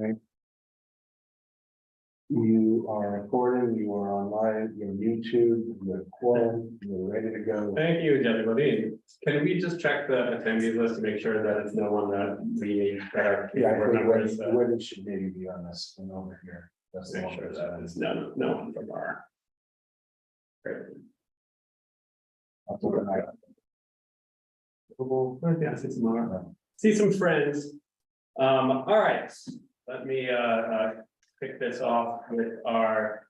Okay. You are recording, you are on live, you're on YouTube, you're quorum, you're ready to go. Thank you, Judge Levine. Can we just check the attendees list to make sure that it's no one that we Yeah, I board think members? Wendy should maybe be on this one over here. That's the Make one. sure that is no one from our. Great. I'll put it right. Yeah, see some friends. All right, let me kick this off with our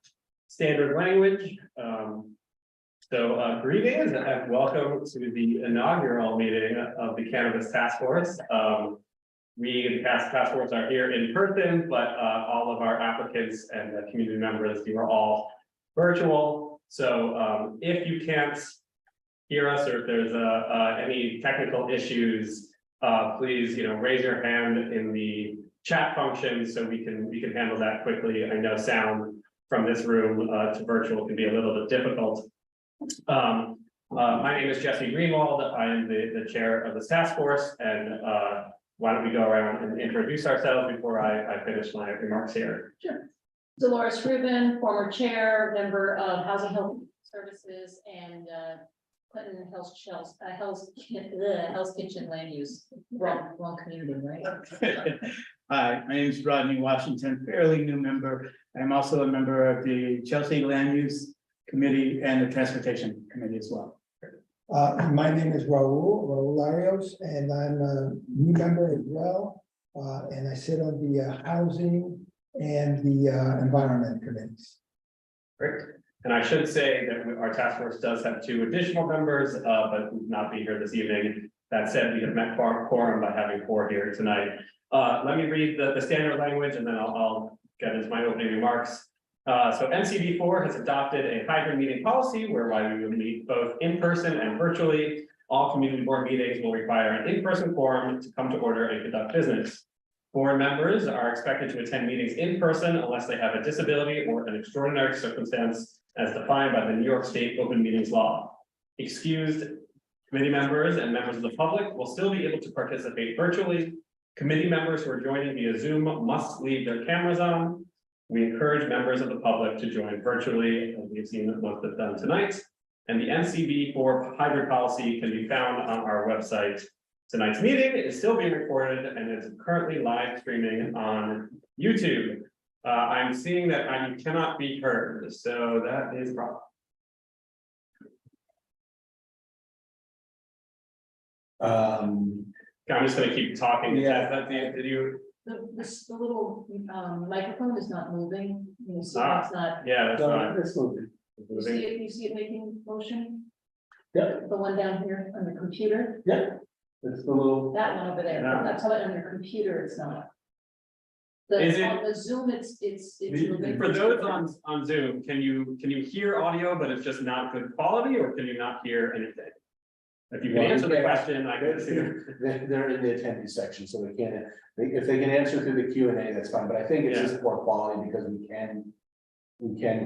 standard language. So greetings and welcome to the inaugural meeting of the Cannabis Task Force. We, the task force, are here in person, but all of our applicants and the community members, you are all virtual. So if you can't hear us, or if there's any technical issues, please, raise your hand in the chat function so we can handle that quickly. I know sound from this room to virtual can be a little bit difficult. My name is Jesse Greenwald. I am the chair of this task force, and why don't we go around and introduce ourselves before I finish my remarks here. Sure. Dolores Rubin, former chair, member of Housing Health Services and Clinton Hell's Kitchen Land Use. Wrong community, right? Hi, my name is Rodney Washington, fairly new member. I'm also a member of the Chelsea Land Use Committee and the Transportation Committee as well. My name is Raul Arios, and I'm a new member as well. And I sit on the housing and the environment committees. Great. And I should say that our task force does have 2 additional members, but will not be here this evening. That said, we have met quorum by having 4 here tonight. Let me read the standard language, and then I'll get into my opening remarks. So MCB4 has adopted a hybrid meeting policy whereby we will meet both in person and virtually. All community board meetings will require an in-person quorum to come to order and conduct business. Board members are expected to attend meetings in person unless they have a disability or an extraordinary circumstance as defined by the New York State Open Meetings Law. Excused committee members and members of the public will still be able to participate virtually. Committee members who are joining via Zoom must leave their cameras on. We encourage members of the public to join virtually, as we've seen most of them tonight. And the MCB4 hybrid policy can be found on our website. Tonight's meeting is still being recorded and is currently live streaming on YouTube. I'm seeing that I cannot be heard, so that is a problem. I'm just going to keep talking. Yeah. Did you? The little microphone is not moving. You see, Ah, it's not. Yeah, that's fine. It's moving. You see it making motion? Yeah. The one down here on the computer, Yeah. It's the little. that one over there. Yeah. That's how on your computer it's not. Is it- On the Zoom, it's moving. For those on Zoom, can you hear audio, but it's just not good quality, or can you not hear anything? If you can Well, answer the yeah. question, I can see. They're in the attendee section, so they can't, if they can answer through the Q&A, that's fine, but I think it's just poor quality because we can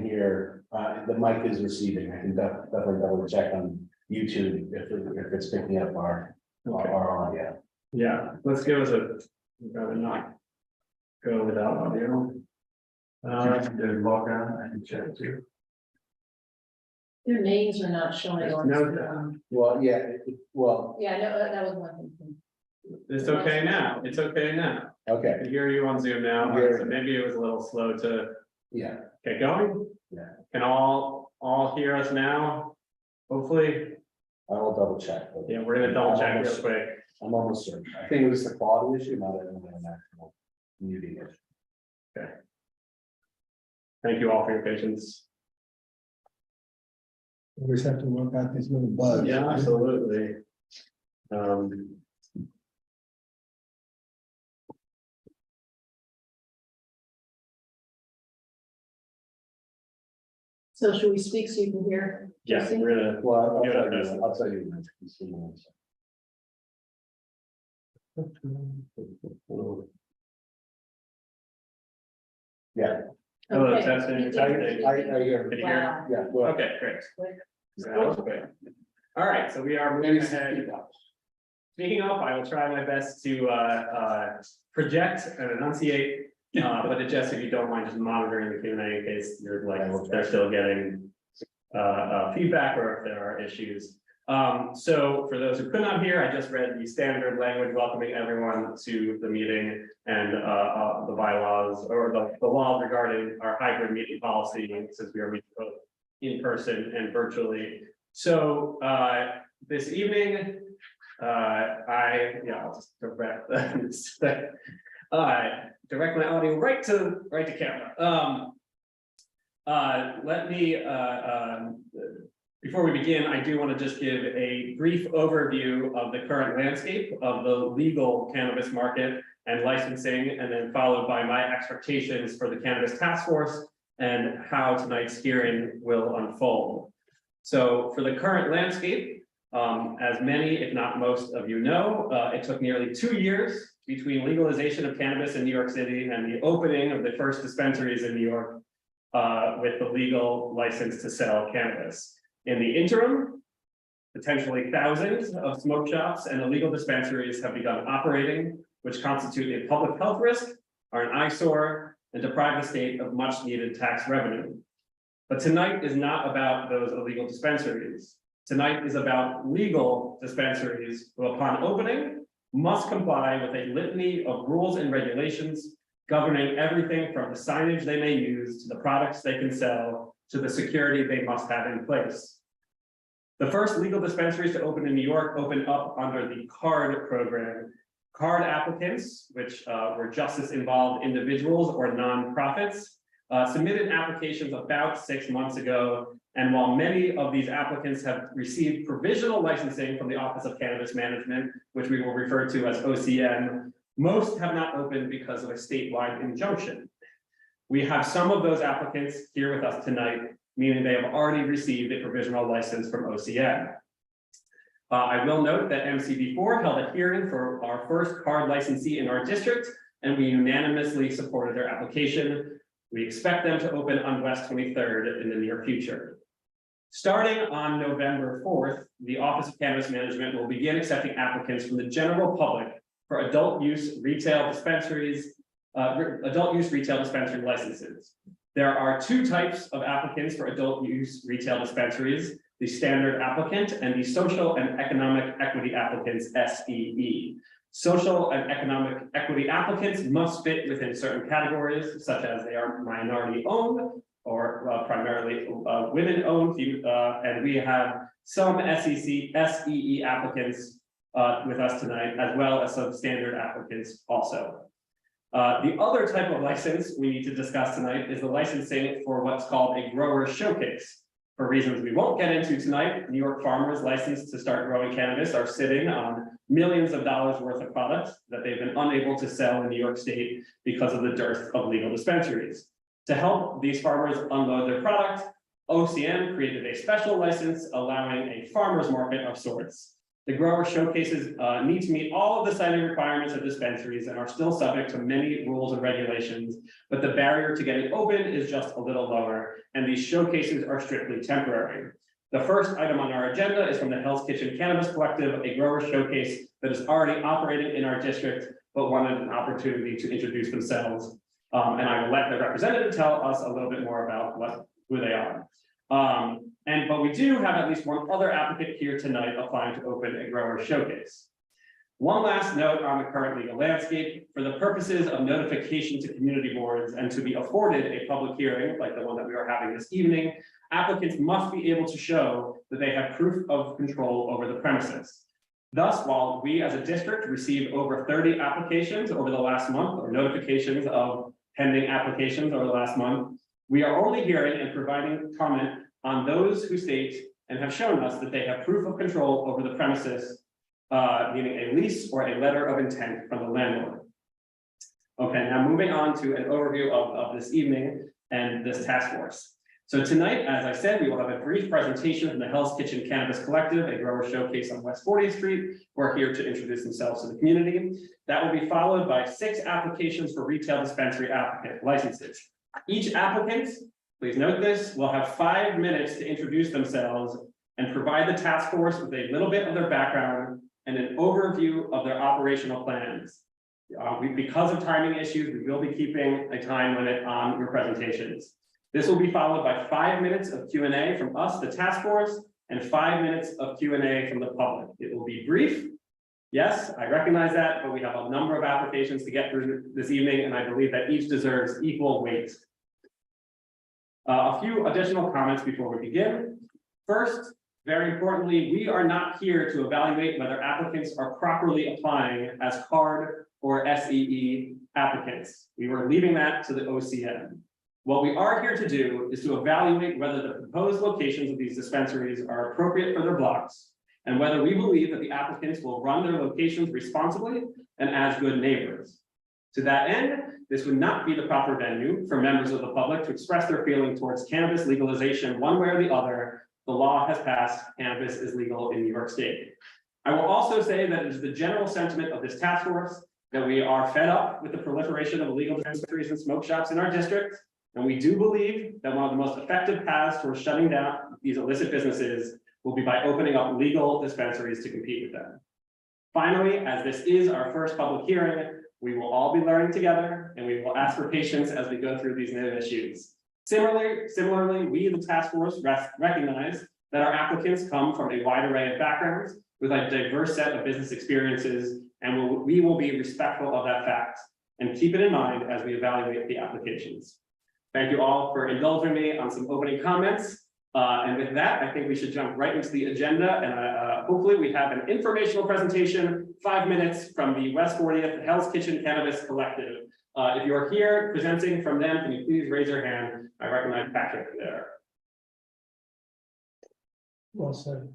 hear, the mic is receiving. I can definitely double check on YouTube if it's picking up our audio. Yeah, let's give us rather not go without audio. Log on, I can check too. Their names are not showing on. No. Well, yeah, Yeah, no, that was one thing. It's okay now. It's okay now. I okay, can hear you on Zoom now. Yeah. So maybe it was a little slow to yeah, get going. Yeah. Can all hear us now? Hopefully. I will double check. But Yeah, we're gonna double check real quick. I'm almost certain. I think it was the quality issue, not an actual muting issue. Thank you all for your patience. We just have to work out these little bugs. Yeah, absolutely. So should we speak so you can hear? Yeah, Jesse? we're gonna. Well, I'll Yeah, tell that's- you. I'll tell you. When it's convenient. Yeah, Hello, Okay. testing, testing. I hear. Can you hear? Wow. Yeah, well, Okay, great. That was quick. All right, so we are moving ahead. Speaking of, I will try my best to project and enunciate But just if you don't mind just monitoring the Q&A in case you're like, they're still getting feedback or if there are issues. So for those who could not hear, I just read the standard language welcoming everyone to the meeting and the bylaws or the laws regarding our hybrid meeting policy, since we are meeting both in person and virtually. So this evening, I'll just direct direct my audio right to camera. Let me before we begin, I do want to just give a brief overview of the current landscape of the legal cannabis market and licensing, and then followed by my expectations for the Cannabis Task Force and how tonight's hearing will unfold. So for the current landscape, as many, if not most of you know, it took nearly 2 years between legalization of cannabis in New York City and the opening of the first dispensaries in New York with the legal license to sell cannabis. In the interim, potentially thousands of smoke shops and illegal dispensaries have begun operating, which constitute a public health risk, are an eyesore, and deprive the state of much needed tax revenue. But tonight is not about those illegal dispensaries. Tonight is about legal dispensaries who, upon opening, must comply with a litany of rules and regulations governing everything from the signage they may use to the products they can sell to the security they must have in place. The first legal dispensaries to open in New York opened up under the CARD program. CARD applicants, which were justice-involved individuals or nonprofits, submitted applications about 6 months ago. And while many of these applicants have received provisional licensing from the Office of Cannabis Management, which we will refer to as OCM, most have not opened because of a statewide injunction. We have some of those applicants here with us tonight, meaning they have already received a provisional license from OCM. I will note that MCB4 held a hearing for our first CARD licensee in our district, and we unanimously supported their application. We expect them to open on West 23rd in the near future. Starting on November 4th, the Office of Cannabis Management will begin accepting applicants from the general public for adult use retail dispensary licenses. There are 2 types of applicants for adult use retail dispensaries: the standard applicant and the social and economic equity applicants, SEE. Social and economic equity applicants must fit within certain categories, such as they are minority owned or primarily women owned, and we have some SEE applicants with us tonight, as well as some standard applicants also. The other type of license we need to discuss tonight is the licensing for what's called a grower showcase. For reasons we won't get into tonight, New York farmers licensed to start growing cannabis are sitting on millions of dollars worth of products that they've been unable to sell in New York State because of the dearth of legal dispensaries. To help these farmers unload their product, OCM created a special license allowing a farmer's market of sorts. The grower showcases need to meet all of the signing requirements of dispensaries and are still subject to many rules and regulations, but the barrier to getting open is just a little lower, and these showcases are strictly temporary. The first item on our agenda is from the Hell's Kitchen Cannabis Collective, a grower showcase that is already operating in our district, but wanted an opportunity to introduce themselves. And I will let the representative tell us a little bit more about who they are. But we do have at least one other applicant here tonight applying to open a grower showcase. One last note on the current legal landscape: for the purposes of notification to community boards and to be afforded a public hearing like the one that we are having this evening, applicants must be able to show that they have proof of control over the premises. Thus, while we as a district received over 30 applications over the last month, or notifications of pending applications over the last month, we are only hearing and providing comment on those who state and have shown us that they have proof of control over the premises, meaning a lease or a letter of intent from the landlord. Okay, now moving on to an overview of this evening and this task force. So tonight, as I said, we will have a brief presentation from the Hell's Kitchen Cannabis Collective, a grower showcase on West 40th Street, who are here to introduce themselves to the community. That will be followed by 6 applications for retail dispensary applicant licenses. Each applicant, please note this, will have 5 minutes to introduce themselves and provide the task force with a little bit of their background and an overview of their operational plans. Because of timing issues, we will be keeping a time limit on your presentations. This will be followed by 5 minutes of Q&A from us, the task force, and 5 minutes of Q&A from the public. It will be brief. Yes, I recognize that, but we have a number of applications to get through this evening, and I believe that each deserves equal weight. A few additional comments before we begin. First, very importantly, we are not here to evaluate whether applicants are properly applying as CARD or SEE applicants. We were leaving that to the OCN. What we are here to do is to evaluate whether the proposed locations of these dispensaries are appropriate for their blocks, and whether we believe that the applicants will run their locations responsibly and as good neighbors. To that end, this would not be the proper venue for members of the public to express their feeling towards cannabis legalization one way or the other. The law has passed, cannabis is legal in New York State. I will also say that it is the general sentiment of this task force that we are fed up with the proliferation of illegal dispensaries and smoke shops in our district. And we do believe that one of the most effective paths towards shutting down these illicit businesses will be by opening up legal dispensaries to compete with them. Finally, as this is our first public hearing, we will all be learning together, and we will ask for patience as we go through these new issues. Similarly, we, the task force, recognize that our applicants come from a wide array of backgrounds with a diverse set of business experiences, and we will be respectful of that fact and keep it in mind as we evaluate the applications. Thank you all for indulging me on some opening comments. And with that, I think we should jump right into the agenda, and hopefully we have an informational presentation, 5 minutes from the West 40th Hell's Kitchen Cannabis Collective. If you're here presenting from them, can you please raise your hand? I recognize Patrick there. Well said.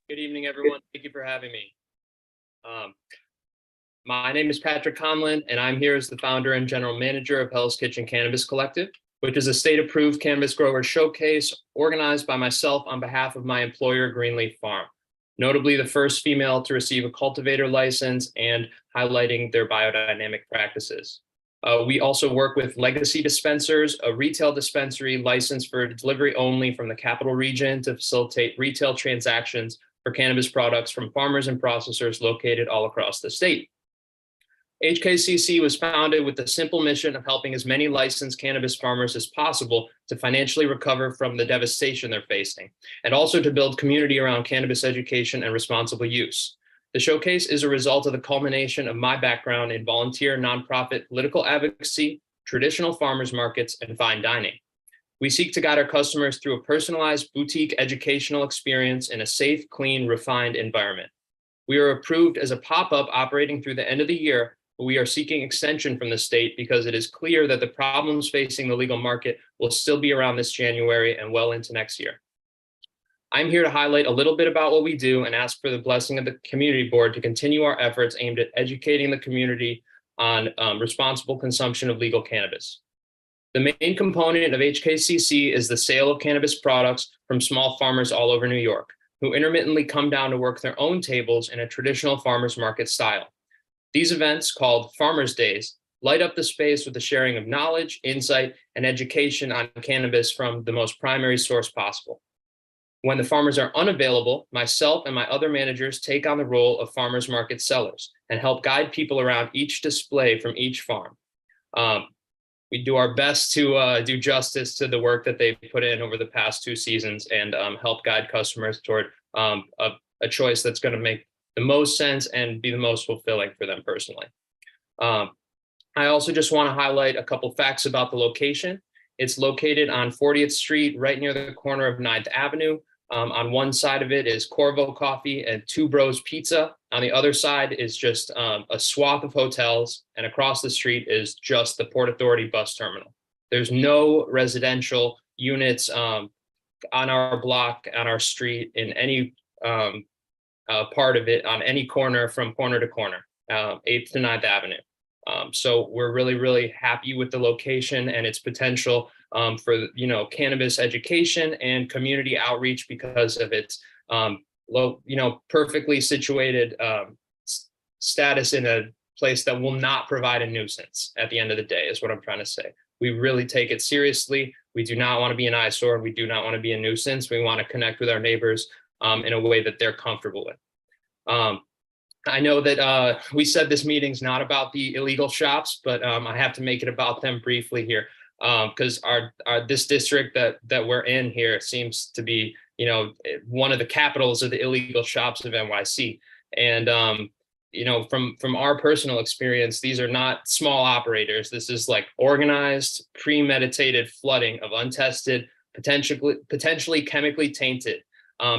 Good evening, everyone. Thank you for having me. My name is Patrick Conlon, and I'm here as the founder and general manager of Hell's Kitchen Cannabis Collective, which is a state-approved cannabis grower showcase organized by myself on behalf of my employer, Greenleaf Farm, notably the first female to receive a cultivator license and highlighting their biodynamic practices. We also work with Legacy Dispensers, a retail dispensary licensed for delivery only from the capital region to facilitate retail transactions for cannabis products from farmers and processors located all across the state. HKCC was founded with the simple mission of helping as many licensed cannabis farmers as possible to financially recover from the devastation they're facing, and also to build community around cannabis education and responsible use. The showcase is a result of the culmination of my background in volunteer, nonprofit, political advocacy, traditional farmers markets, and fine dining. We seek to guide our customers through a personalized boutique educational experience in a safe, clean, refined environment. We are approved as a pop-up operating through the end of the year, but we are seeking extension from the state because it is clear that the problems facing the legal market will still be around this January and well into next year. I'm here to highlight a little bit about what we do and ask for the blessing of the community board to continue our efforts aimed at educating the community on responsible consumption of legal cannabis. The main component of HKCC is the sale of cannabis products from small farmers all over New York, who intermittently come down to work their own tables in a traditional farmers market style. These events, called Farmers Days, light up the space with the sharing of knowledge, insight, and education on cannabis from the most primary source possible. When the farmers are unavailable, myself and my other managers take on the role of farmers market sellers and help guide people around each display from each farm. We do our best to do justice to the work that they've put in over the past 2 seasons and help guide customers toward a choice that's going to make the most sense and be the most fulfilling for them personally. I also just want to highlight a couple facts about the location. It's located on 40th Street, right near the corner of 9th Avenue. On one side of it is Corvo Coffee and Two Bros Pizza. On the other side is just a swath of hotels, and across the street is just the Port Authority bus terminal. There's no residential units on our block, on our street, in any part of it, on any corner from corner to corner, 8th to 9th Avenue. So we're really, really happy with the location and its potential for, cannabis education and community outreach because of its perfectly situated status in a place that will not provide a nuisance at the end of the day, is what I'm trying to say. We really take it seriously. We do not want to be an eyesore. We do not want to be a nuisance. We want to connect with our neighbors in a way that they're comfortable with. I know that we said this meeting's not about the illegal shops, but I have to make it about them briefly here, because this district that we're in here seems to be, you know, one of the capitals of the illegal shops of NYC. And you know, from our personal experience, these are not small operators. This is like organized, premeditated flooding of untested, potentially chemically tainted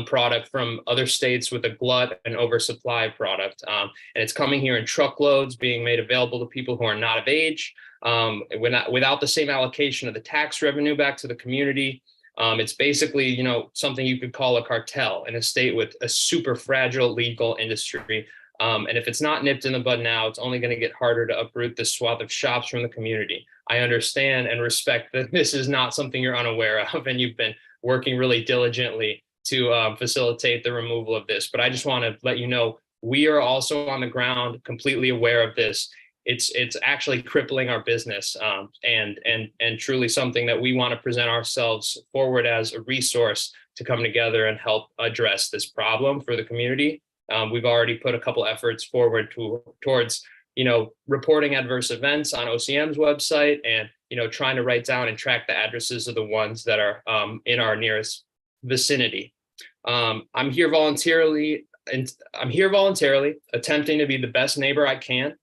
product from other states with a glut and oversupply of product. And it's coming here in truckloads, being made available to people who are not of age, without the same allocation of the tax revenue back to the community. It's basically, you know, something you could call a cartel in a state with a super fragile legal industry. And if it's not nipped in the bud now, it's only going to get harder to uproot this swath of shops from the community. I understand and respect that this is not something you're unaware of, and you've been working really diligently to facilitate the removal of this. But I just want to let you know, we are also on the ground, completely aware of this. It's actually crippling our business, and truly something that we want to present ourselves forward as a resource to come together and help address this problem for the community. We've already put a couple efforts forward towards, you know, reporting adverse events on OCM's website, and, you know, trying to write down and track the addresses of the ones that are in our nearest vicinity. I'm here voluntarily, attempting to be the best neighbor I can.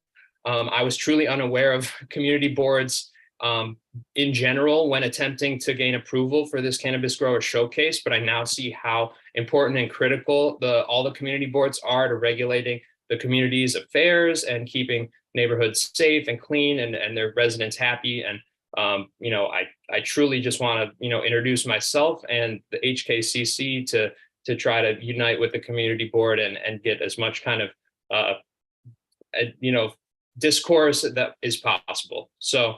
I was truly unaware of community boards in general when attempting to gain approval for this cannabis grower showcase, but I now see how important and critical all the community boards are to regulating the community's affairs and keeping neighborhoods safe and clean, and their residents happy. And you know, I truly just want to, you know, introduce myself and the HKCC to try to unite with the community board and get as much kind of you know, discourse that is possible. So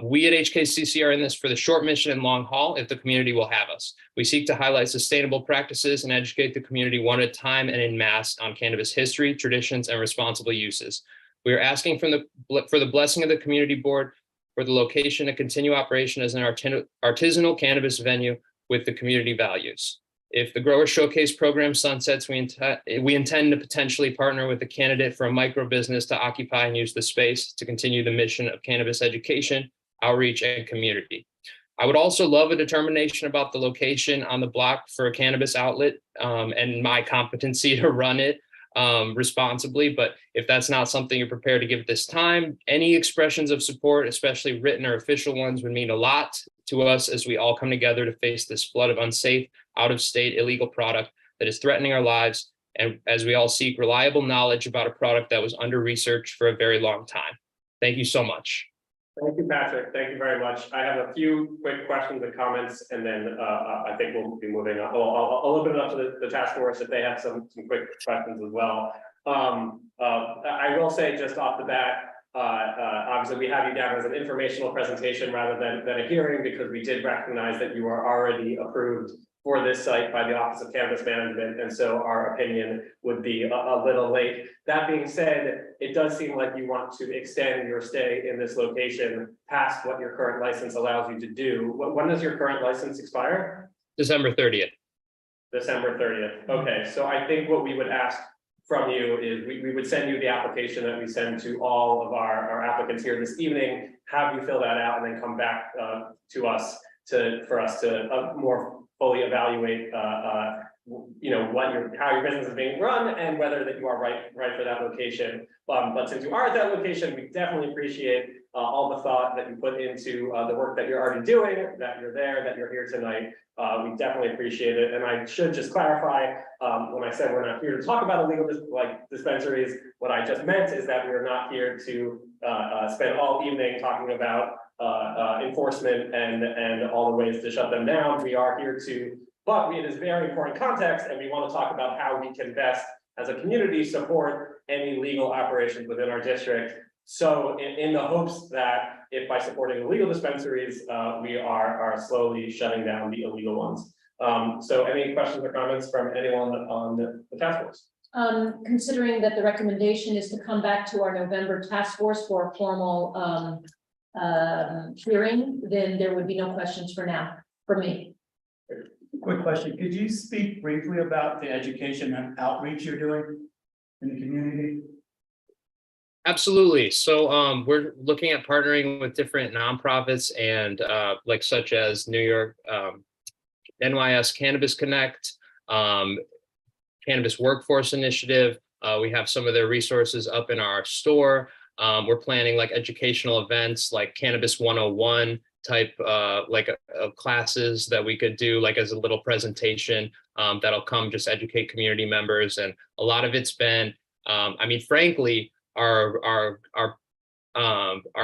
we at HKCC are in this for the short mission and long haul, if the community will have us. We seek to highlight sustainable practices and educate the community one at a time and in mass on cannabis history, traditions, and responsible uses. We are asking for the blessing of the community board for the location to continue operation as an artisanal cannabis venue with the community values. If the Grower Showcase program sunsets, we intend to potentially partner with a candidate for a micro business to occupy and use the space to continue the mission of cannabis education, outreach, and community. I would also love a determination about the location on the block for a cannabis outlet and my competency to run it responsibly. But if that's not something you're prepared to give at this time, any expressions of support, especially written or official ones, would mean a lot to us as we all come together to face this flood of unsafe, out-of-state illegal product that is threatening our lives, and as we all seek reliable knowledge about a product that was under-researched for a very long time. Thank you so much. Thank you, Patrick. Thank you very much. I have a few quick questions and comments, and then I think we'll be moving on. I'll open it up to the task force if they have some quick questions as well. I will say just off the bat, obviously we have you down as an informational presentation rather than a hearing, because we did recognize that you are already approved for this site by the Office of Cannabis Management, and so our opinion would be a little late. That being said, it does seem like you want to extend your stay in this location past what your current license allows you to do. When does your current license expire? December 30th. December 30th. Okay, so I think what we would ask from you is we would send you the application that we send to all of our applicants here this evening, have you fill that out, and then come back to us for us to more fully evaluate, you know, how your business is being run and whether that you are right for that location. But since you are at that location, we definitely appreciate all the thought that you put into the work that you're already doing, that you're there, that you're here tonight. We definitely appreciate it. And I should just clarify, when I said we're not here to talk about illegal dispensaries, what I just meant is that we're not here to spend all evening talking about enforcement and all the ways to shut them down. We are here but it is very important context, and we want to talk about how we can best, as a community, support any legal operations within our district. So in the hopes that if by supporting illegal dispensaries, we are slowly shutting down the illegal ones. So any questions or comments from anyone on the task force? Considering that the recommendation is to come back to our November task force for a formal hearing, then there would be no questions for now, for me. Quick question, could you speak briefly about the education and outreach you're doing in the community? Absolutely. So we're looking at partnering with different nonprofits and like such as New York NYS Cannabis Connect, Cannabis Workforce Initiative. We have some of their resources up in our store. We're planning like educational events like Cannabis 101 type classes that we could do like as a little presentation that'll come just educate community members. And a lot of it's been, I mean, frankly, our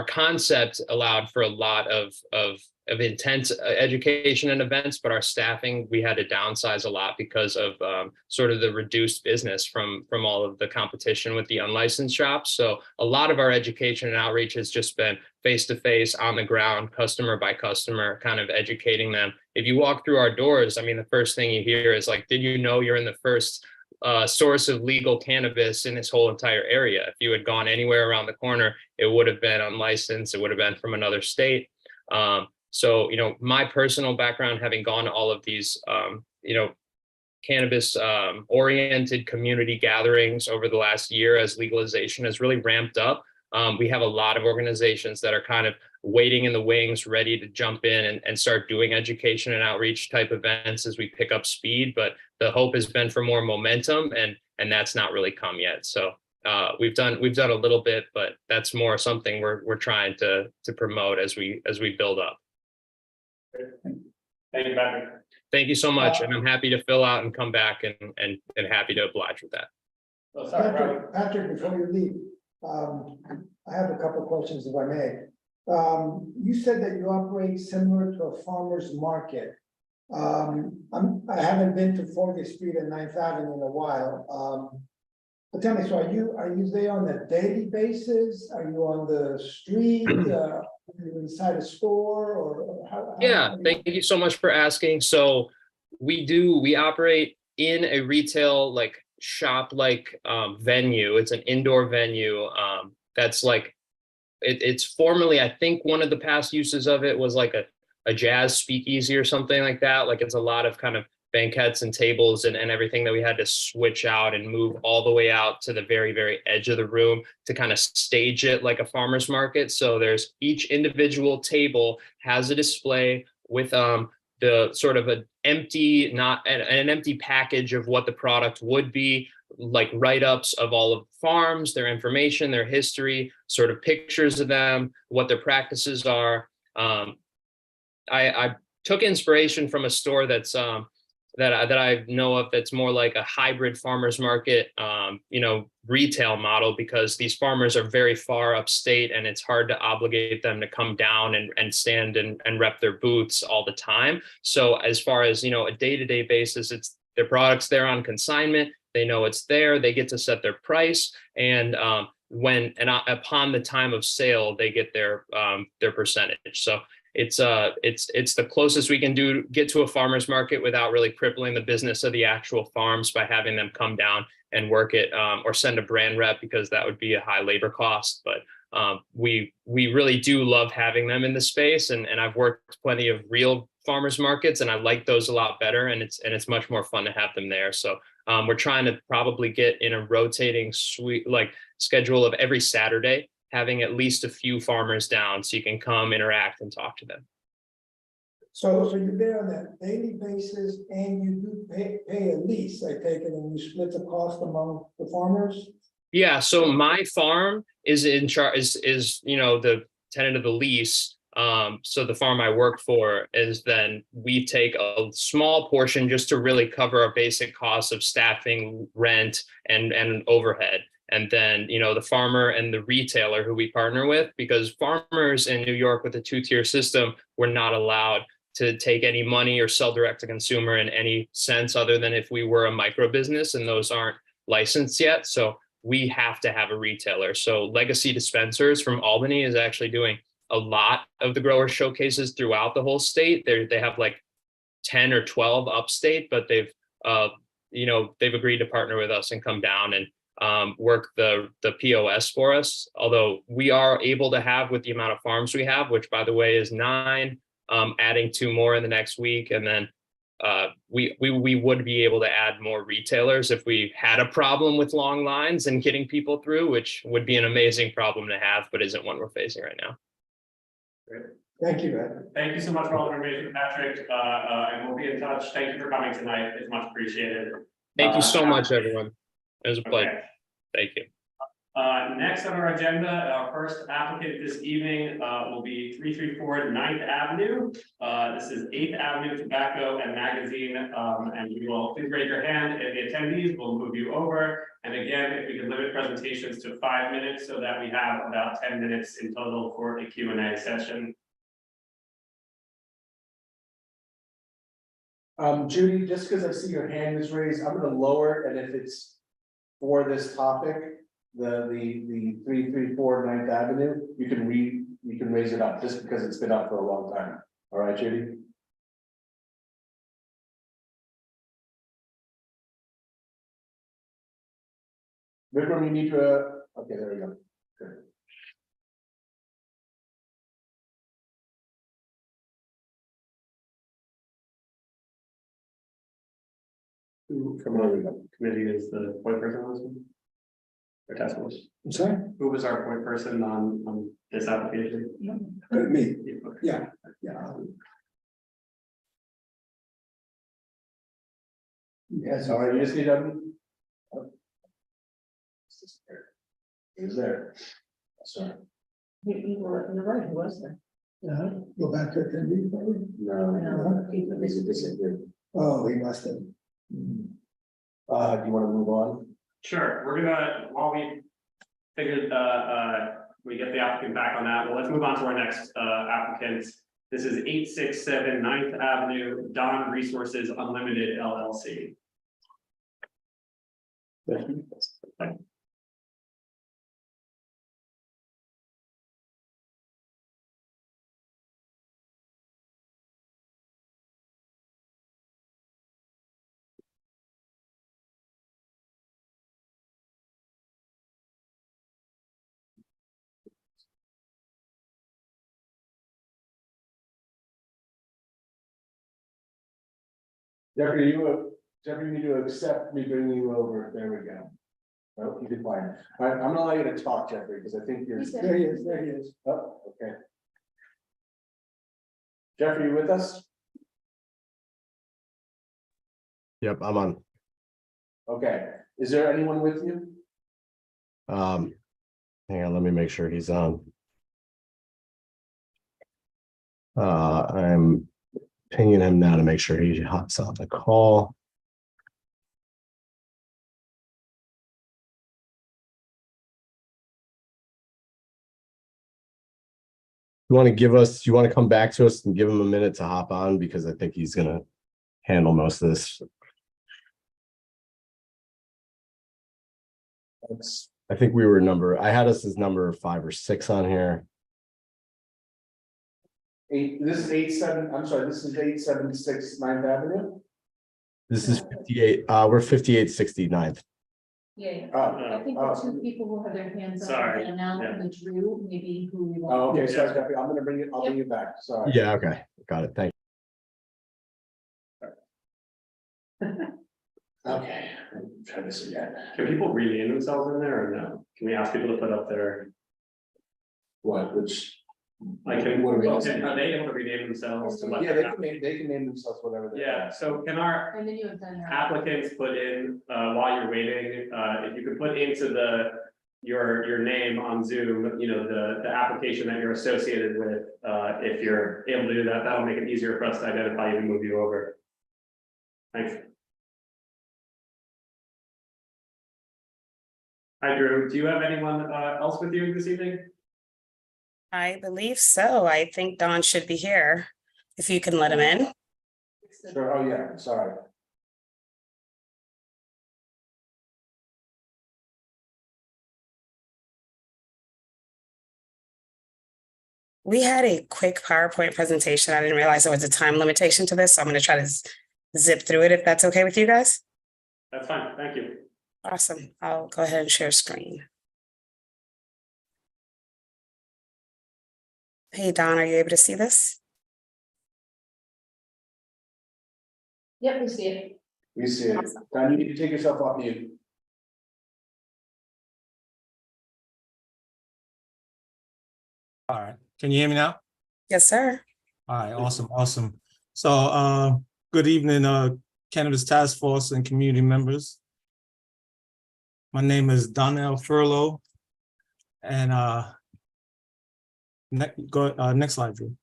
concept allowed for a lot of intense education and events, but our staffing, we had to downsize a lot because of sort of the reduced business from all of the competition with the unlicensed shops. So a lot of our education and outreach has just been face-to-face, on the ground, customer by customer, kind of educating them. If you walk through our doors, I mean, the first thing you hear is like, did you know you're in the first source of legal cannabis in this whole entire area? If you had gone anywhere around the corner, it would have been unlicensed, it would have been from another state. So, you know, my personal background, having gone to all of these, you know, cannabis oriented community gatherings over the last year as legalization has really ramped up. We have a lot of organizations that are kind of waiting in the wings, ready to jump in and start doing education and outreach type events as we pick up speed. But the hope has been for more momentum, and that's not really come yet. So we've done a little bit, but that's more something we're trying to promote as we build up. Thank you, Patrick. Thank you so much, and I'm happy to fill out and come back and happy to oblige with that. Oh, sorry, Robert. Patrick, before you leave, I have a couple of questions if I may. You said that you operate similar to a farmer's market. I haven't been to 40th Street and 9th Avenue in a while. But tell me, so are you there on a daily basis? Are you on the street? Are you inside a store or how? Yeah, thank you so much for asking. So we operate in a retail like shop like venue. It's an indoor venue that's like it's formerly, I think one of the past uses of it was like a jazz speakeasy or something like that. Like it's a lot of kind of banquettes and tables and everything that we had to switch out and move all the way out to the very, very edge of the room to kind of stage it like a farmer's market. So there's each individual table has a display with the sort of an empty package of what the product would be, like write-ups of all of the farms, their information, their history, sort of pictures of them, what their practices are. I took inspiration from a store that's that I know of that's more like a hybrid farmers market, you know, retail model, because these farmers are very far upstate and it's hard to obligate them to come down and stand and rep their booths all the time. So as far as, you know, a day-to-day basis, it's their products there on consignment. They know it's there. They get to set their price, and upon the time of sale, they get their percentage. So it's the closest we can get to a farmer's market without really crippling the business of the actual farms by having them come down and work it, or send a brand rep, because that would be a high labor cost. But we really do love having them in the space, and I've worked plenty of real farmers markets, and I like those a lot better, and it's much more fun to have them there. So we're trying to probably get in a rotating schedule of every Saturday, having at least a few farmers down so you can come interact and talk to them. So you're there on a daily basis and you do pay a lease, I take it, and you split the cost among the farmers? Yeah, so my farm is in charge, is you know, the tenant of the lease. So the farm I work for is, then we take a small portion just to really cover our basic costs of staffing, rent, and overhead. And then, you know, the farmer and the retailer who we partner with, because farmers in New York with a two-tier system, we're not allowed to take any money or sell direct to consumer in any sense other than if we were a micro business, and those aren't licensed yet. So we have to have a retailer. So Legacy Dispensers from Albany is actually doing a lot of the grower showcases throughout the whole state. They have like 10 or 12 upstate, but they've agreed to partner with us and come down. And work the POS for us. Although we are able to have, with the amount of farms we have, which by the way is 9, adding 2 more in the next week, and then we would be able to add more retailers if we had a problem with long lines and getting people through, which would be an amazing problem to have, but isn't one we're facing right now. Thank you, Ed. Thank you so much for all the information, Patrick, and we'll be in touch. Thank you for coming tonight. It's much appreciated. Thank you so much, everyone. It was a pleasure. Okay. Thank you. Next on our agenda, our first applicant this evening will be 334 9th Avenue. This is 8th Avenue Tobacco and Magazine, and you will please raise your hand if the attendees will move you over. And again, if we can limit presentations to 5 minutes so that we have about 10 minutes in total for a Q&A session. Judy, just because I see your hand is raised, I'm gonna lower it, and if it's for this topic, the 334 9th Avenue, you can raise it up, just because it's been up for a long time. All right, Judy? Vikram, you need to, okay, there we go. Good. Who from our committee is the point person on this one? Or task force? I'm sorry? Who was our point person on this application? Me, Okay. yeah. Yes, All right, you just need to. Is there? Sorry. You were right, who was there? go back to attendee, probably. No. He put this- Oh, he must have. Do you want to move on? Sure, we're gonna, while we figured, we get the applicant back on that, well, let's move on to our next, applicant. This is 867 9th Avenue, Don Resources Unlimited LLC. Jeffrey, you need to accept me bringing you over. There we go. Oh, you did fine. All right, I'm gonna allow you to talk, Jeffrey, because I think you're. He's There he is, there he is. Oh, okay. Jeffrey, you with us? Yep, I'm on. Okay, is there anyone with you? Hang on, let me make sure he's on. I'm pinging him now to make sure he hops on the call. You want to come back to us and give him a minute to hop on, because I think he's gonna handle most of this. I think I had us as number 5 or 6 on here. This is 876 9th Avenue? This is 58, we're 5869th. Yeah, Oh, I think the two people who have their hands up Sorry, and now yeah. withdrew, maybe who we want. Oh, okay, sorry, Jeffrey, I'll bring you back, sorry. Yeah, okay, got it, thank Okay, try this again. Can people rename themselves in there or no? Can we ask people to put up their, What, which? like, are What are we- they able to rename themselves to let? Yeah, their they can name themselves whatever they Yeah, want. so can our And then you have done your. applicants put in, while you're waiting, if you could put into your name on Zoom, you know, the application that you're associated with, if you're able to do that, that'll make it easier for us to identify you and move you over. Thanks. Hi, Drew. Do you have anyone else with you this evening? I believe so. I think Don should be here. If you can let him in. Sure, oh yeah, sorry. We had a quick PowerPoint presentation. I didn't realize there was a time limitation to this, so I'm going to try to zip through it if that's okay with you guys. That's fine, thank you. Awesome. I'll go ahead and share screen. Hey, Don, are you able to see this? Yep, we see it. We see it. Don, you need to take yourself off mute. All right, can you hear me now? Yes, sir. All right, awesome. So, good evening, Cannabis Task Force and community members. My name is Donnell Furlow, and next slide, Drew.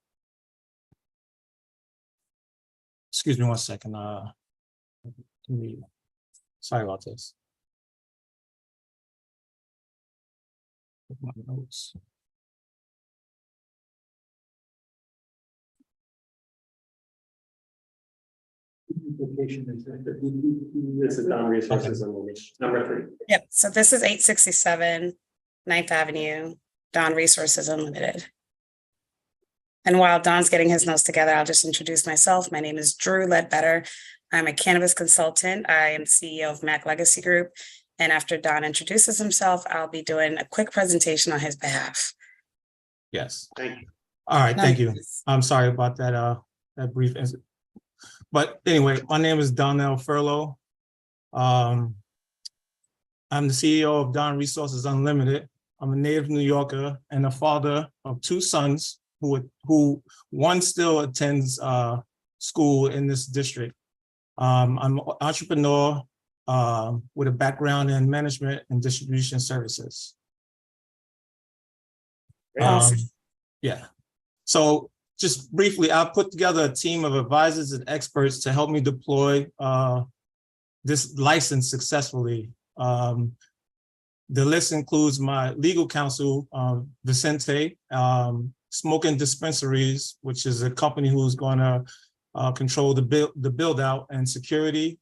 Excuse me one second. Sorry about this. My notes. This is Don Resources Unlimited, number 3. Yep. So this is 867 9th Avenue, Don Resources Unlimited. And while Don's getting his notes together, I'll just introduce myself. My name is Drew Ledbetter. I'm a cannabis consultant. I am CEO of Mac Legacy Group. And after Don introduces himself, I'll be doing a quick presentation on his behalf. Yes. Thank you. All right, thank you. I'm sorry about that, that brief incident. But anyway, my name is Donnell Furlow. I'm the CEO of Don Resources Unlimited. I'm a native New Yorker and a father of 2 sons who one still attends school in this district. I'm an entrepreneur with a background in management and distribution services. Awesome. Yeah. So just briefly, I'll put together a team of advisors and experts to help me deploy this license successfully. The list includes my legal counsel, Vicente, Smoking Dispensaries, which is a company who's going to control the build out and security,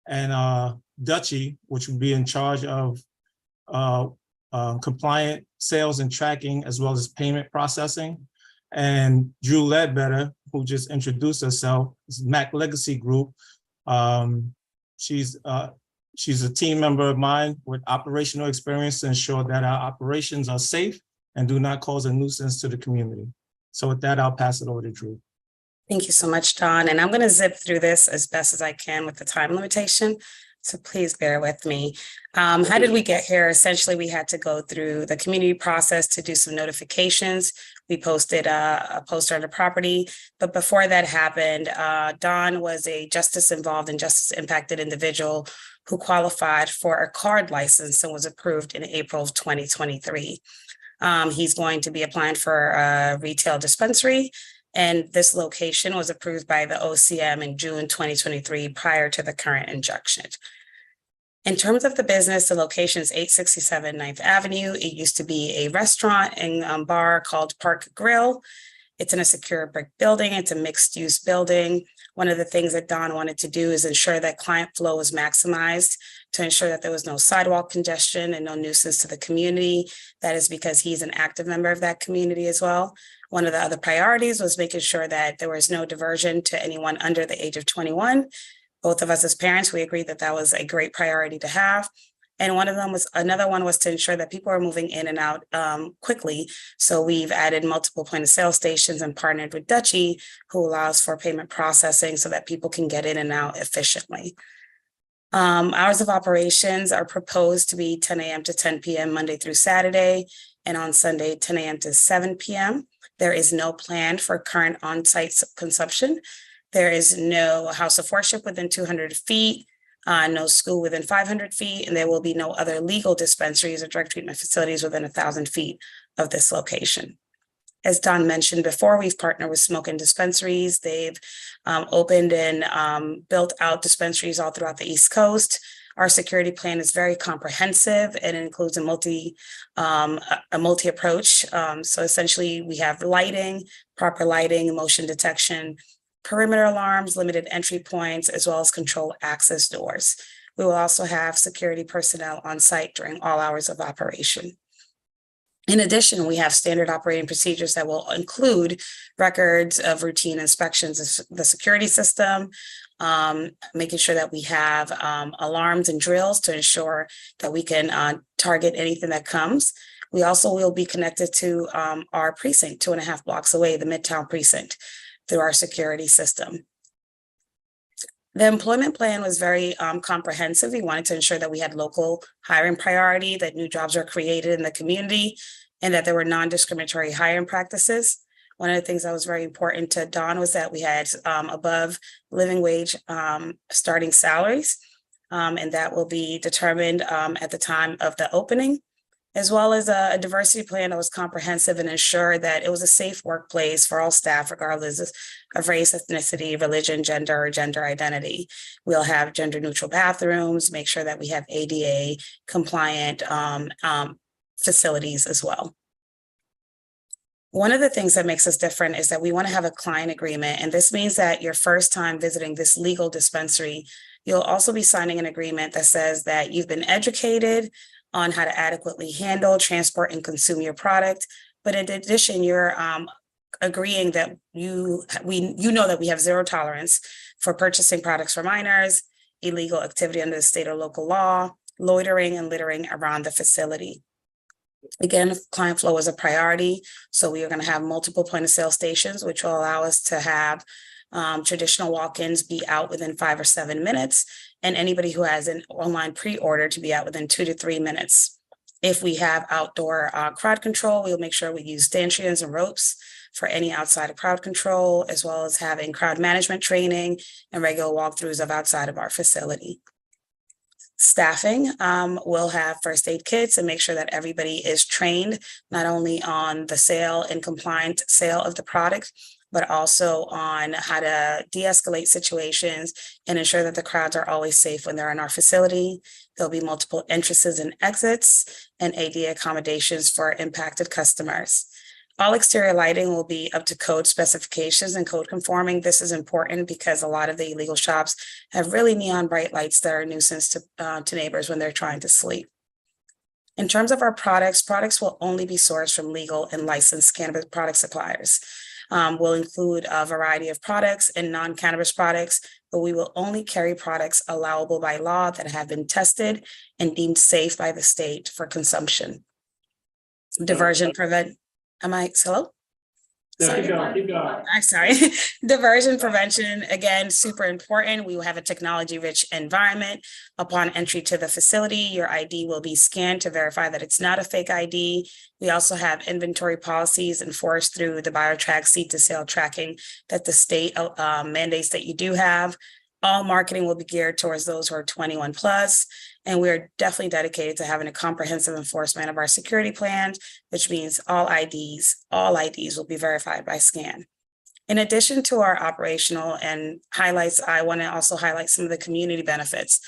and Dutchy, which will be in charge of compliant sales and tracking, as well as payment processing. And Drew Ledbetter, who just introduced herself, is Mac Legacy Group. She's a team member of mine with operational experience to ensure that our operations are safe and do not cause a nuisance to the community. So with that, I'll pass it over to Drew. Thank you so much, Don. And I'm going to zip through this as best as I can with the time limitation. So please bear with me. How did we get here? Essentially, we had to go through the community process to do some notifications. We posted a poster on the property. But before that happened, Don was a justice involved and justice impacted individual who qualified for a card license and was approved in April of 2023. He's going to be applying for a retail dispensary. And this location was approved by the OCM in June 2023 prior to the current injunction. In terms of the business, the location is 867 9th Avenue. It used to be a restaurant and bar called Park Grill. It's in a secure brick building. It's a mixed use building. One of the things that Don wanted to do is ensure that client flow was maximized to ensure that there was no sidewalk congestion and no nuisance to the community. That is because he's an active member of that community as well. One of the other priorities was making sure that there was no diversion to anyone under the age of 21. Both of us as parents, we agreed that that was a great priority to have. And another one was to ensure that people are moving in and out quickly. So we've added multiple point of sale stations and partnered with Dutchy, who allows for payment processing so that people can get in and out efficiently. Hours of operations are proposed to be 10 a.m. to 10 p.m. Monday through Saturday, and on Sunday, 10 a.m. to 7 p.m. There is no plan for current on-site consumption. There is no house of worship within 200 feet, no school within 500 feet, and there will be no other legal dispensaries or drug treatment facilities within 1,000 feet of this location. As Don mentioned before, we've partnered with Smoking Dispensaries. They've opened and built out dispensaries all throughout the East Coast. Our security plan is very comprehensive and it includes a multi approach. So essentially we have lighting, proper lighting, motion detection, perimeter alarms, limited entry points, as well as control access doors. We will also have security personnel on site during all hours of operation. In addition, we have standard operating procedures that will include records of routine inspections of the security system, making sure that we have alarms and drills to ensure that we can target anything that comes. We also will be connected to our precinct 2.5 blocks away, the Midtown precinct, through our security system. The employment plan was very comprehensive. We wanted to ensure that we had local hiring priority, that new jobs were created in the community, and that there were non-discriminatory hiring practices. One of the things that was very important to Dawn was that we had above living wage starting salaries, and that will be determined at the time of the opening, as well as a diversity plan that was comprehensive and ensured that it was a safe workplace for all staff, regardless of race, ethnicity, religion, gender, or gender identity. We'll have gender neutral bathrooms, make sure that we have ADA compliant facilities as well. One of the things that makes us different is that we want to have a client agreement, and this means that your first time visiting this legal dispensary, you'll also be signing an agreement that says that you've been educated on how to adequately handle, transport, and consume your product. But in addition, you're agreeing that you know that we have zero tolerance for purchasing products for minors, illegal activity under the state or local law, loitering and littering around the facility. Again, client flow is a priority, so we are going to have multiple point of sale stations, which will allow us to have traditional walk-ins be out within 5 or 7 minutes, and anybody who has an online pre-order to be out within 2 to 3 minutes. If we have outdoor crowd control, we'll make sure we use stanchions and ropes for any outside of crowd control, as well as having crowd management training and regular walkthroughs of outside of our facility. Staffing will have first aid kits and make sure that everybody is trained not only on the sale and compliant sale of the product, but also on how to de-escalate situations and ensure that the crowds are always safe when they're in our facility. There'll be multiple entrances and exits and ADA accommodations for impacted customers. All exterior lighting will be up to code specifications and code conforming. This is important because a lot of the illegal shops have really neon bright lights that are a nuisance to neighbors when they're trying to sleep. In terms of our products will only be sourced from legal and licensed cannabis product suppliers. Will include a variety of products and non-cannabis products, but we will only carry products allowable by law that have been tested and deemed safe by the state for consumption. Diversion prevent. Am I hello? No, keep going. I'm sorry. Diversion prevention, again, super important. We will have a technology-rich environment. Upon entry to the facility, your ID will be scanned to verify that it's not a fake ID. We also have inventory policies enforced through the BioTrack seed-to-sale tracking that the state mandates that you do have. All marketing will be geared towards those who are 21 plus, and we're definitely dedicated to having a comprehensive enforcement of our security plan, which means all IDs will be verified by scan. In addition to our operational and highlights, I want to also highlight some of the community benefits.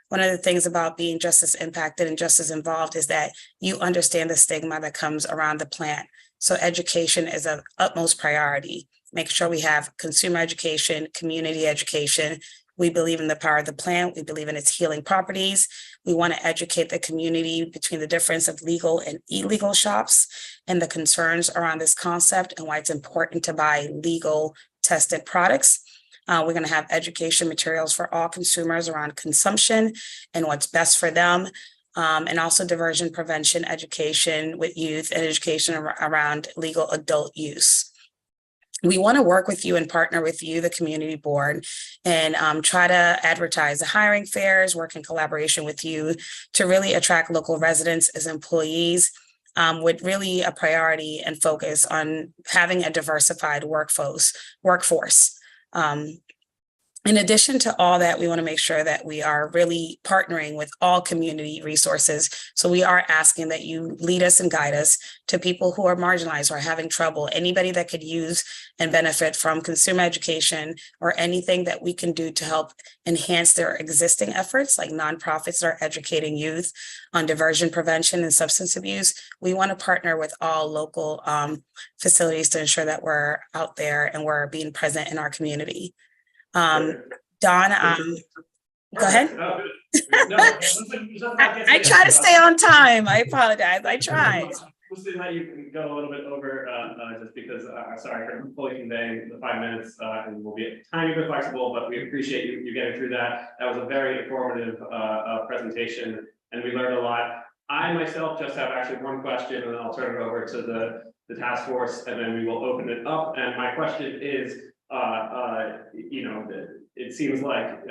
One of the things about being just as impacted and just as involved is that you understand the stigma that comes around the plant. So education is of utmost priority. Make sure we have consumer education, community education. We believe in the power of the plant. We believe in its healing properties. We want to educate the community between the difference of legal and illegal shops and the concerns around this concept and why it's important to buy legal tested products. We're going to have education materials for all consumers around consumption and what's best for them. And also diversion prevention education with youth and education around legal adult use. We want to work with you and partner with you, the community board, and try to advertise the hiring fairs, work in collaboration with you to really attract local residents as employees with really a priority and focus on having a diversified workforce. In addition to all that, we want to make sure that we are really partnering with all community resources. So we are asking that you lead us and guide us to people who are marginalized or having trouble, anybody that could use and benefit from consumer education or anything that we can do to help enhance their existing efforts, like nonprofits that are educating youth on diversion prevention and substance abuse. We want to partner with all local facilities to ensure that we're out there and we're being present in our community. Don, go ahead. I try to stay on time. I apologize. I try. mostly let you go a little bit over, just because, sorry for fully conveying the 5 minutes, and we'll be a tiny bit flexible, but we appreciate you getting through that. That was a very informative, presentation, and we learned a lot. I myself just have actually one question, and then I'll turn it over to the task force, and then we will open it up. And my question is, you know, it seems like,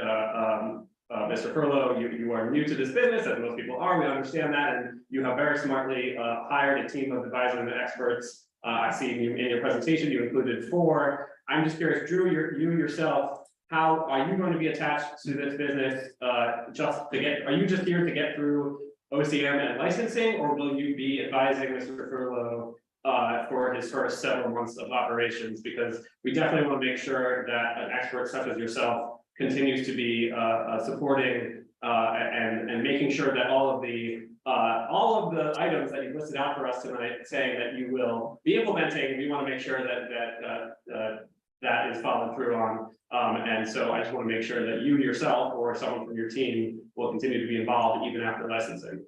Mr. Furlow, you are new to this business, as most people are, we understand that, and you have very smartly hired a team of advisors and experts. I see in your presentation, you included 4. I'm just curious, Drew, you yourself, how are you going to be attached to this business? Are you just here to get through OCM and licensing, or will you be advising Mr. Furlow for his first several months of operations? Because we definitely want to make sure that an expert such as yourself continues to be supporting and making sure that all of the items that you listed out for us tonight, saying that you will be implementing, we want to make sure that is followed through on. And so I just want to make sure that you yourself or someone from your team will continue to be involved even after licensing.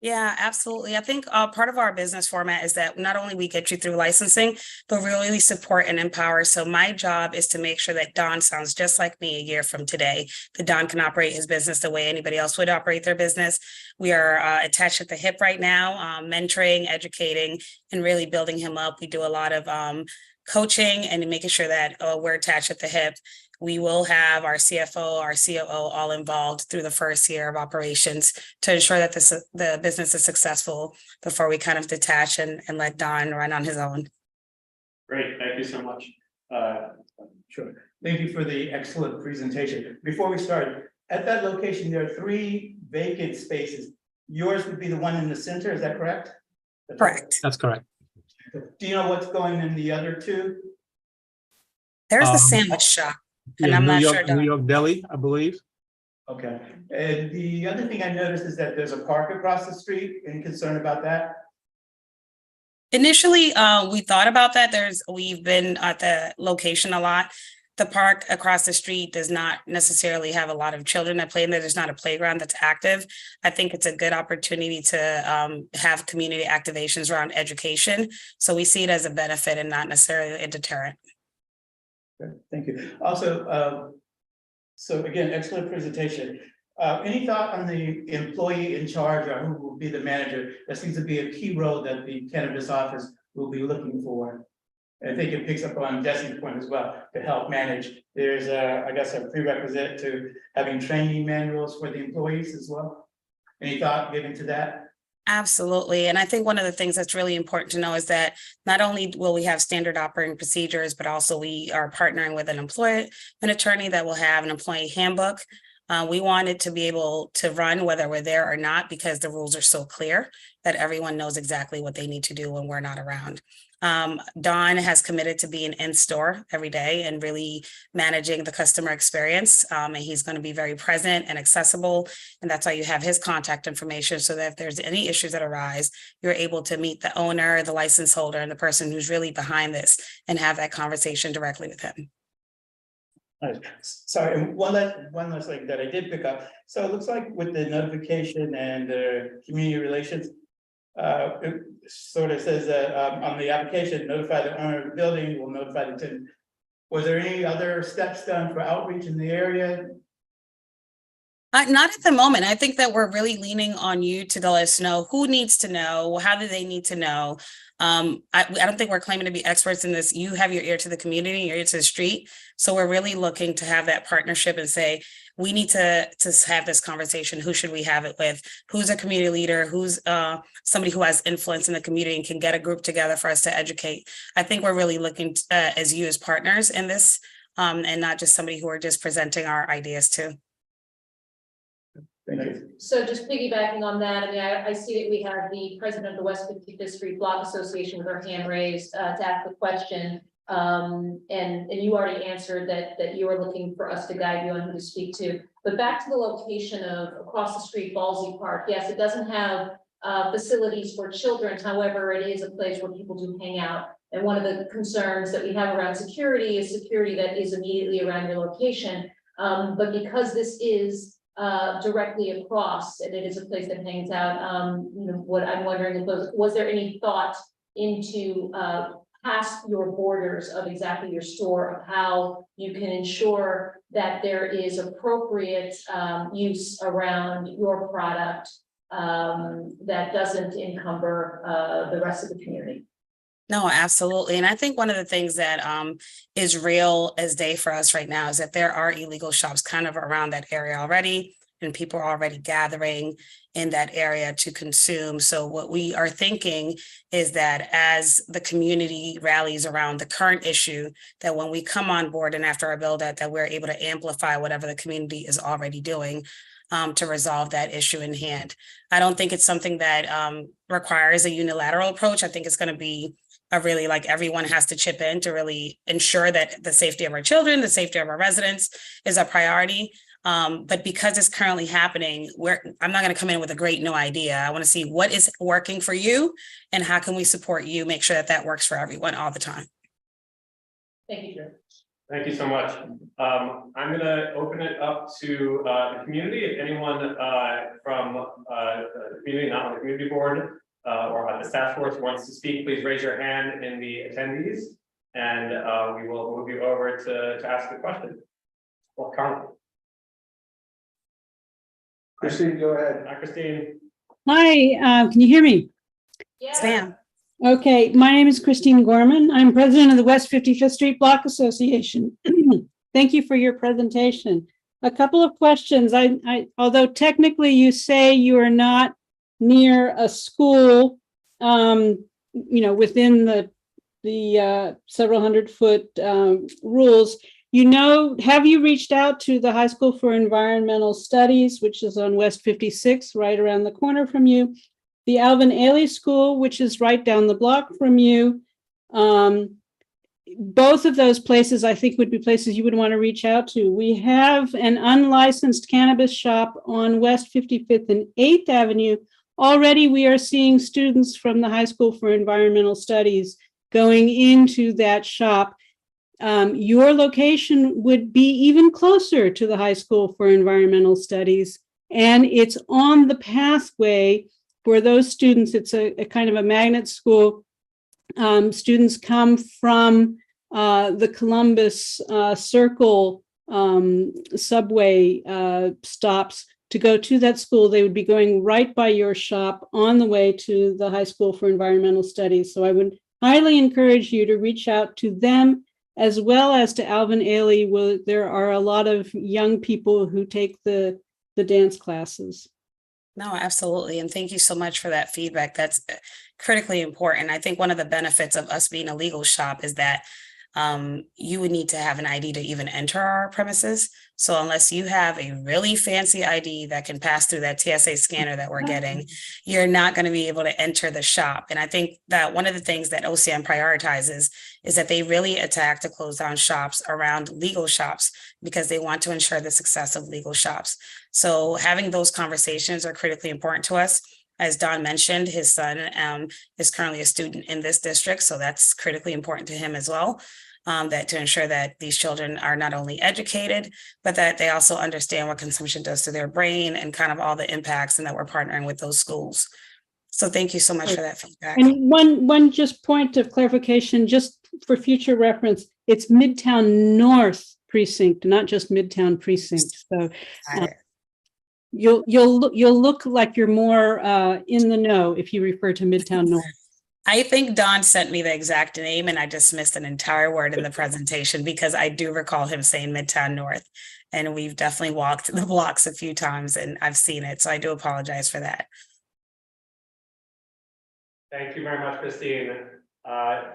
Yeah, absolutely. I think part of our business format is that not only we get you through licensing, but we really support and empower. So my job is to make sure that Don sounds just like me a year from today, that Don can operate his business the way anybody else would operate their business. We are attached at the hip right now, mentoring, educating, and really building him up. We do a lot of coaching and making sure that we're attached at the hip. We will have our CFO, our COO all involved through the first year of operations to ensure that the business is successful before we kind of detach and let Don run on his own. Great, thank you so much. Sure. Thank you for the excellent presentation. Before we start, at that location, there are 3 vacant spaces. Yours would be the one in the center, is that correct? Correct. That's correct. Do you know what's going in the other 2? There's the sandwich shop. And Yeah, I'm New not York, sure, Don. New York Deli, I believe. Okay, and the other thing I noticed is that there's a park across the street. Any concern about that? Initially, we thought about that. We've been at the location a lot. The park across the street does not necessarily have a lot of children that play in there. There's not a playground that's active. I think it's a good opportunity to have community activations around education. So we see it as a benefit and not necessarily a deterrent. Okay, thank you. Also, so again, excellent presentation. Any thought on the employee in charge or who will be the manager? That seems to be a key role that the cannabis office will be looking for. I think it picks up on Jesse's point as well, to help manage. There's I guess a prerequisite to having training manuals for the employees as well. Any thought given to that? Absolutely. And I think one of the things that's really important to know is that not only will we have standard operating procedures, but also we are partnering with an attorney that will have an employee handbook. We want it to be able to run whether we're there or not, because the rules are so clear that everyone knows exactly what they need to do when we're not around. Don has committed to being in store every day and really managing the customer experience. And he's going to be very present and accessible. And that's why you have his contact information, so that if there's any issues that arise, you're able to meet the owner, the license holder, and the person who's really behind this and have that conversation directly with him. Sorry, and one last thing that I did pick up. So it looks like with the notification and the community relations, it sort of says that on the application, notify the owner of the building, will notify the tenant. Was there any other steps done for outreach in the area? Not at the moment. I think that we're really leaning on you to let us know who needs to know, how do they need to know. I don't think we're claiming to be experts in this. You have your ear to the community, your ear to the street. So we're really looking to have that partnership and say, we need to have this conversation. Who should we have it with? Who's a community leader? Who's somebody who has influence in the community and can get a group together for us to educate? I think we're really looking as you as partners in this, and not just somebody who are just presenting our ideas to. Thank you. So just piggybacking on that, I mean, I see that we have the president of the West 55th Street Block Association with her hand raised to ask the question. And you already answered that you are looking for us to guide you on who to speak to. But back to the location of across the street, Ballsy Park. Yes, it doesn't have facilities for children. However, it is a place where people do hang out. And one of the concerns that we have around security is security that is immediately around your location. But because this is directly across, and it is a place that hangs out. What I'm wondering was there any thought into past your borders of exactly your store, of how you can ensure that there is appropriate use around your product that doesn't encumber the rest of the community? No, absolutely. And I think one of the things that is real as day for us right now is that there are illegal shops kind of around that area already, and people are already gathering in that area to consume. So what we are thinking is that as the community rallies around the current issue, that when we come on board and after our build out, that we're able to amplify whatever the community is already doing to resolve that issue in hand. I don't think it's something that requires a unilateral approach. I think it's going to be a really like everyone has to chip in to really ensure that the safety of our children, the safety of our residents is a priority. But because it's currently happening, I'm not going to come in with a great new idea. I want to see what is working for you and how can we support you, make sure that that works for everyone all the time. Thank you, Drew. Thank you so much. I'm going to open it up to the community. If anyone from the community, not on the community board or on the task force wants to speak, please raise your hand in the attendees, and we will move you over to ask the question. Well, Carmen. Christine, go ahead. Hi, Christine. Hi, can you hear me? Yeah. Sam. Okay, my name is Christine Gorman. I'm president of the West 55th Street Block Association. Thank you for your presentation. A couple of questions. Although technically you say you are not near a school, within the several 100-foot rules, have you reached out to the High School for Environmental Studies, which is on West 56, right around the corner from you? The Alvin Ailey School, which is right down the block from you. Both of those places, I think, would be places you would want to reach out to. We have an unlicensed cannabis shop on West 55th and 8th Avenue. Already, we are seeing students from the High School for Environmental Studies going into that shop. Your location would be even closer to the High School for Environmental Studies, and it's on the pathway for those students. It's a kind of a magnet school. Students come from the Columbus Circle subway stops to go to that school. They would be going right by your shop on the way to the High School for Environmental Studies. So I would highly encourage you to reach out to them as well as to Alvin Ailey. There are a lot of young people who take the dance classes. No, absolutely. And thank you so much for that feedback. That's critically important. I think one of the benefits of us being a legal shop is that you would need to have an ID to even enter our premises. So unless you have a really fancy ID that can pass through that TSA scanner that we're getting, you're not going to be able to enter the shop. And I think that one of the things that OCM prioritizes is that they really attack to close down shops around legal shops because they want to ensure the success of legal shops. So having those conversations are critically important to us. As Don mentioned, his son is currently a student in this district, so that's critically important to him as well. That to ensure that these children are not only educated, but that they also understand what consumption does to their brain and kind of all the impacts, and that we're partnering with those schools. So thank you so much for that feedback. And one just point of clarification, just for future reference, it's Midtown North Precinct, not just Midtown Precinct. So you'll look like you're more in the know if you refer to Midtown North. I think Don sent me the exact name and I just missed an entire word in the presentation because I do recall him saying Midtown North, and we've definitely walked the blocks a few times and I've seen it. So I do apologize for that. Thank you very much, Christine.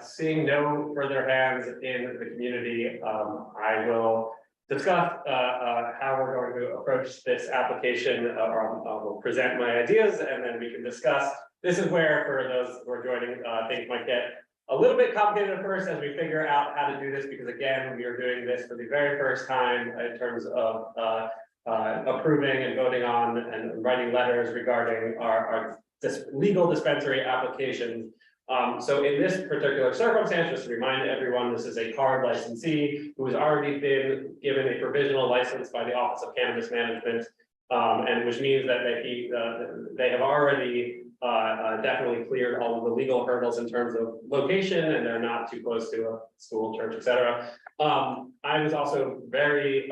Seeing no further hands in the community, I will discuss how we're going to approach this application, or will present my ideas, and then we can discuss. This is where, for those who are joining, things might get a little bit complicated at first as we figure out how to do this, because again, we are doing this for the very first time in terms of approving and voting on and writing letters regarding our legal dispensary applications. So in this particular circumstance, just to remind everyone, this is a card licensee who has already been given a provisional license by the Office of Cannabis Management And which means that they have already definitely cleared all of the legal hurdles in terms of location, and they're not too close to a school, church, etc. I was also very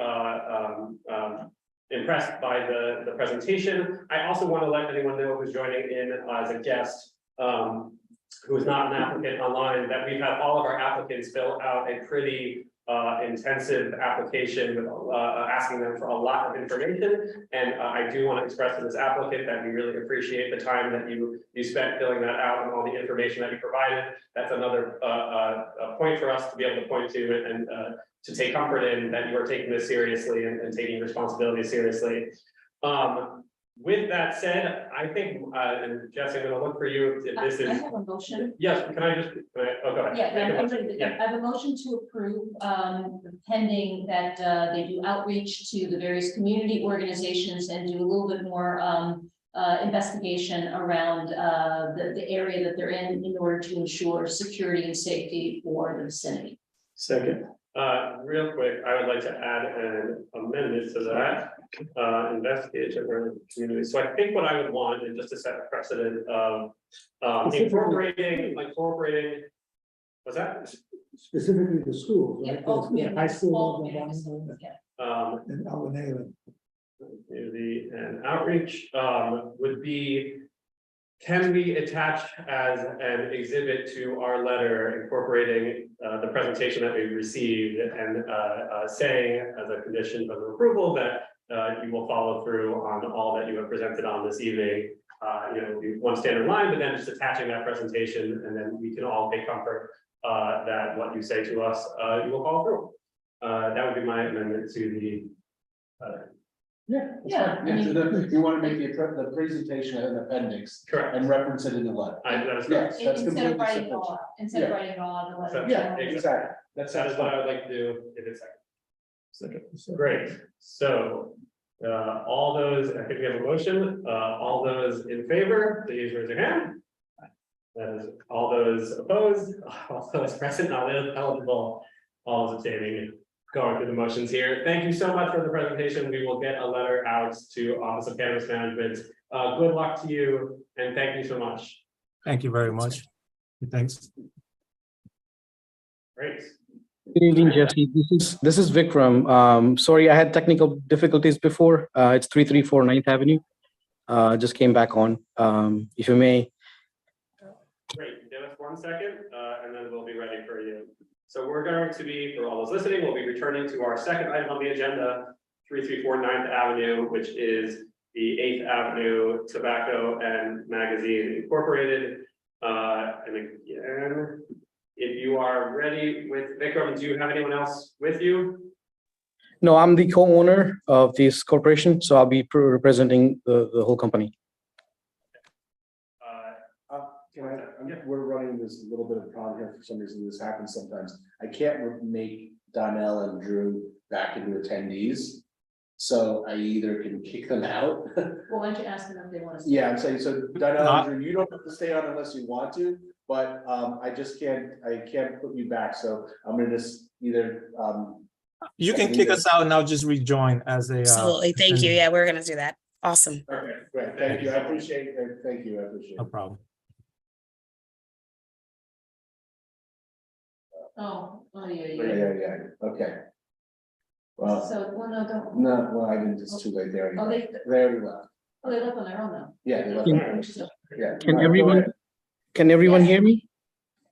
impressed by the presentation. I also want to let anyone know who's joining in as a guest, who is not an applicant online, that we've had all of our applicants fill out a pretty intensive application with asking them for a lot of information. And I do want to express to this applicant that we really appreciate the time that you spent filling that out and all the information that you provided. That's another point for us to be able to point to and to take comfort in that you are taking this seriously and taking responsibility seriously. With that said, I think, and Jesse, I'm going to look for you if this is. I have a motion. Yes, can I oh, go ahead. Yeah, I have a motion to approve, pending that they do outreach to the various community organizations and do a little bit more investigation around the area that they're in order to ensure security and safety for the vicinity. Second. Real quick, I would like to add an amendment to that, investigation for the community. So I think what I would want is just to set a precedent of incorporating, what's that? Specifically the schools, Yeah, right? all The community- high school all and community schools, yeah. Community and outreach would be, can we attach as an exhibit to our letter incorporating the presentation that we received and saying as a condition of approval that you will follow through on all that you have presented on this evening. One standard line, but then just attaching that presentation, and then we can all take comfort that what you say to us, you will follow through. That would be my amendment to the. You want to make the presentation an appendix Correct. and reference it in the letter. That is Yes, correct. that's Instead completely of writing it sufficient. all out, instead of Yeah. writing it all out, the letter. Yeah, exactly. That is what I would like to do if it's second. Great. So all those, I think we have a motion. All those in favor, please raise your hand. That is all those opposed, all those present, not eligible, all those abstaining. Going through the motions here. Thank you so much for the presentation. We will get a letter out to Office of Cannabis Management. Good luck to you, and thank you so much. Thank you very much. Thanks. Great. Good evening, Jesse. This is Vikram. Sorry, I had technical difficulties before. It's 334 9th Avenue. Just came back on. If you may. Great. Give us 1 second, and then we'll be ready for you. So we're going to be, for all those listening, we'll be returning to our second item on the agenda, 334 9th Avenue, which is the 8th Avenue Tobacco and Magazine Incorporated. And again, if you are ready with Vikram, do you have anyone else with you? No, I'm the co-owner of this corporation, so I'll be representing the whole company. We're running this little bit of problem here for some reason. This happens sometimes. I can't make Donnell and Drew back into attendees. So I either can kick them out. Well, why don't you ask them if they want to? Yeah, I'm saying, so Donnell and Drew, you don't have to stay on unless you want to, but I can't put you back. So I'm gonna just either You can kick us out and I'll just rejoin as a. Absolutely. Thank you. Yeah, we're going to do that. Awesome. Okay, great. Thank you. I appreciate it. Thank you. I appreciate No it. problem. Yeah. Okay. Well, So, well, no, don't. no, well, I didn't, it's too late. They Oh, already, they, they already left. oh, they left on their own though. Yeah, they left. Interesting. Yeah. Can Go everyone ahead. hear me?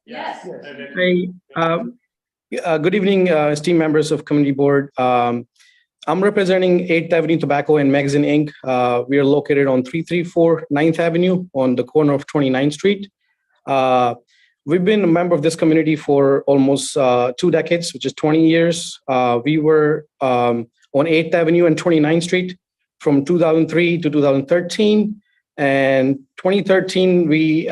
Yes. Hey, good evening, esteemed members of Community Board. I'm representing 8th Avenue Tobacco and Magazine Inc. We are located on 334 9th Avenue on the corner of 29th Street. We've been a member of this community for almost 2 decades, which is 20 years. We were on 8th Avenue and 29th Street from 2003 to 2013. And 2013, we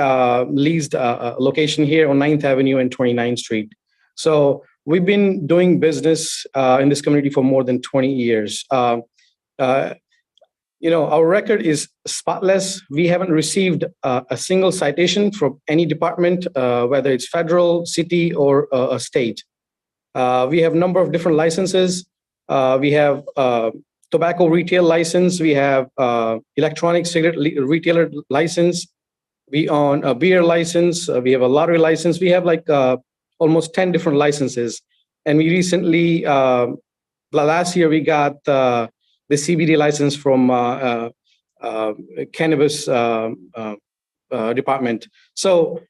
leased a location here on 9th Avenue and 29th Street. So we've been doing business in this community for more than 20 years. Our record is spotless. We haven't received a single citation from any department, whether it's federal, city, or a state. We have a number of different licenses. We have tobacco retail license. We have electronic cigarette retailer license. We own a beer license. We have a lottery license. We have like almost 10 different licenses. And we recently, last year, we got the CBD license from Cannabis department. So,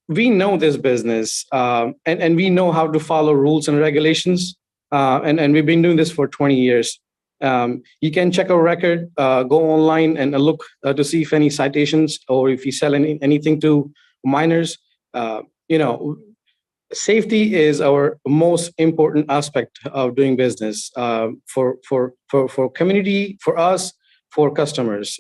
we know this business and we know how to follow rules and regulations. And we've been doing this for 20 years. You can check our record, go online and look to see if any citations or if you sell anything to minors. Safety is our most important aspect of doing business for community, for us, for customers.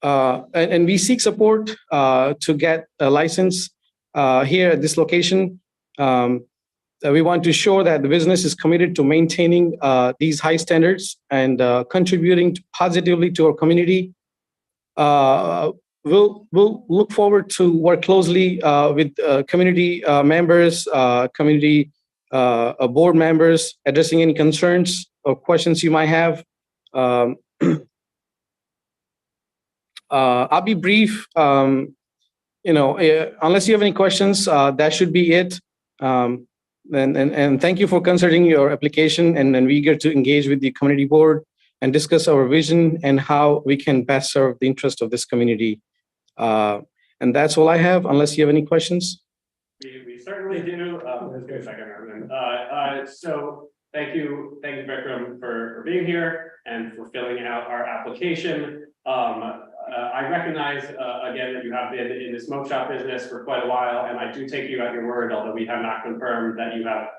And we seek support to get a license here at this location. We want to show that the business is committed to maintaining these high standards and contributing positively to our community. We'll look forward to work closely with community members, community board members, addressing any concerns or questions you might have. I'll be brief. Unless you have any questions, that should be it. And thank you for considering your application, and we're eager to engage with the community board and discuss our vision and how we can best serve the interest of this community. And that's all I have, unless you have any questions. We certainly do. Just give me a second, Arvind. So thank you, Vikram, for being here and for filling out our application. I recognize again that you have been in the smoke shop business for quite a while, and I do take you at your word, although we have not confirmed that you have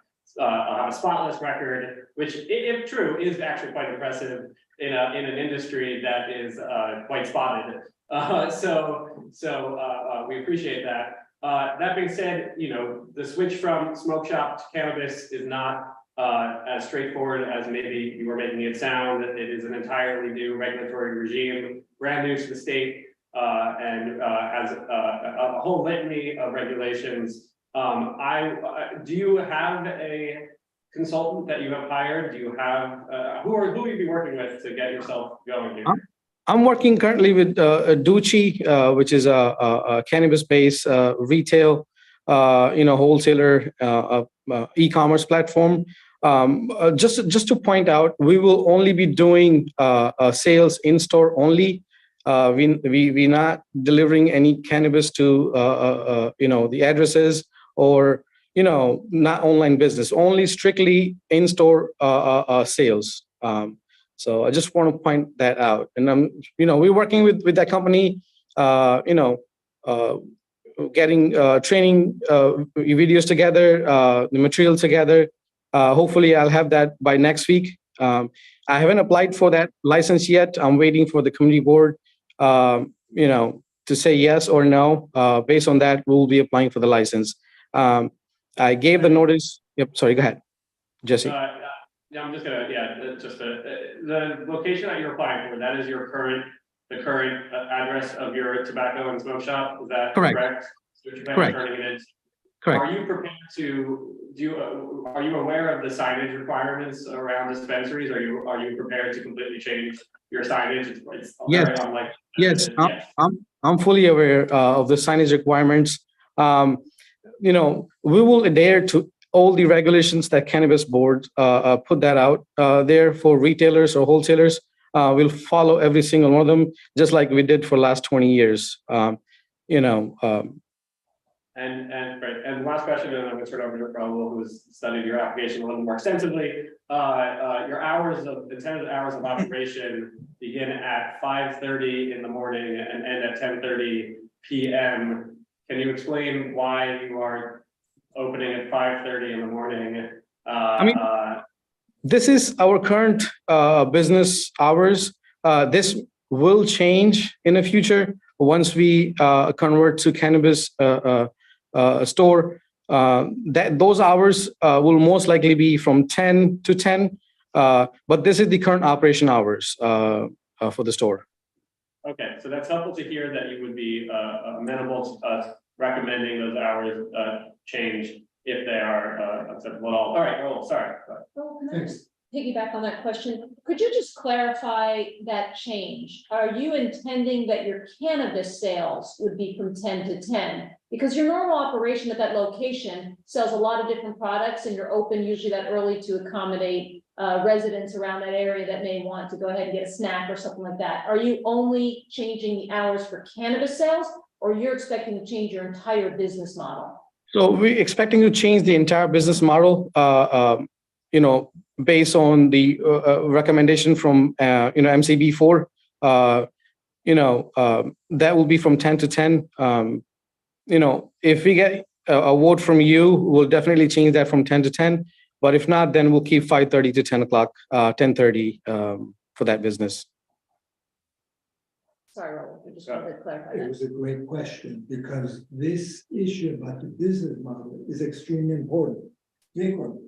a spotless record, which, if true, is actually quite impressive in an industry that is quite spotted. So we appreciate that. That being said, the switch from smoke shop to cannabis is not as straightforward as maybe you were making it sound. It is an entirely new regulatory regime, brand new to the state, and has a whole litany of regulations. Do you have a consultant that you have hired? Do you have who will you be working with to get yourself going here? I'm working currently with Ducci, which is a cannabis-based retail, wholesaler e-commerce platform. Just to point out, we will only be doing sales in store only. We're not delivering any cannabis to the addresses or not online business, only strictly in store sales. So I just want to point that out. And we're working with that company, getting training videos together, the material together. Hopefully I'll have that by next week. I haven't applied for that license yet. I'm waiting for the community board, to say yes or no. Based on that, we'll be applying for the license. I gave the notice. Yep. Sorry, go ahead, Jesse. Yeah, I'm just gonna, the location that you're applying for, that is the current address of your tobacco and smoke shop, is that correct? Correct. Turning it in. Correct. Are you prepared to are you aware of the signage requirements around dispensaries? Are you prepared to completely change your signage? It's yes. very unlike. Yes, I'm fully aware of the signage requirements. We will adhere to all the regulations that Cannabis Board put that out there for retailers or wholesalers. We'll follow every single one of them, just like we did for the last 20 years. And last question, and I'm going to turn it over to Raul, who's studied your application a little more extensively. Your intended hours of operation begin at 5:30 in the morning and end at 10:30 p.m. Can you explain why you are opening at 5:30 in the morning? This is our current business hours. This will change in the future once we convert to cannabis store. Those hours will most likely be from 10 to 10, but this is the current operation hours for the store. Okay, so that's helpful to hear that you would be amenable to us recommending those hours change. if they are acceptable at all. All right, oh, sorry. Well, can I just piggyback on that question? Could you just clarify that change? Are you intending that your cannabis sales would be from 10 to 10? Because your normal operation at that location sells a lot of different products and you're open usually that early to accommodate residents around that area that may want to go ahead and get a snack or something like that. Are you only changing the hours for cannabis sales, or you're expecting to change your entire business model? So we're expecting to change the entire business model, based on the recommendation from, MCB4. That will be from 10 to 10. If we get a vote from you, we'll definitely change that from 10 to 10. But if not, then we'll keep 5:30 to 10 o'clock, 10:30 for that business. Sorry, Raul, I just wanted to clarify It that. was a great question, because this issue about the business model is extremely important. Vikram,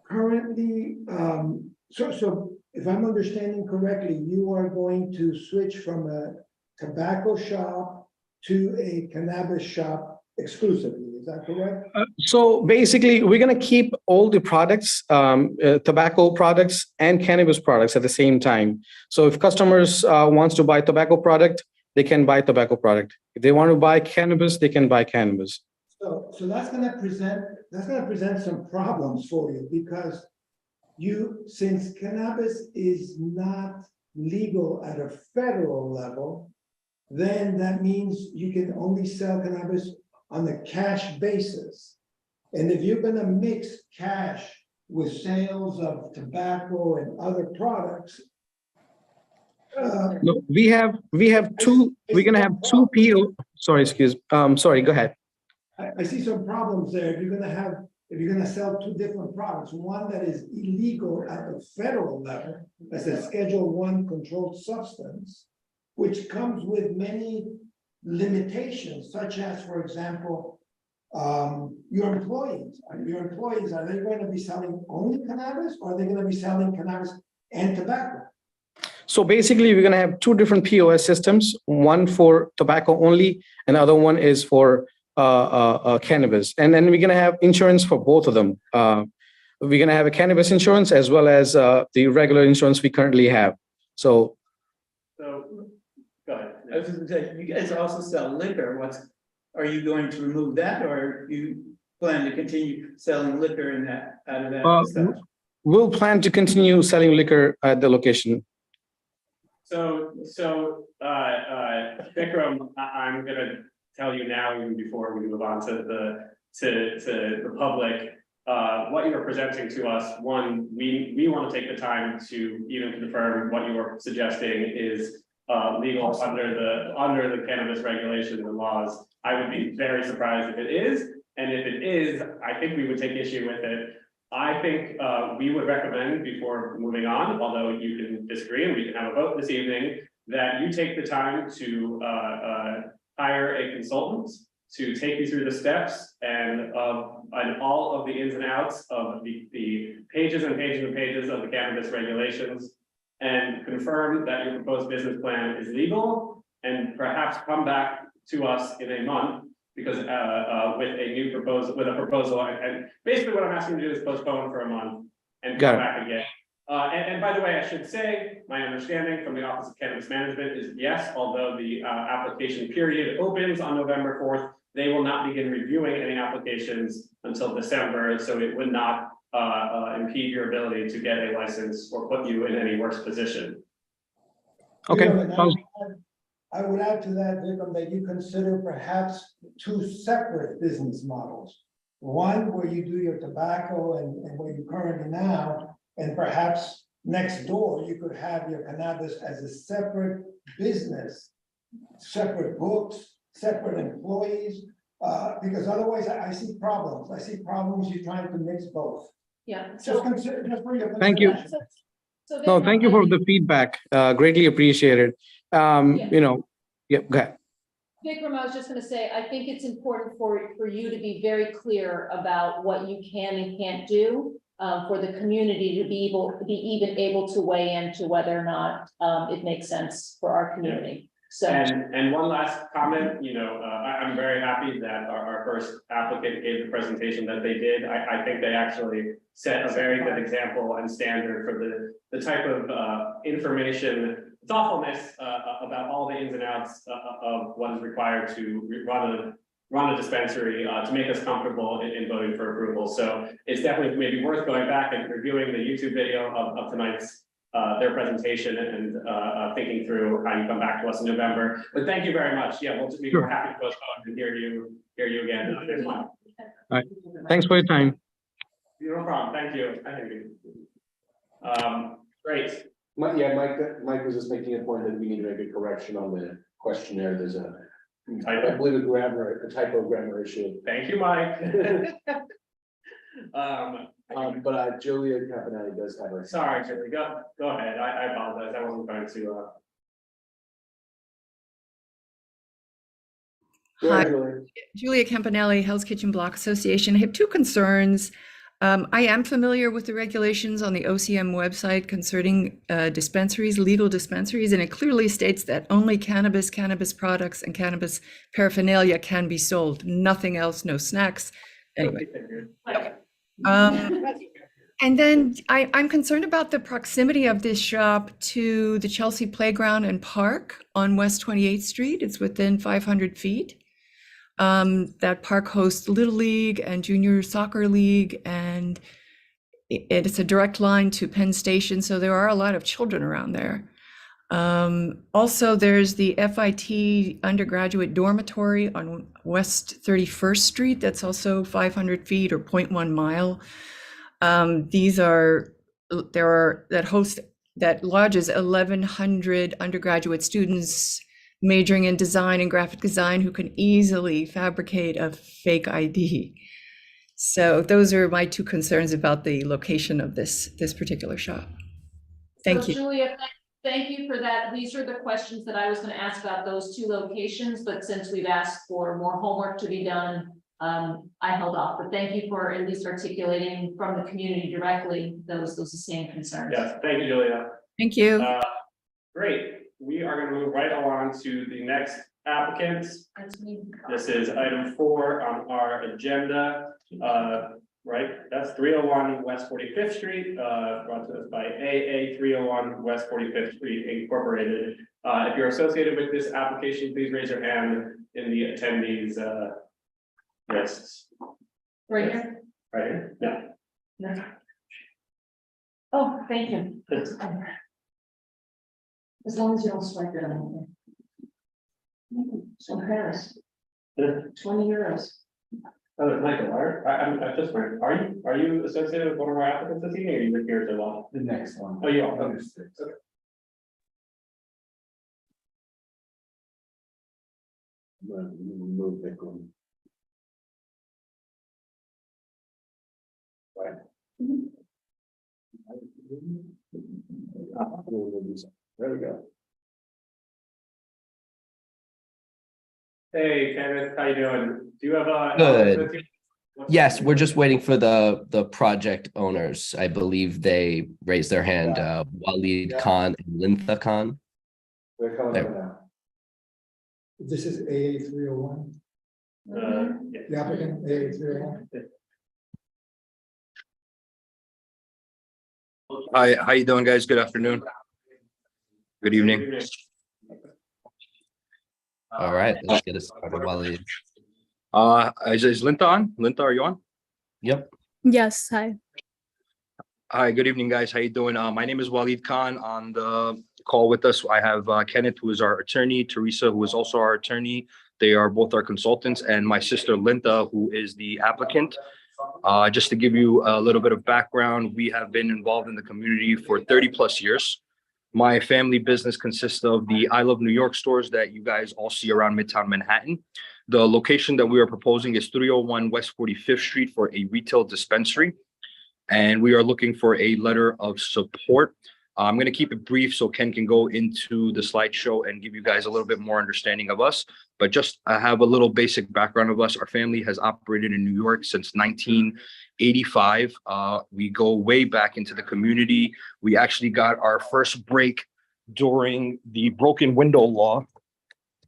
currently, so if I'm understanding correctly, you are going to switch from a tobacco shop to a cannabis shop exclusively, is that correct? So basically, we're going to keep all the products, tobacco products and cannabis products at the same time. So if customers wants to buy tobacco product, they can buy tobacco product. If they want to buy cannabis, they can buy cannabis. So that's gonna present some problems for you, because since cannabis is not legal at a federal level, then that means you can only sell cannabis on a cash basis. And if you're gonna mix cash with sales of tobacco and other products. No, we have two, we're going to have two PO. Sorry, sorry, go ahead. I see some problems there. If you're gonna sell two different products, one that is illegal at the federal level, as a Schedule I controlled substance, which comes with many limitations, such as, for example, your employees. Are they going to be selling only cannabis, or are they going to be selling cannabis and tobacco? So basically, we're going to have two different POS systems, one for tobacco only, and the other one is for cannabis. And then we're going to have insurance for both of them. We're going to have a cannabis insurance as well as the regular insurance we currently have. So So, go ahead. I was just gonna say, you guys also sell liquor. Are you going to remove that, or you plan to continue selling liquor in that, out of that stuff? we'll plan to continue selling liquor at the location. So, Vikram, I'm gonna tell you now, even before we move on to the public, what you are presenting to us. One, we want to take the time to even confirm what you are suggesting is legal under the cannabis regulations and laws. I would be very surprised if it is, and if it is, I think we would take issue with it. I think we would recommend, before moving on, although you can disagree and we can have a vote this evening, that you take the time to hire a consultant to take you through the steps and all of the ins and outs of the pages and pages and pages of the cannabis regulations, and confirm that your proposed business plan is legal, and perhaps come back to us in a month, because with a proposal, and basically what I'm asking you to do is postpone for a month and come back again. And by the way, I should say, my understanding from the Office of Cannabis Management is yes, although the application period opens on November 4th, they will not begin reviewing any applications until December, so it would not impede your ability to get a license or put you in any worse position. Okay. I would add to that, Vikram, that you consider perhaps two separate business models. One where you do your tobacco and where you currently now, and perhaps next door, you could have your cannabis as a separate business, separate books, separate employees, because otherwise I see problems. I see problems you're trying to mix both. Yeah. Just consider, just for your Thank you. consideration. No, thank you for the feedback. Greatly appreciated. Go ahead. Vikram, I was just gonna say, I think it's important for you to be very clear about what you can and can't do, for the community to be even able to weigh into whether or not, it makes sense for our community. So, And one last comment, I'm very happy that our first applicant gave the presentation that they did. I think they actually set a very good example and standard for the type of information thoughtfulness about all the ins and outs of what is required to run a dispensary to make us comfortable in voting for approval. So it's definitely maybe worth going back and reviewing the YouTube video of tonight's their presentation and thinking through how you come back to us in November. But thank you very much. Yeah, we're happy to postpone and hear you again. Next month. All right. Thanks for your time. No problem. Thank you. Great. Mike was just making a point that we need to make a correction on the questionnaire. There's I believe a typo grammar issue. Thank you, Mike. But Julia Campanelli does have her. Sorry, Julie, go ahead. I apologize. I wasn't trying to. Hi, Julia Campanelli, Hell's Kitchen Block Association. I have two concerns. I am familiar with the regulations on the OCM website concerning dispensaries, legal dispensaries, and it clearly states that only cannabis products, and cannabis paraphernalia can be sold. Nothing else, no snacks. Anyway. Okay. And then I'm concerned about the proximity of this shop to the Chelsea Playground and Park on West 28th Street. It's within 500 feet. That park hosts Little League and Junior Soccer League, and it's a direct line to Penn Station, so there are a lot of children around there. Also, there's the FIT undergraduate dormitory on West 31st Street. That's also 500 feet or 0.1 mile. That lodges 1,100 undergraduate students majoring in design and graphic design who can easily fabricate a fake ID. So those are my two concerns about the location of this particular shop. Thank you. Julia, thank you for that. These are the questions that I was going to ask about those two locations, but since we've asked for more homework to be done, I held off. But thank you for at least articulating from the community directly those same concerns. Yes, thank you, Julia. Thank you. Great. We are going to move right along to the next applicant. This is item 4 on our agenda. Right, that's 301 West 45th Street, brought to us by AA 301 West 45th Street Incorporated. If you're associated with this application, please raise your hand in the attendees lists. Right here? Right here? Yeah. No. Oh, thank you. As long as you don't strike that on there. So Paris. 20 euros. Oh, Michael, I'm just wondering, are you associated with one of our applicants this evening, or are you here to one? The next one. Oh, you are. Okay. Okay. I'm gonna remove that one. Right. There we go. Hey, Kenneth, how you doing? Do you have a? Good. Yes, we're just waiting for the project owners. I believe they raised their hand, Walid Khan and Lintha Khan. They're coming There. up now. This is AA 301, the applicant, AA 301. Hi, how you doing, guys? Good afternoon. Good evening. All right, let's get us started, Walid. Is Linta on? Linta, are you on? Yep. Yes, hi. Hi, good evening, guys. How you doing? My name is Walid Khan. On the call with us, I have Kenneth, who is our attorney, Teresa, who is also our attorney. They are both our consultants, and my sister Linta, who is the applicant. Just to give you a little bit of background, we have been involved in the community for 30 plus years. My family business consists of the I Love New York stores that you guys all see around Midtown Manhattan. The location that we are proposing is 301 West 45th Street for a retail dispensary. And we are looking for a letter of support. I'm going to keep it brief so Ken can go into the slideshow and give you guys a little bit more understanding of us. But just have a little basic background of us. Our family has operated in New York since 1985. We go way back into the community. We actually got our first break during the broken window law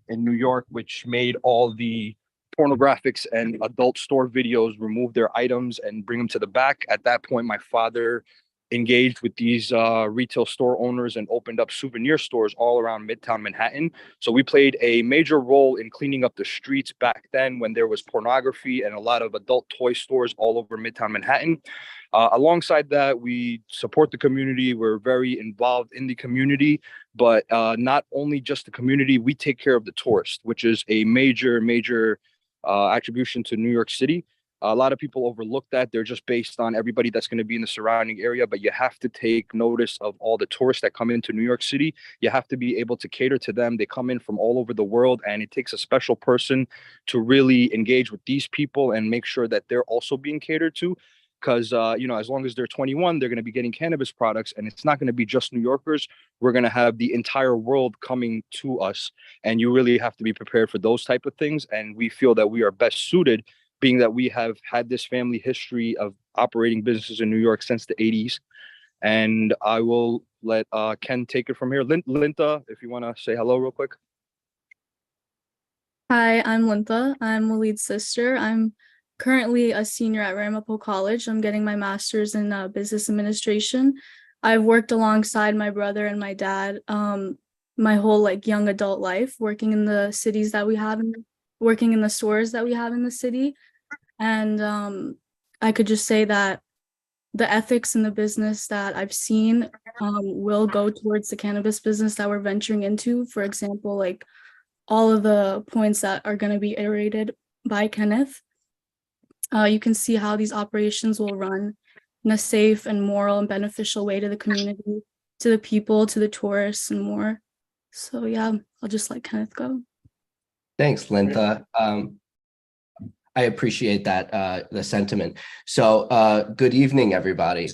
in New York, which made all the pornographics and adult store videos remove their items and bring them to the back. At that point, my father engaged with these retail store owners and opened up souvenir stores all around Midtown Manhattan. So we played a major role in cleaning up the streets back then when there was pornography and a lot of adult toy stores all over Midtown Manhattan. Alongside that, we support the community. We're very involved in the community, but not only just the community, we take care of the tourists, which is a major attribution to New York City. A lot of people overlook that. They're just based on everybody that's going to be in the surrounding area, but you have to take notice of all the tourists that come into New York City. You have to be able to cater to them. They come in from all over the world, and it takes a special person to really engage with these people and make sure that they're also being catered to. Because, as long as they're 21, they're going to be getting cannabis products, and it's not going to be just New Yorkers. We're going to have the entire world coming to us, and you really have to be prepared for those type of things. And we feel that we are best suited, being that we have had this family history of operating businesses in New York since the 80s. And I will let Ken take it from here. Linta, if you want to say hello real quick. Hi, I'm Linta. I'm Waleed's sister. I'm currently a senior at Ramapo College. I'm getting my master's in business administration. I've worked alongside my brother and my dad my whole young adult life, working in the cities that we have, working in the stores that we have in the city. And I could just say that the ethics in the business that I've seen will go towards the cannabis business that we're venturing into. For example, all of the points that are going to be iterated by Kenneth. You can see how these operations will run in a safe and moral and beneficial way to the community, to the people, to the tourists, and more. So yeah, I'll just let Kenneth go. Thanks, Linta. I appreciate that, the sentiment. So good evening, everybody.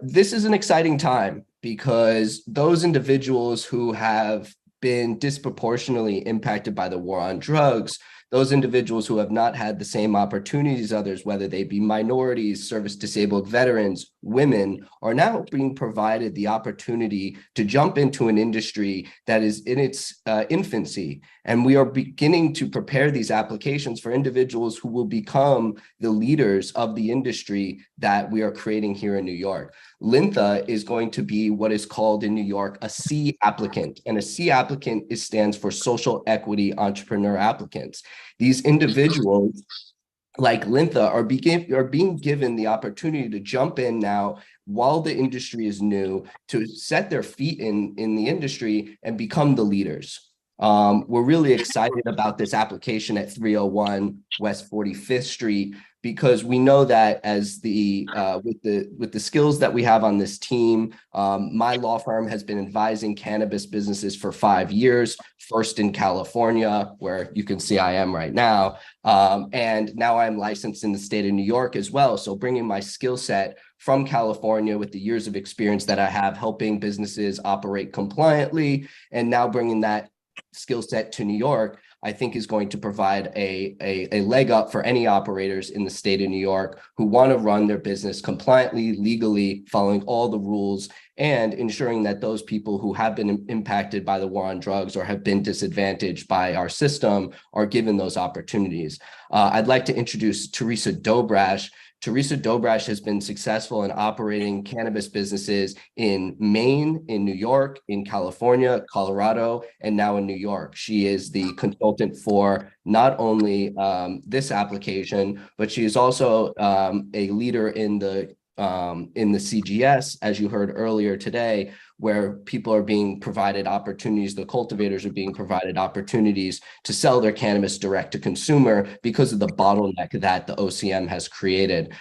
This is an exciting time because those individuals who have been disproportionately impacted by the war on drugs, those individuals who have not had the same opportunities as others, whether they be minorities, service-disabled veterans, women, are now being provided the opportunity to jump into an industry that is in its infancy. And we are beginning to prepare these applications for individuals who will become the leaders of the industry that we are creating here in New York. Linta is going to be what is called in New York a C applicant, and a C applicant stands for Social Equity Entrepreneur Applicants. These individuals, like Linta, are being given the opportunity to jump in now while the industry is new, to set their feet in the industry and become the leaders. We're really excited about this application at 301 West 45th Street, because we know that as with the skills that we have on this team, my law firm has been advising cannabis businesses for 5 years, first in California, where you can see I am right now, and now I'm licensed in the state of New York as well. So bringing my skill set from California with the years of experience that I have helping businesses operate compliantly, and now bringing that skill set to New York, I think is going to provide a leg up for any operators in the state of New York who want to run their business compliantly, legally, following all the rules, and ensuring that those people who have been impacted by the war on drugs or have been disadvantaged by our system are given those opportunities. I'd like to introduce Teresa Dobrash. Teresa Dobrash has been successful in operating cannabis businesses in Maine, in New York, in California, Colorado, and now in New York. She is the consultant for not only this application, but she is also a leader in the CGS, as you heard earlier today, where people are being provided opportunities, the cultivators are being provided opportunities to sell their cannabis direct to consumer because of the bottleneck that the OCM has created.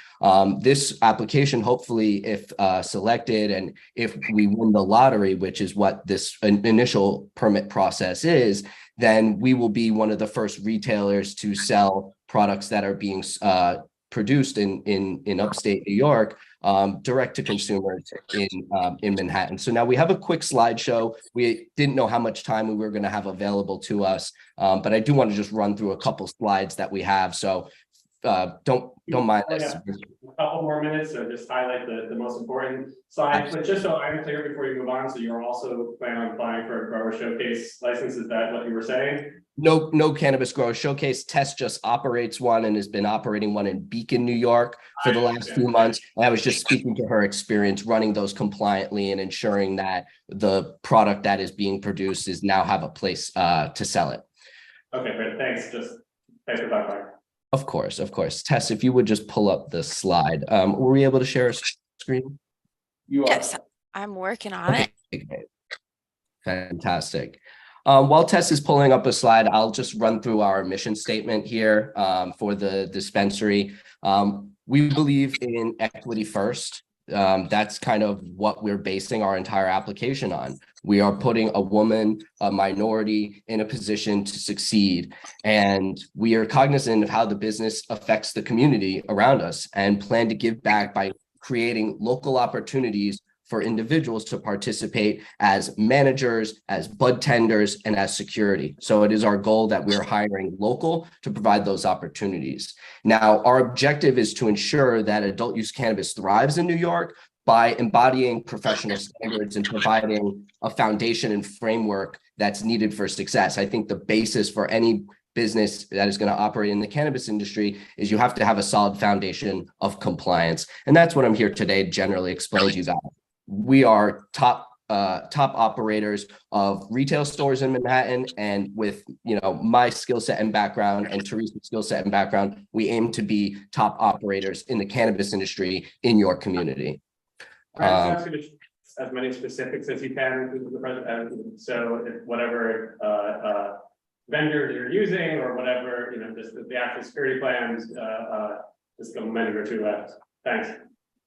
This application, hopefully, if selected and if we win the lottery, which is what this initial permit process is, then we will be one of the first retailers to sell products that are being produced in upstate New York, direct to consumers in Manhattan. So now we have a quick slideshow. We didn't know how much time we were going to have available to us, but I do want to just run through a couple slides that we have. So don't mind Oh, this. yeah. A couple more minutes, so just highlight the most important slides, but just so I'm clear before you move on, so you're also planning on applying for a grower showcase license, is that what you were saying? No cannabis grower showcase. Tess just operates one and has been operating one in Beacon, New York for the last few months. And I was just speaking to her experience running those compliantly and ensuring that the product that is being produced is now have a place to sell it. Okay, great, thanks, thanks for that. Of course. Tess, if you would just pull up the slide. Were we able to share a screen? Yes, I'm working on it. Great. Fantastic. While Tess is pulling up a slide, I'll just run through our mission statement here for the dispensary. We believe in equity first. That's kind of what we're basing our entire application on. We are putting a woman, a minority in a position to succeed. And we are cognizant of how the business affects the community around us and plan to give back by creating local opportunities for individuals to participate as managers, as bud tenders, and as security. So it is our goal that we're hiring local to provide those opportunities. Now, our objective is to ensure that adult use cannabis thrives in New York by embodying professional standards and providing a foundation and framework that's needed for success. I think the basis for any business that is going to operate in the cannabis industry is you have to have a solid foundation of compliance. And that's what I'm here today to generally explain to you guys. We are top operators of retail stores in Manhattan, and with my skill set and background and Teresa's skill set and background, we aim to be top operators in the cannabis industry in your community. Right, so as many specifics as you can with the president. So if whatever vendor you're using or whatever, just the actual security plans, just a minute or two left. Thanks.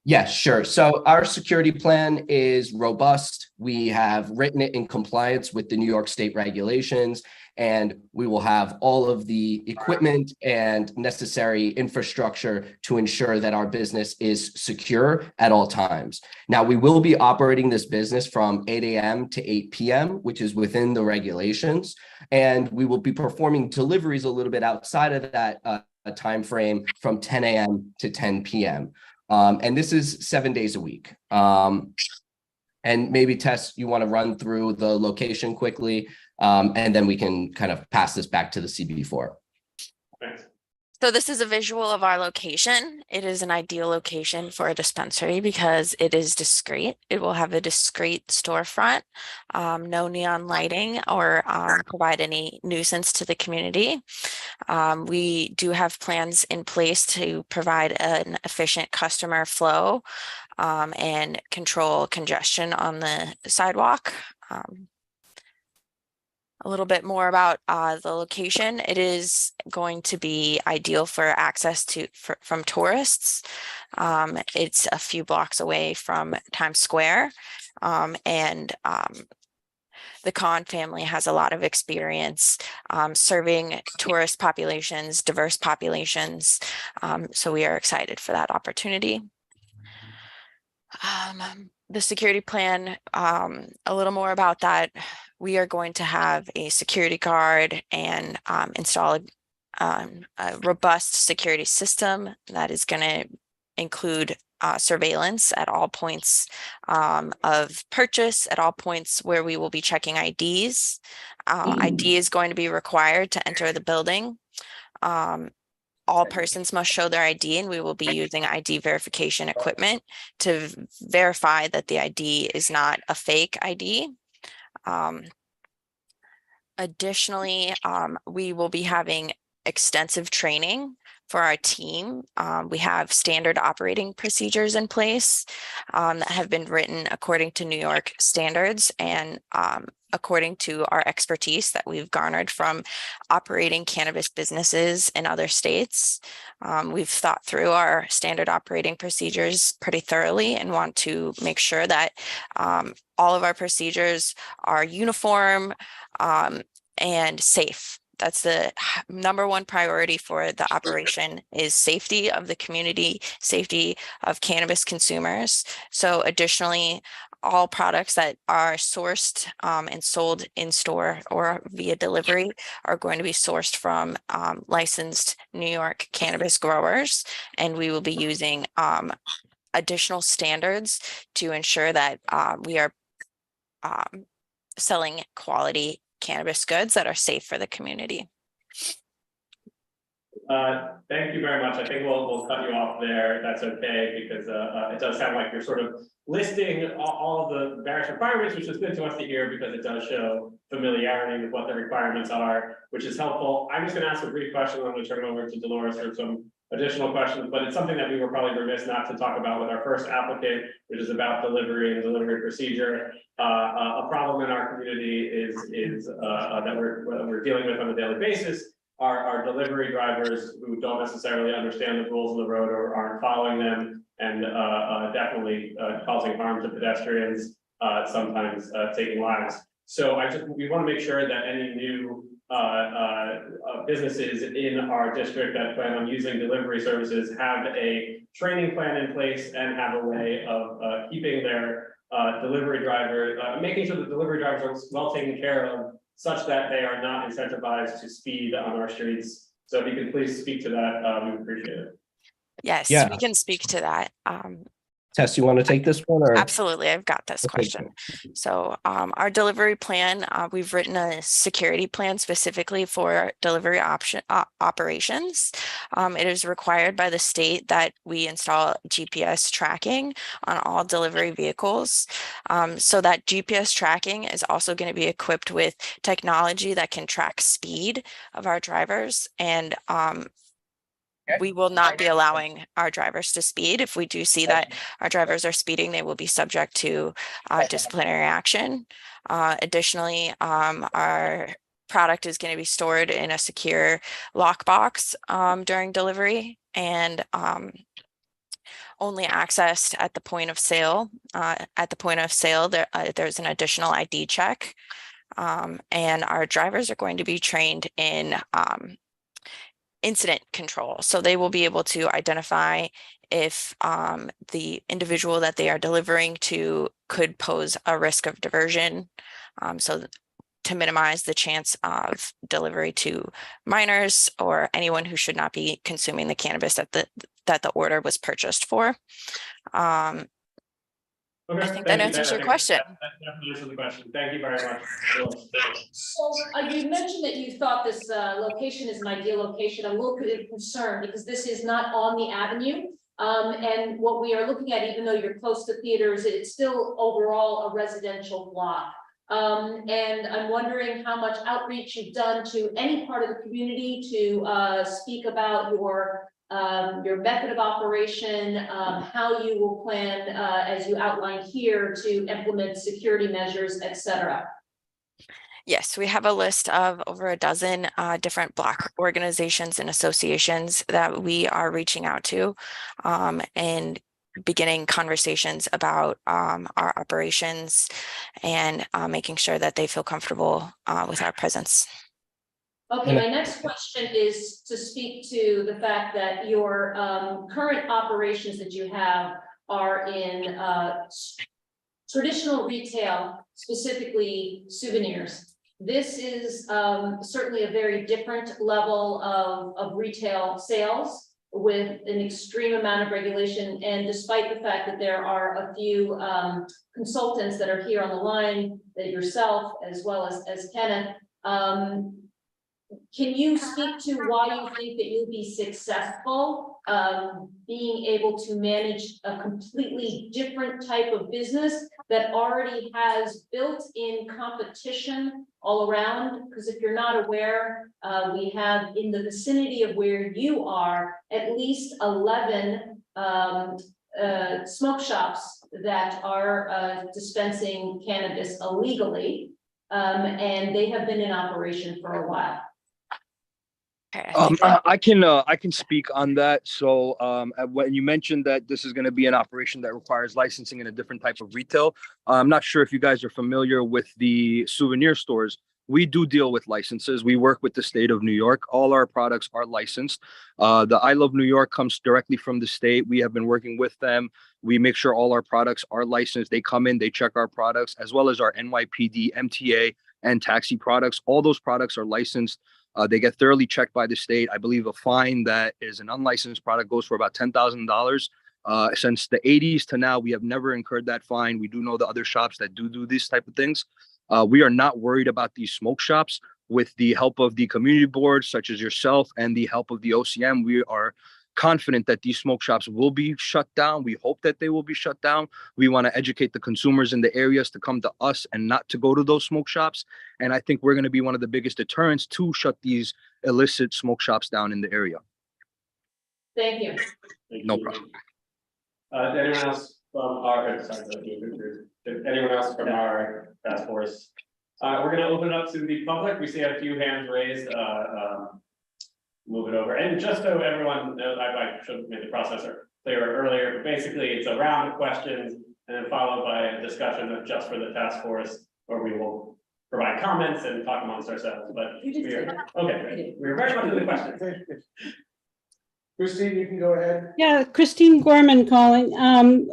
Yes, sure. So our security plan is robust. We have written it in compliance with the New York State regulations, and we will have all of the equipment and necessary infrastructure to ensure that our business is secure at all times. Now, we will be operating this business from 8 a.m. to 8 p.m., which is within the regulations, and we will be performing deliveries a little bit outside of that time frame from 10 a.m. to 10 p.m. And this is 7 days a week. And maybe Tess, you want to run through the location quickly, and then we can kind of pass this back to the CB4. Thanks. So this is a visual of our location. It is an ideal location for a dispensary because it is discreet. It will have a discreet storefront, no neon lighting or provide any nuisance to the community. We do have plans in place to provide an efficient customer flow and control congestion on the sidewalk. A little bit more about the location. It is going to be ideal for access from tourists. It's a few blocks away from Times Square, and the Khan family has a lot of experience serving tourist populations, diverse populations. So we are excited for that opportunity. The security plan, a little more about that. We are going to have a security guard and install a robust security system that is going to include surveillance at all points of purchase, at all points where we will be checking IDs. ID is going to be required to enter the building. All persons must show their ID, and we will be using ID verification equipment to verify that the ID is not a fake ID. Additionally, we will be having extensive training for our team. We have standard operating procedures in place that have been written according to New York standards and according to our expertise that we've garnered from operating cannabis businesses in other states. We've thought through our standard operating procedures pretty thoroughly and want to make sure that all of our procedures are uniform and safe. That's the number one priority for the operation is safety of the community, safety of cannabis consumers. So additionally, all products that are sourced and sold in store or via delivery are going to be sourced from licensed New York cannabis growers. And we will be using additional standards to ensure that we are selling quality cannabis goods that are safe for the community. Thank you very much. I think we'll cut you off there, if that's okay, because it does sound like you're sort of listing all of the various requirements, which is good to us to hear because it does show familiarity with what the requirements are, which is helpful. I'm just going to ask a brief question, and I'm going to turn it over to Dolores for some additional questions, but it's something that we were probably remiss not to talk about with our first applicant, which is about delivery and delivery procedure. A problem in our community is that we're dealing with on a daily basis are delivery drivers who don't necessarily understand the rules of the road or aren't following them, and definitely causing harm to pedestrians, sometimes taking lives. So we want to make sure that any new businesses in our district that plan on using delivery services have a training plan in place and have a way of keeping their delivery driver, making sure the delivery drivers are well taken care of, such that they are not incentivized to speed on our streets. So if you could please speak to that, we would appreciate it. Yes, Yeah. we can speak to that. Tess, you want to take this one or? Absolutely, I've got this question. So our delivery plan, we've written a security plan specifically for delivery operations. It is required by the state that we install GPS tracking on all delivery vehicles. So that GPS tracking is also going to be equipped with technology that can track speed of our drivers, and we will not be allowing our drivers to speed. If we do see that our drivers are speeding, they will be subject to disciplinary action. Additionally, our product is going to be stored in a secure lockbox during delivery, and only accessed at the point of sale. At the point of sale, there's an additional ID check, and our drivers are going to be trained in incident control. So they will be able to identify if the individual that they are delivering to could pose a risk of diversion. So to minimize the chance of delivery to minors or anyone who should not be consuming the cannabis that the order was purchased for. Okay, I think that answers your question. That definitely answers the question. Thank you very much. So you mentioned that you thought this location is an ideal location. I'm a little bit concerned because this is not on the avenue. And what we are looking at, even though you're close to theaters, it's still overall a residential block. And I'm wondering how much outreach you've done to any part of the community to speak about your method of operation, how you will plan, as you outlined here, to implement security measures, et cetera. Yes, we have a list of over a dozen different block organizations and associations that we are reaching out to and beginning conversations about our operations and making sure that they feel comfortable with our presence. Okay, my next question is to speak to the fact that your current operations that you have are in traditional retail, specifically souvenirs. This is certainly a very different level of retail sales with an extreme amount of regulation. And despite the fact that there are a few consultants that are here on the line, that yourself, as well as Kemet, can you speak to why you think that you'll be successful being able to manage a completely different type of business that already has built-in competition all around? Because if you're not aware, we have in the vicinity of where you are at least 11 smoke shops that are dispensing cannabis illegally, and they have been in operation for a while. I can speak on that. So when you mentioned that this is going to be an operation that requires licensing in a different type of retail, I'm not sure if you guys are familiar with the souvenir stores we do deal with licenses. We work with the state of New York. All our products are licensed. The I Love New York comes directly from the state. We have been working with them. We make sure all our products are licensed. They come in, they check our products, as well as our NYPD, MTA, and taxi products. All those products are licensed. They get thoroughly checked by the state. I believe a fine that is an unlicensed product goes for about $10,000. Since the 80s to now, we have never incurred that fine. We do know the other shops that do these type of things. We are not worried about these smoke shops. With the help of the community boards, such as yourself, and the help of the OCM, we are confident that these smoke shops will be shut down. We hope that they will be shut down. We want to educate the consumers in the areas to come to us and not to go to those smoke shops. And I think we're going to be one of the biggest deterrents to shut these illicit smoke shops down in the area. Thank you. No problem. Anyone else from our, anyone else from our task force? We're gonna open it up to the public. We see a few hands raised. Move it over. And just so everyone knows, I should have made the process clearer earlier, but basically it's a round of questions and then followed by a discussion of just for the task force, where we will provide comments and talk amongst ourselves. But we're very much in the questions. Christine, you can go ahead. Yeah, Christine Gorman calling. I'm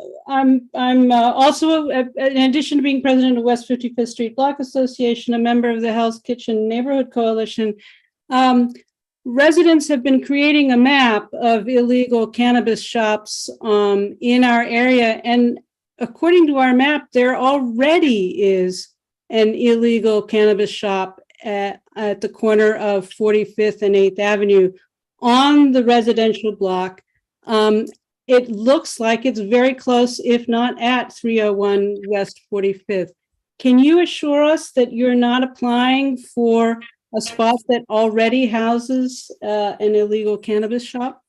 also, in addition to being president of West 55th Street Block Association, a member of the Hell's Kitchen Neighborhood Coalition. Residents have been creating a map of illegal cannabis shops in our area. And according to our map, there already is an illegal cannabis shop at the corner of 45th and 8th Avenue on the residential block. It looks like it's very close, if not at 301 West 45th. Can you assure us that you're not applying for a spot that already houses an illegal cannabis shop?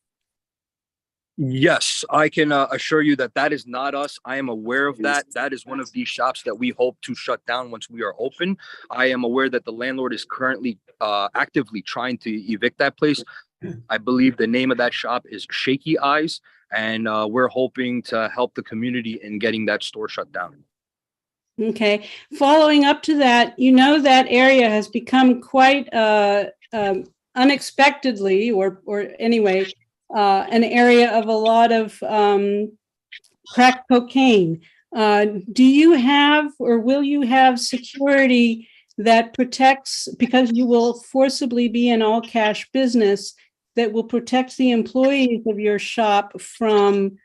Yes, I can assure you that that is not us. I am aware of that. That is one of these shops that we hope to shut down once we are open. I am aware that the landlord is currently actively trying to evict that place. I believe the name of that shop is Shaky Eyes, and we're hoping to help the community in getting that store shut down. Okay, following up to that, you know, that area has become quite unexpectedly, or anyway, an area of a lot of crack cocaine. Do you have, or will you have security that protects, because you will forcibly be an all cash business, that will protect the employees of your shop from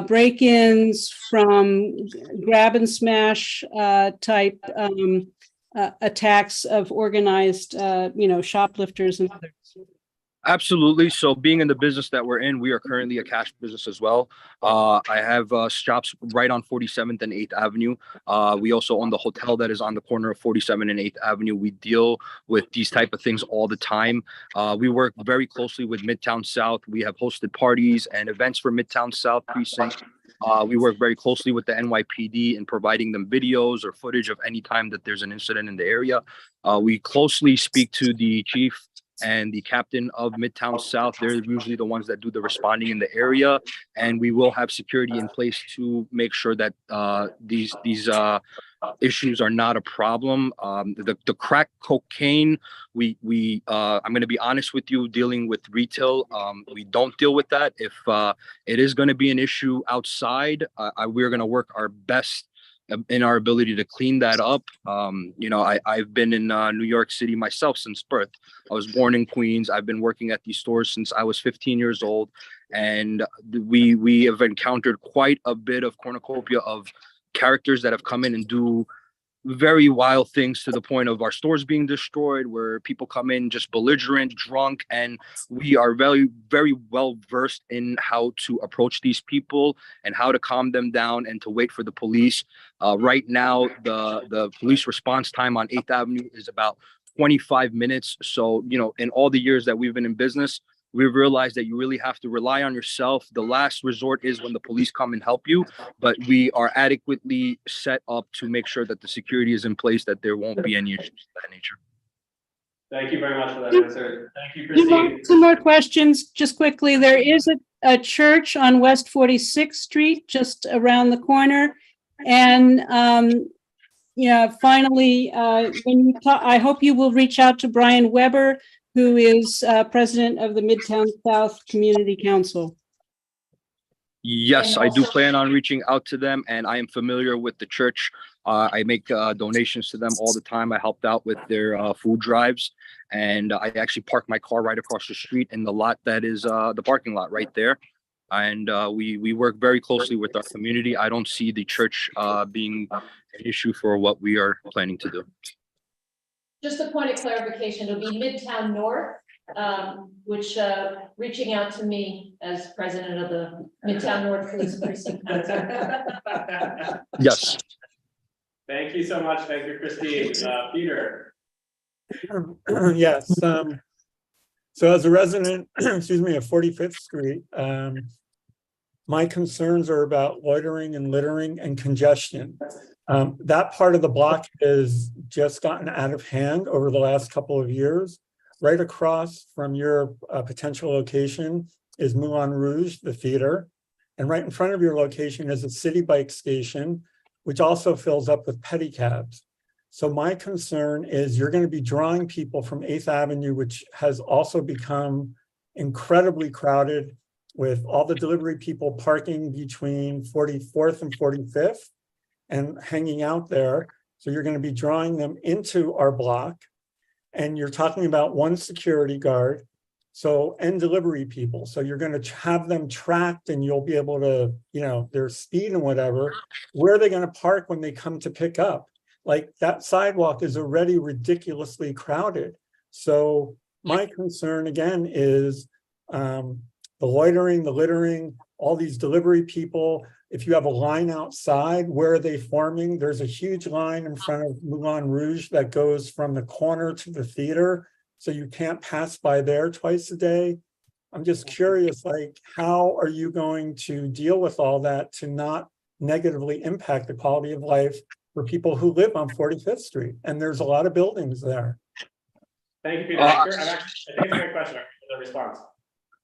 break-ins, from grab and smash type attacks of organized, shoplifters and others? Absolutely. So being in the business that we're in, we are currently a cash business as well. I have shops right on 47th and 8th Avenue. We also own the hotel that is on the corner of 47th and 8th Avenue. We deal with these type of things all the time. We work very closely with Midtown South. We have hosted parties and events for Midtown South precinct. We work very closely with the NYPD in providing them videos or footage of any time that there's an incident in the area. We closely speak to the chief and the captain of Midtown South. They're usually the ones that do the responding in the area, and we will have security in place to make sure that these issues are not a problem. The crack cocaine, I'm going to be honest with you, dealing with retail, we don't deal with that. If it is going to be an issue outside, we're going to work our best in our ability to clean that up. I've been in New York City myself since birth. I was born in Queens. I've been working at these stores since I was 15 years old. And we have encountered quite a bit of cornucopia of characters that have come in and do very wild things, to the point of our stores being destroyed, where people come in just belligerent, drunk, and we are very, very well versed in how to approach these people and how to calm them down and to wait for the police. Right now, the police response time on 8th Avenue is about 25 minutes. So, in all the years that we've been in business, we've realized that you really have to rely on yourself. The last resort is when the police come and help you, but we are adequately set up to make sure that the security is in place, that there won't be any issues of that nature. Thank you very much for that answer. Thank you, Christine. Two more questions, just quickly. There is a church on West 46th Street, just around the corner. And, yeah, finally, when you talk, I hope you will reach out to Brian Weber, who is president of the Midtown South Community Council. Yes, And I do also- plan on reaching out to them, and I am familiar with the church. I make donations to them all the time. I helped out with their food drives, and I actually park my car right across the street in the lot that is the parking lot right there. And we work very closely with our community. I don't see the church being an issue for what we are planning to do. Just a point of clarification, it'll be Midtown North, which, reaching out to me as president of the Midtown North Police Precinct. Yes. Thank you so much. Thank you, Christine. Peter. Yes, so as a resident, excuse me, of 45th Street, my concerns are about loitering and littering and congestion. That part of the block has just gotten out of hand over the last couple of years. Right across from your potential location is Moulin Rouge, the theater. And right in front of your location is a city bike station, which also fills up with pedicabs. So my concern is you're going to be drawing people from 8th Avenue, which has also become incredibly crowded with all the delivery people parking between 44th and 45th and hanging out there. So you're going to be drawing them into our block. And you're talking about one security guard, and delivery people. So you're going to have them tracked and you'll be able to, their speed and whatever. Where are they going to park when they come to pick up? Like that sidewalk is already ridiculously crowded. So my concern again is the loitering, the littering, all these delivery people. If you have a line outside, where are they forming? There's a huge line in front of Moulin Rouge that goes from the corner to the theater. So you can't pass by there twice a day. I'm just curious, like, how are you going to deal with all that to not negatively impact the quality of life for people who live on 45th Street? And there's a lot of buildings there. Thank you, Peter. I think it's a great question. The response.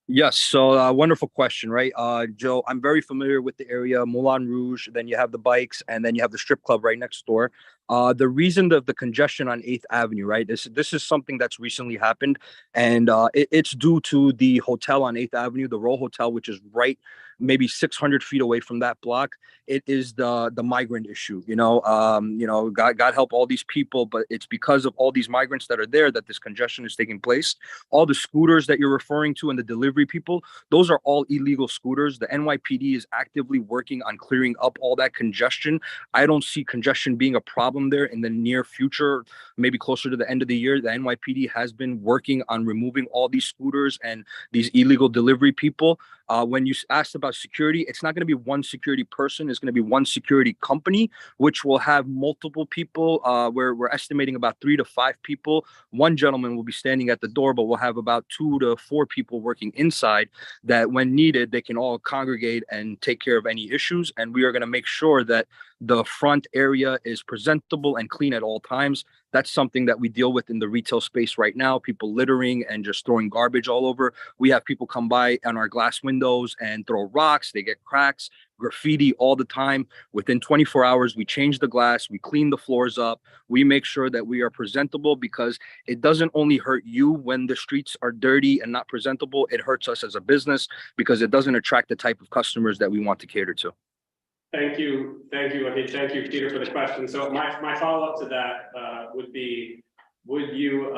Yes, so wonderful question, right? Joe, I'm very familiar with the area, Moulin Rouge, then you have the bikes, and then you have the strip club right next door. The reason of the congestion on 8th Avenue, right? This is something that's recently happened, and it's due to the hotel on 8th Avenue, the Row Hotel, which is right maybe 600 feet away from that block. It is the migrant issue, God help all these people, but it's because of all these migrants that are there that this congestion is taking place. All the scooters that you're referring to and the delivery people, those are all illegal scooters. The NYPD is actively working on clearing up all that congestion. I don't see congestion being a problem there in the near future, maybe closer to the end of the year. The NYPD has been working on removing all these scooters and these illegal delivery people. When you asked about security, it's not going to be one security person. It's going to be one security company, which will have multiple people. We're estimating about 3 to 5 people. One gentleman will be standing at the door, but we'll have about 2 to 4 people working inside that when needed, they can all congregate and take care of any issues. And we are going to make sure that the front area is presentable and clean at all times. That's something that we deal with in the retail space right now, people littering and just throwing garbage all over. We have people come by on our glass windows and throw rocks, they get cracks, graffiti all the time. Within 24 hours, we change the glass, we clean the floors up, we make sure that we are presentable, because it doesn't only hurt you when the streets are dirty and not presentable, it hurts us as a business because it doesn't attract the type of customers that we want to cater to. Thank you, Wahid. Thank you, Peter, for the question. So my follow-up to that would be, would you,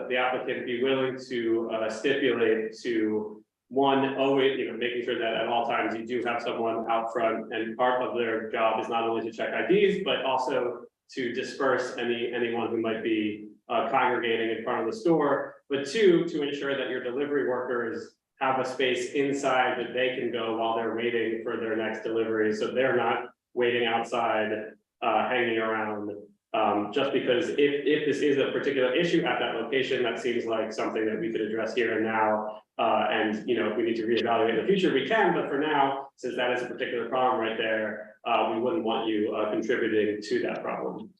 the applicant, be willing to stipulate to one, always, making sure that at all times you do have someone out front, and part of their job is not only to check IDs, but also to disperse anyone who might be congregating in front of the store, but 2, to ensure that your delivery workers have a space inside that they can go while they're waiting for their next delivery, so they're not waiting outside, hanging around. Just because if this is a particular issue at that location, that seems like something that we could address here and now. And if we need to reevaluate in the future, we can. But for now, since that is a particular problem right there, we wouldn't want you contributing to that problem.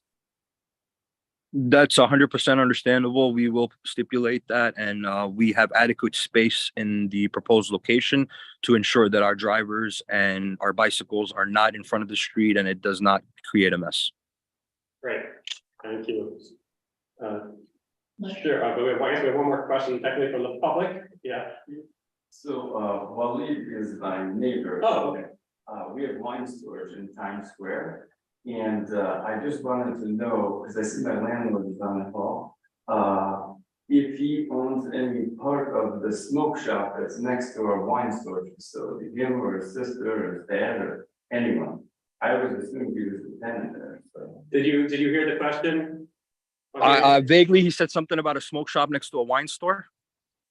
That's 100% understandable. We will stipulate that, and we have adequate space in the proposed location to ensure that our drivers and our bicycles are not in front of the street and it does not create a mess. Great, thank you. Sure, but we have one more question technically from the public, yeah. So, Waleed is my neighbor. Oh, okay. We have wine storage in Times Square. And, I just wanted to know, because I see my landlord is on the call, if he owns any part of the smoke shop that's next to our wine storage facility, him or his sister or his dad or anyone. I was assuming he was the tenant there, so. Did you hear the question? Vaguely, he said something about a smoke shop next to a wine store.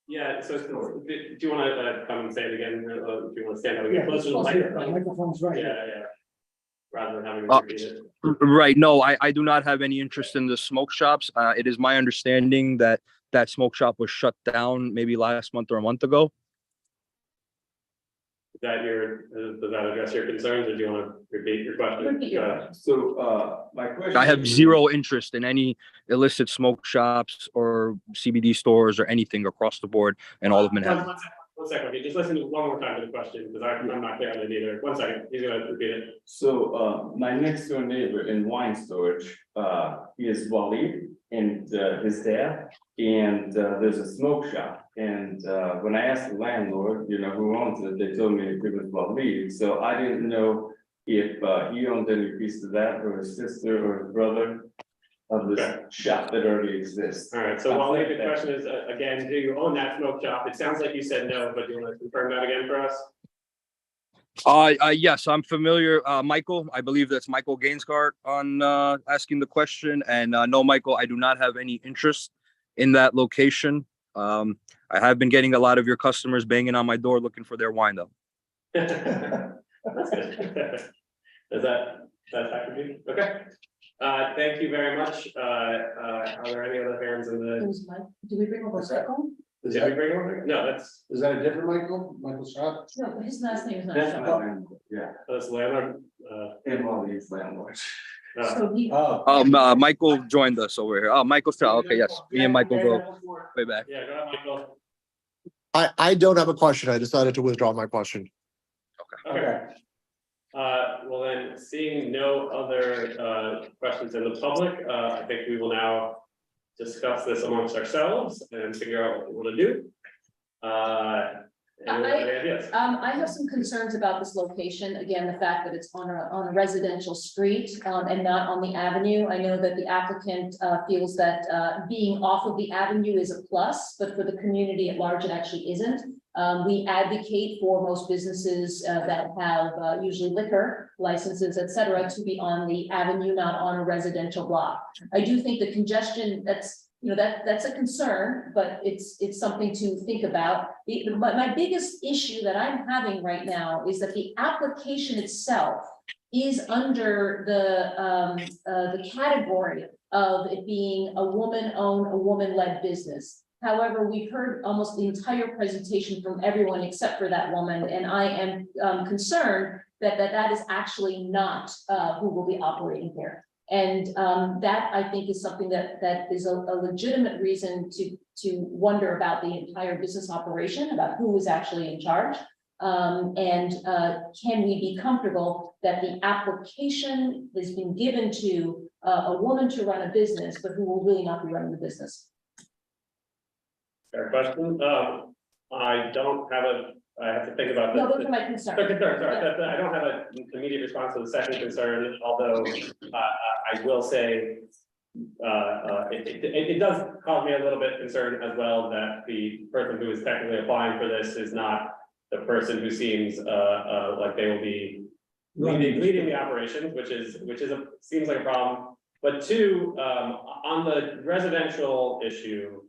Yeah, so do you want to come and say it again? Do you want to stand up and Yeah, get closer to the closer, the microphone? microphone's right. Yeah. Rather than having to repeat it. Right. No, I do not have any interest in the smoke shops. It is my understanding that that smoke shop was shut down maybe last month or a month ago. Does that address your concerns, or do you want to repeat your question? Repeat your So, my question. I have zero interest in any illicit smoke shops or CBD stores or anything across the board in all of Manhattan. One second, okay, just listen one more time to the question, because I'm not clear on it either. 1 second, he's gonna repeat it. So, my next door neighbor in wine storage, he is Waleed and, his dad, and, there's a smoke shop. And, when I asked the landlord, who owns it, they told me it was Waleed, so I didn't know if, he owned any piece of that, or his sister or his brother of the shop that already exists. All right, so Waleed, the question is, again, do you own that smoke shop? It sounds like you said no, but do you want to confirm that again for us? Yes, I'm familiar. Michael, I believe that's Michael Gainsgard on asking the question. And no, Michael, I do not have any interest in that location. I have been getting a lot of your customers banging on my door looking for their wine, though. That's good. That's accurate? Okay. Thank you very much. Are there any other hands in the? Do we bring over Michael? Did we bring over? No, Is that a different Michael Scott? No, but his last name is not. That's Shaw. my landlord, yeah, that's landlord. and Waleed's landlord. So he. Michael joined us over here. Oh, Michael Stroud. Okay, yes. Me and Michael go way back. Yeah, go ahead, Michael. I don't have a question. I decided to withdraw my question. Okay. Well then, seeing no other questions in the public, I think we will now discuss this amongst ourselves and figure out what we want to do. Any ideas? I have some concerns about this location. Again, the fact that it's on a residential street and not on the avenue. I know that the applicant feels that being off of the avenue is a plus, but for the community at large, it actually isn't. We advocate for most businesses that have usually liquor licenses, et cetera, to be on the avenue, not on a residential block. I do think the congestion, that's a concern, but it's something to think about. My biggest issue that I'm having right now is that the application itself is under the category of it being a woman-owned, a woman-led business. However, we've heard almost the entire presentation from everyone except for that woman, and I am concerned that is actually not who will be operating here. And that I think is something that is a legitimate reason to wonder about the entire business operation, about who is actually in charge. And can we be comfortable that the application has been given to a woman to run a business, but who will really not be running the business? Fair question. I don't have I have to think about this. No, those are my concerns. Sorry. I don't have an immediate response to the second concern, although I will say it does cause me a little bit concerned as well that the person who is technically applying for this is not the person who seems like they will be leading the operations, which seems like a problem. But two, on the residential issue,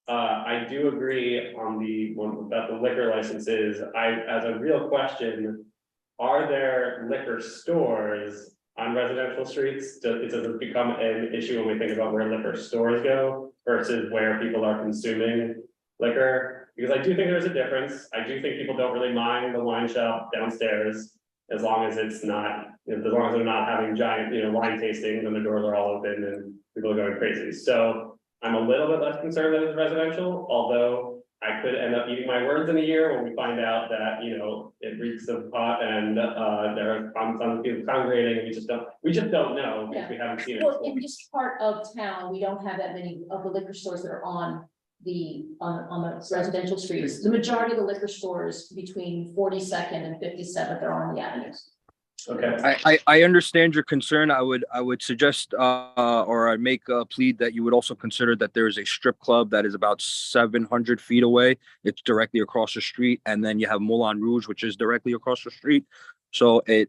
I do agree on the one about the liquor licenses. As a real question, are there liquor stores on residential streets? Does it become an issue when we think about where liquor stores go versus where people are consuming liquor? Because I do think there's a difference. I do think people don't really mind the wine shop downstairs as long as it's not, as long as they're not having giant, wine tastings and the doors are all open and people are going crazy. So I'm a little bit less concerned that it's residential, although I could end up eating my words in a year when we find out that, you know, it reeks of pot and, there are some people congregating, and we just don't know because we haven't seen it. Well, before. in this part of town, we don't have that many of the liquor stores that are on the residential streets. The majority of the liquor stores between 42nd and 57th are on the avenues. Okay. I understand your concern. I would suggest or I'd make a plea that you would also consider that there is a strip club that is about 700 feet away. It's directly across the street, and then you have Moulin Rouge, which is directly across the street. So it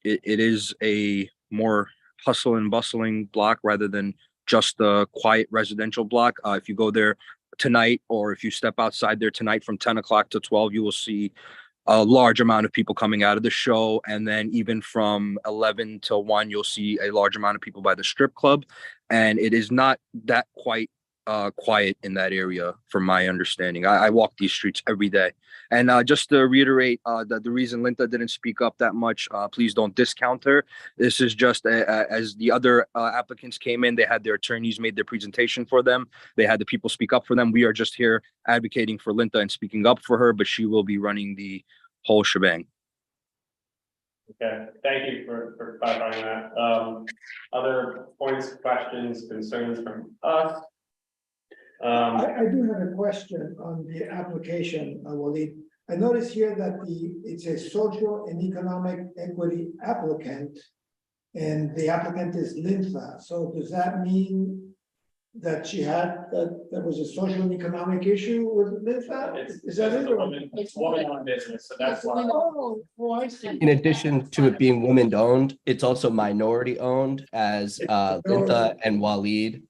is a more hustle and bustling block rather than just a quiet residential block. If you go there tonight, or if you step outside there tonight from 10 o'clock to 12, you will see a large amount of people coming out of the show. And then even from 11 to 1, you'll see a large amount of people by the strip club. And it is not that quite quiet in that area, from my understanding. I walk these streets every day. And just to reiterate that the reason Linda didn't speak up that much, please don't discount her. This is just as the other applicants came in, they had their attorneys made their presentation for them. They had the people speak up for them. We are just here advocating for Linda and speaking up for her, but she will be running the whole shebang. Okay, thank you for clarifying that. Other points, questions, concerns from us? I do have a question on the application, Waleed. I notice here that it's a social and economic equity applicant, and the applicant is Linfa. So does that mean that there was a social and economic issue with Linfa? Is that it? It's woman-owned business, so that's why. Oh, I see. In addition to it being woman-owned, it's also minority-owned, as Linda and Waleed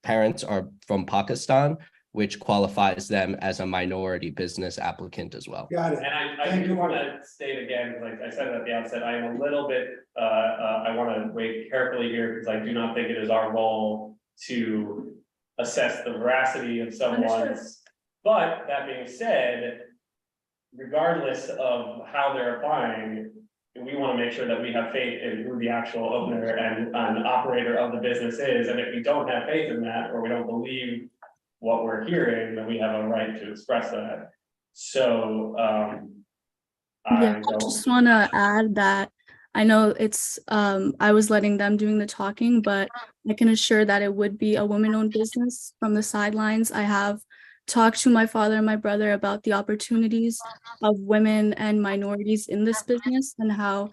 parents are from Pakistan, which qualifies them as a minority business applicant as well. Got it. And I do want to state again, like I said at the outset, I am a little bit, I want to wait carefully here because I do not think it is our role to assess the veracity of someone's. But that being said, regardless of how they're applying, we want to make sure that we have faith in who the actual owner and operator of the business is. And if we don't have faith in that, or we don't believe what we're hearing, then we have a right to express that. So I just want to add that I know it's I was letting them doing the talking, but I can assure that it would be a woman-owned business from the sidelines. I have talked to my father and my brother about the opportunities of women and minorities in this business and how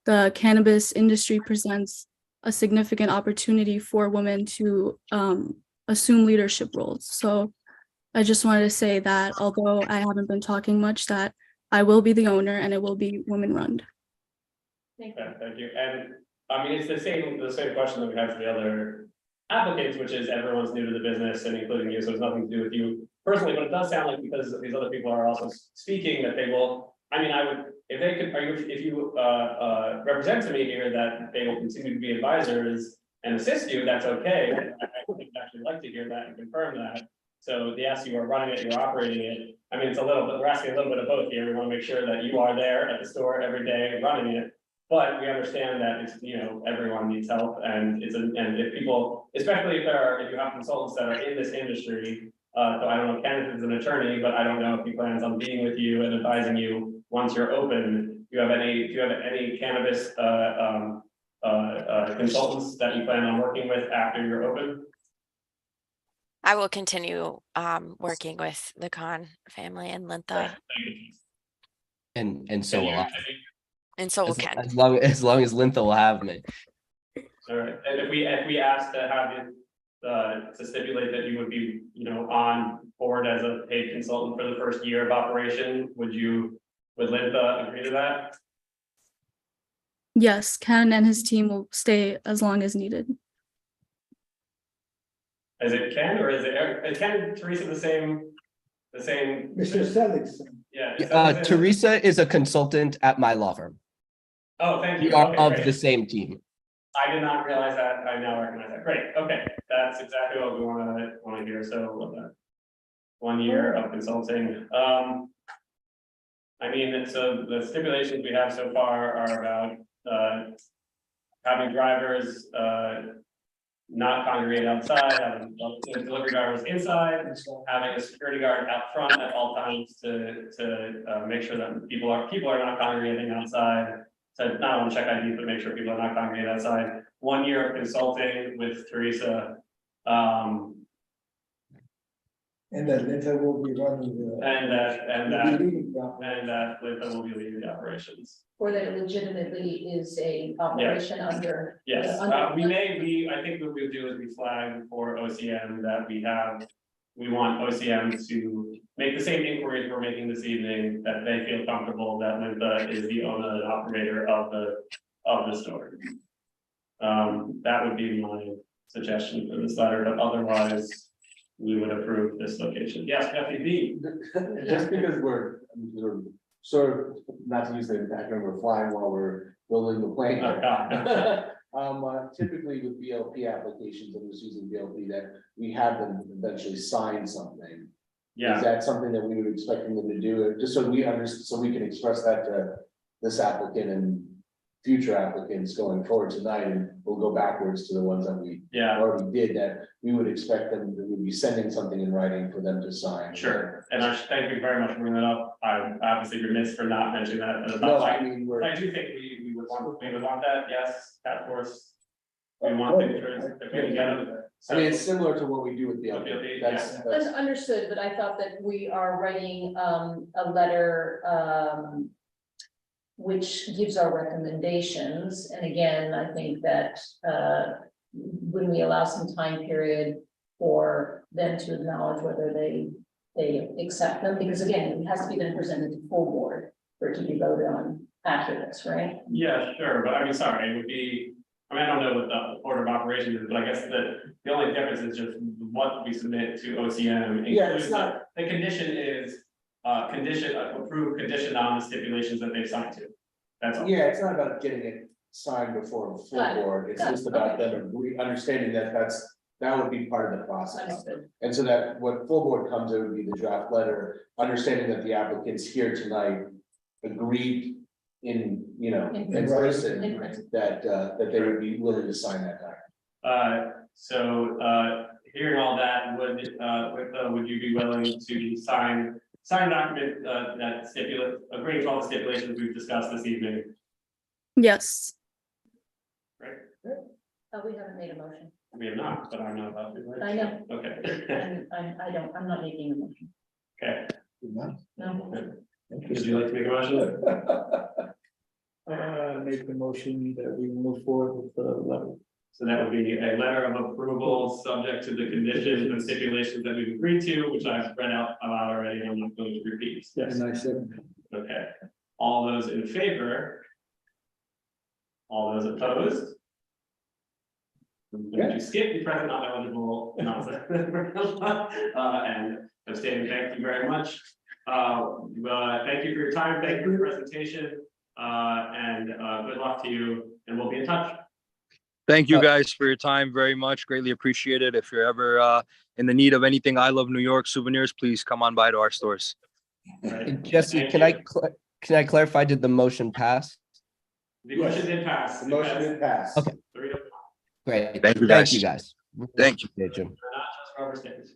the cannabis industry presents a significant opportunity for women to assume leadership roles. So I just wanted to say that although I haven't been talking much, that I will be the owner and it will be women-run. Thank you. And I mean, it's the same question that we had for the other applicants, which is everyone's new to the business and including you, so it's nothing to do with you personally, but it does sound like because these other people are also speaking that they will, I mean, I would, if they could, if you represent to me here that they will continue to be advisors and assist you, that's okay. I would actually like to hear that and confirm that. So yes, you are running it, you're operating it. I mean, it's a little bit, we're asking a little bit of both here. We want to make sure that you are there at the store every day running it. But we understand that it's, you know, everyone needs help, and and if people, especially if you have consultants that are in this industry, so I don't know, Kenneth is an attorney, but I don't know if he plans on being with you and advising you once you're open. Do you have any cannabis consultants that you plan on working with after you're open? I will continue working with the Khan family and Linda. And so will I. And so will Ken. As long as Linda will have me. All right, and if we asked to have you to stipulate that you would be, you know, on board as a paid consultant for the first year of operation, would Linda agree to that? Yes, Ken and his team will stay as long as needed. Is it Ken or is Ken and Teresa the same? Mr. Seligson. Yeah. Teresa is a consultant at my law firm. Oh, thank you. We are Okay, of great. the same team. I did not realize that. I now recognize that. Great. Okay, that's exactly what we want to hear. So 1 year of consulting. I mean, so the stipulations we have so far are about having drivers not congregate outside, having the delivery drivers inside, having a security guard out front at all times to make sure that people are not congregating outside. To not only check IDs, but make sure people are not congregating outside. 1 year of consulting with Teresa. And that Linda will be running the. And will be leading the operation. that Linda will be leading the operations. Or that it legitimately is a operation under. Yes, under- I think what we'll do is we flag for OCM that we want OCM to make the same inquiries we're making this evening, that they feel comfortable that Linda is the owner and operator of the store. That would be my suggestion for this letter, but otherwise we would approve this location. Yes, FEB. Just because we're sort of, not to use the acronym, we're flying while we're building the plane. Typically with BLP applications, I'm just using BLP, that we have them eventually sign something. Yeah. Is that something that we would expect them to do, just so we understand, so we can express that to this applicant and future applicants going forward tonight, and we'll go backwards to the ones that we already did, that we would expect them, that we'd be sending something in writing for them to sign. Sure, and thank you very much for bringing that up. I'm obviously remiss for not mentioning that. No, I mean, I do think we would want that, yes, of course. We want signatures, if we can get them. I mean, it's similar to what we do with BLP. That's Understood, but I thought that we are writing a letter which gives our recommendations, and again, I think that when we allow some time period for them to acknowledge whether they accept them, because again, it has to be then presented to full board for it to be voted on after this, right? Yeah, sure, but I mean, sorry, it would be, I mean, I don't know what the order of operations is, but I guess the only difference is just what we submit to OCM. Yeah, it's not. The condition is approved condition on the stipulations that they've signed to. That's all. Yeah, it's not about getting it signed before the full board, it's just about them understanding that that would be part of the process. Understood. And so that when full board comes, it would be the draft letter, understanding that the applicants here tonight agreed in person that they would be willing to sign that document. Hearing all that, would you be willing to sign a document that agreeing to all the stipulations we've discussed this evening? Yes. Right. We haven't made a motion. We have not, but I'm not about to. Right? I know. Okay. I'm not making a motion. Okay. No. Would you like to make a motion? Make the motion that we move forward with the letter. So that would be a letter of approval, subject to the conditions and stipulations that we've agreed to, which I've read out aloud already, and I'm not going to repeat. Yes. And I said. Okay, all those in favor? All those opposed? Did you skip the present not eligible? And abstaining, thank you very much. Thank you for your time, thank you for your presentation, and good luck to you, and we'll be in touch. Thank you guys for your time very much. Greatly appreciate it. If you're ever in the need of anything I Love New York souvenirs, please come on by to our stores. Right. Jesse, can I clarify, did the motion pass? The motion did pass. The motion did pass. Okay. 3-1. Great. Thank you, guys. Thank you, guys. Thank you. Yeah, Jim. Not just rubber stamps.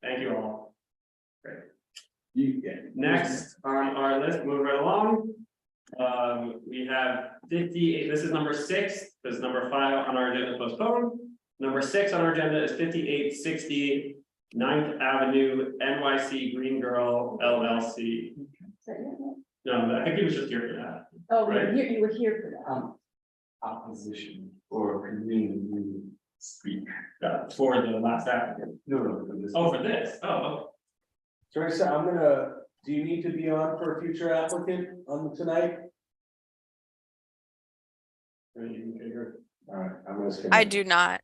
Thank you all. Great. Next on our list, move right along. We have 58, this is number 6, because number 5 on our agenda is postponed. Number 6 on our agenda is 5860 9th Avenue, NYC Green Girl LLC. No, I think he was just here for that. Oh, Right. you were here for that. Opposition or community speak. For the last applicant. No, for this. Oh, for this, oh. Teresa, do you need to be on for a future applicant on tonight? All right, I'm gonna skip. I do not.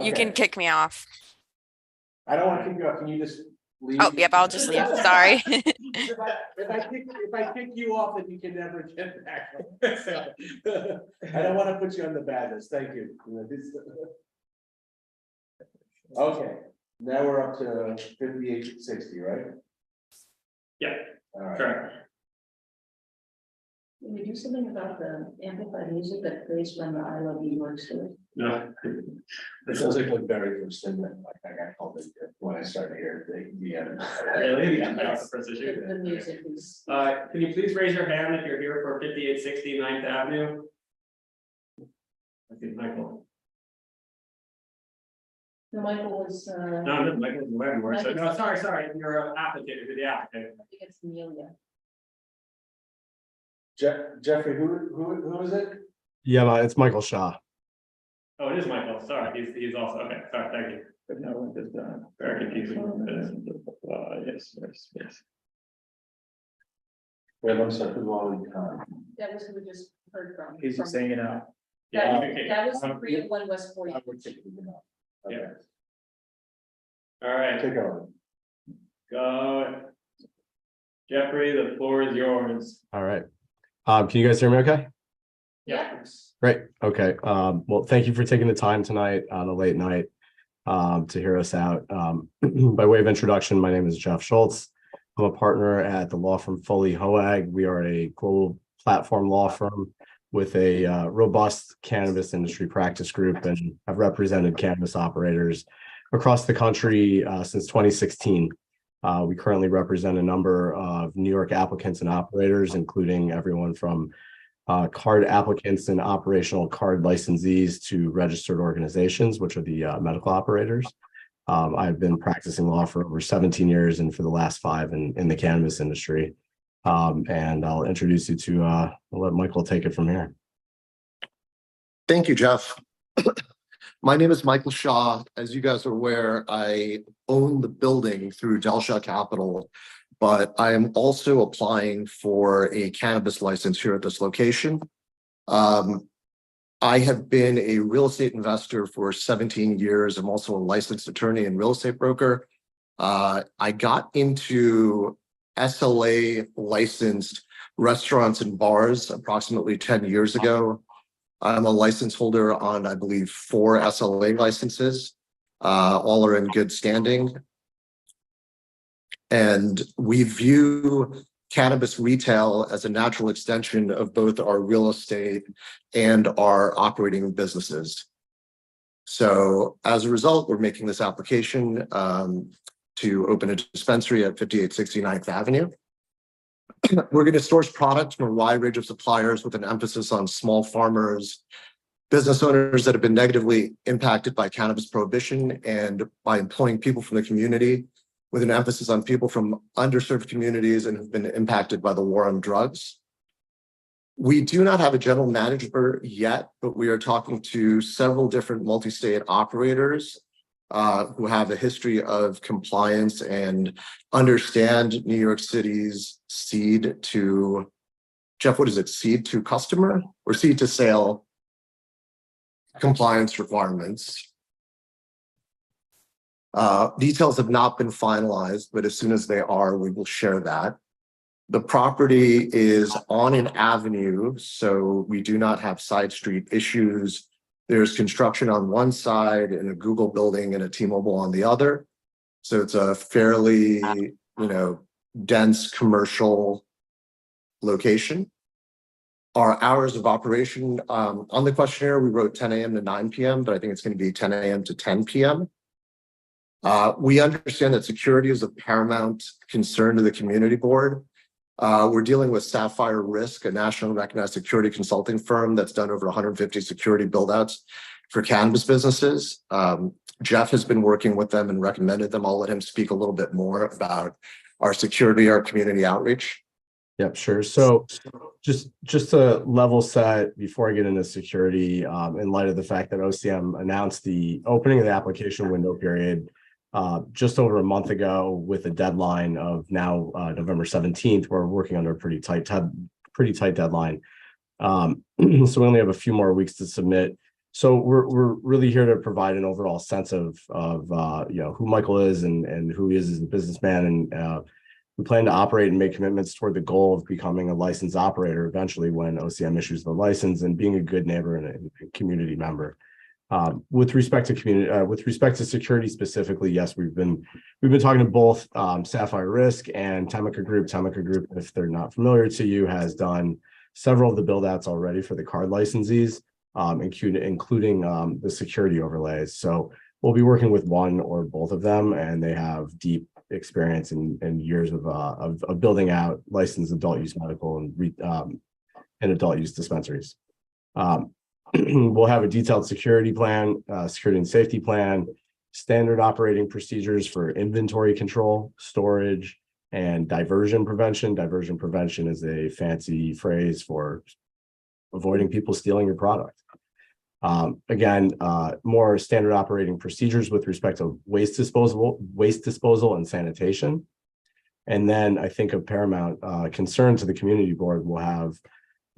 You can kick me off. I don't want to kick you off. Can you just leave? Oh, yep, I'll just leave. Sorry. If I kick you off, then you can never get back. I don't want to put you on the bad list. Thank you. Okay, now we're up to 5860, right? Yeah, All right. correct. Can we do something about the amplified music that plays when the I Love New York store? No. It sounds like the very first thing that like I got called it when I started here, Really? Yeah, that's the first issue. The music is. Can you please raise your hand if you're here for 5860 9th Avenue? I think Michael. No, Michael was, No, Michael's aware more. So, no, sorry, you're an applicant, you're the applicant. I think it's Amelia. Jeffrey, who is it? Yeah, it's Michael Shaw. Oh, it is Michael, sorry, he's also, okay, sorry, thank you. But no one does that. Very confusing. Yes. Wait, I'm sorry, who all we That was who we just heard from. He's just saying it out. Yeah, That was 301 West 40. Yeah. All right, Take over. go. Jeffrey, the floor is yours. All right. Can you guys hear me okay? Yeah. Great. Okay. Well, thank you for taking the time tonight on a late night to hear us out. By way of introduction, my name is Jeff Schultz. I'm a partner at the law firm Foley Hoag. We are a global platform law firm with a robust cannabis industry practice group, and have represented cannabis operators across the country since 2016. We currently represent a number of New York applicants and operators, including everyone from card applicants and operational card licensees to registered organizations, which are the medical operators. I've been practicing law for over 17 years and for the last 5 in the cannabis industry. And I'll introduce you to, I'll let Michael take it from here. Thank you, Jeff. My name is Michael Shaw. As you guys are aware, I own the building through Delsha Capital, but I am also applying for a cannabis license here at this location. I have been a real estate investor for 17 years. I'm also a licensed attorney and real estate broker. I got into SLA licensed restaurants and bars approximately 10 years ago. I'm a license holder on, I believe, 4 SLA licenses. All are in good standing. And we view cannabis retail as a natural extension of both our real estate and our operating businesses. So as a result, we're making this application to open a dispensary at 5860 9th Avenue. We're going to source products from a wide range of suppliers with an emphasis on small farmers, business owners that have been negatively impacted by cannabis prohibition, and by employing people from the community, with an emphasis on people from underserved communities and have been impacted by the war on drugs. We do not have a general manager yet, but we are talking to several different multi-state operators who have a history of compliance and understand New York City's seed to, Jeff, what is it, seed to customer or seed to sale compliance requirements. Details have not been finalized, but as soon as they are, we will share that. The property is on an avenue, so we do not have side street issues. There's construction on one side and a Google building and a T-Mobile on the other. So it's a fairly, dense commercial location. Our hours of operation, on the questionnaire, we wrote 10 a.m. to 9 p.m., but I think it's going to be 10 a.m. to 10 p.m. We understand that security is of paramount concern to the community board. We're dealing with Sapphire Risk, a national recognized security consulting firm that's done over 150 security buildouts for cannabis businesses. Jeff has been working with them and recommended them. I'll let him speak a little bit more about our security, our community outreach. Yep, sure. So just to level set before I get into security, in light of the fact that OCM announced the opening of the application window period just over a month ago with a deadline of now November 17th, we're working under a pretty tight deadline. So we only have a few more weeks to submit. So we're really here to provide an overall sense of who Michael is and who he is as a businessman, and we plan to operate and make commitments toward the goal of becoming a licensed operator eventually when OCM issues the license, and being a good neighbor and a community member. With respect to security specifically, yes, we've been talking to both Sapphire Risk and Temeka Group. Temeka Group, if they're not familiar to you, has done several of the build outs already for the card licensees, including the security overlays. So we'll be working with one or both of them, and they have deep experience and years of building out licensed adult use medical and adult use dispensaries. We'll have a detailed security plan, security and safety plan, standard operating procedures for inventory control, storage, and diversion prevention. Diversion prevention is a fancy phrase for avoiding people stealing your product. Again, more standard operating procedures with respect to waste disposal and sanitation. And then I think of paramount concern to the community board will have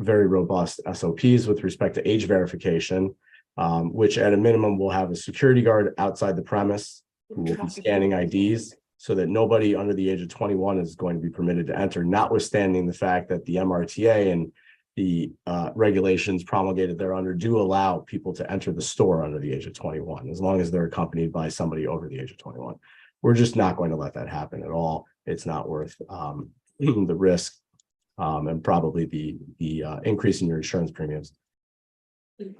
very robust SOPs with respect to age verification, which at a minimum will have a security guard outside the premise who will be scanning IDs so that nobody under the age of 21 is going to be permitted to enter, notwithstanding the fact that the MRTA and the regulations promulgated thereunder do allow people to enter the store under the age of 21, as long as they're accompanied by somebody over the age of 21. We're just not going to let that happen at all. It's not worth the risk and probably the increase in your insurance premiums.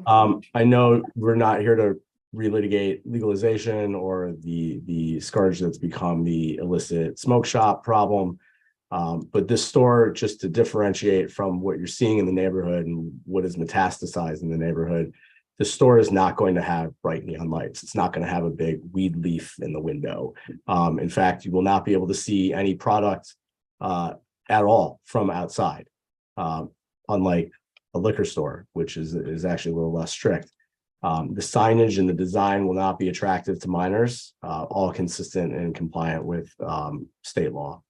I know we're not here to relitigate legalization or the scourge that's become the illicit smoke shop problem. But this store, just to differentiate from what you're seeing in the neighborhood and what is metastasized in the neighborhood, the store is not going to have bright neon lights. It's not going to have a big weed leaf in the window. In fact, you will not be able to see any product at all from outside, unlike a liquor store, which is actually a little less strict. The signage and the design will not be attractive to minors, all consistent and compliant with state law.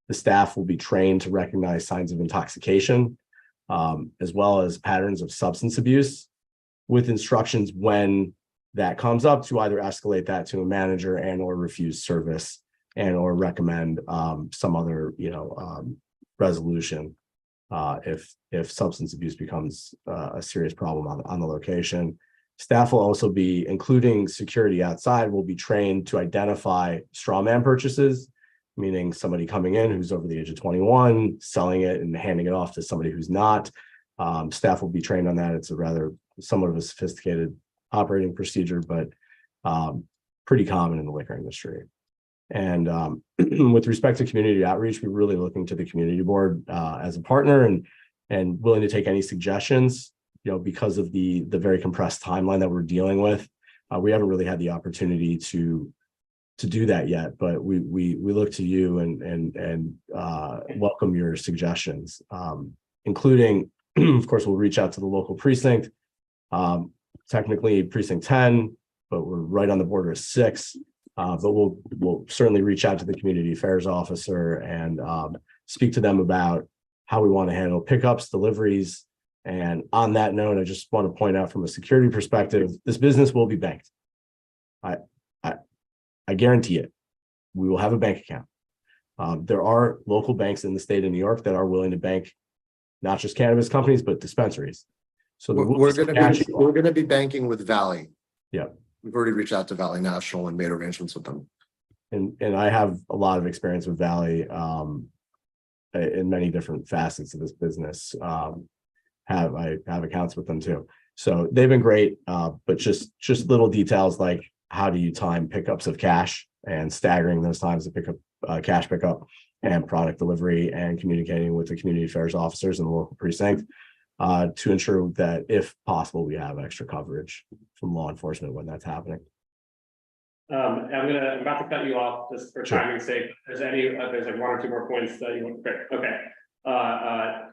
The staff will be trained to recognize signs of intoxication, as well as patterns of substance abuse, with instructions when that comes up to either escalate that to a manager and or refuse service and or recommend some other resolution if substance abuse becomes a serious problem on the location. Staff will also be, including security outside, will be trained to identify straw man purchases, meaning somebody coming in who's over the age of 21, selling it and handing it off to somebody who's not. Staff will be trained on that. It's a rather somewhat of a sophisticated operating procedure, but pretty common in the liquor industry. And with respect to community outreach, we're really looking to the community board as a partner and willing to take any suggestions, because of the very compressed timeline that we're dealing with. We haven't really had the opportunity to do that yet, but we look to you and welcome your suggestions, including, of course, we'll reach out to the local precinct, technically precinct 10, but we're right on the border of 6. But we'll certainly reach out to the community affairs officer and speak to them about how we want to handle pickups, deliveries. And on that note, I just want to point out from a security perspective, this business will be banked. I guarantee it. We will have a bank account. There are local banks in the state of New York that are willing to bank not just cannabis companies, but dispensaries. So we're going to be banking with Valley. Yeah. We've already reached out to Valley National and made arrangements with them. And I have a lot of experience with Valley in many different facets of this business. I have accounts with them too. So they've been great, but just little details like how do you time pickups of cash and staggering those times to pick up cash pickup and product delivery and communicating with the community affairs officers in the local precinct to ensure that if possible, we have extra coverage from law enforcement when that's happening. I'm about to cut you off just for timing's sake. There's like 1 or 2 more points that you want. Great. Okay.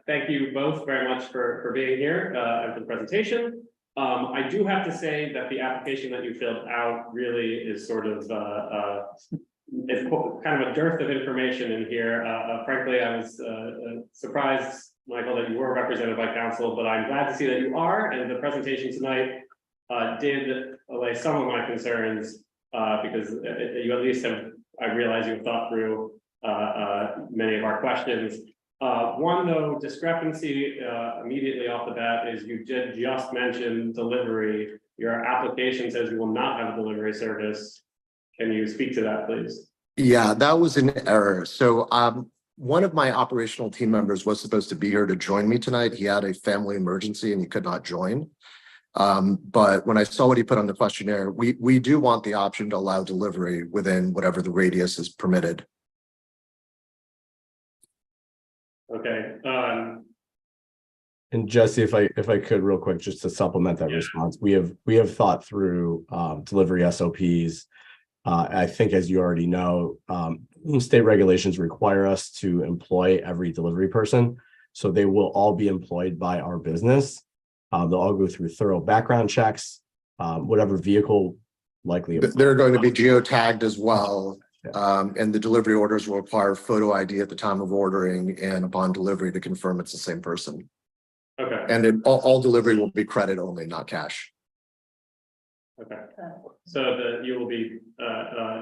Thank you both very much for being here and for the presentation. I do have to say that the application that you filled out really is sort of it's kind of a dearth of information in here. Frankly, I was surprised, Michael, that you were represented by counsel, but I'm glad to see that you are. And the presentation tonight did allay some of my concerns because you at least have, I realize you've thought through many of our questions. One, though, discrepancy immediately off the bat is you did just mention delivery. Your application says you will not have a delivery service. Can you speak to that, please? Yeah, that was an error. So one of my operational team members was supposed to be here to join me tonight. He had a family emergency and he could not join. But when I saw what he put on the questionnaire, we do want the option to allow delivery within whatever the radius is permitted. Okay, And Jesse, if I could real quick, just to supplement that response, we have thought through delivery SOPs. I think, as you already know, state regulations require us to employ every delivery person. So they will all be employed by our business. They'll all go through thorough background checks, whatever vehicle likely. They're going to be geotagged as well. And the delivery orders will require photo ID at the time of ordering and upon delivery to confirm it's the same person. okay, And all delivery will be credit only, not cash. okay. So you will be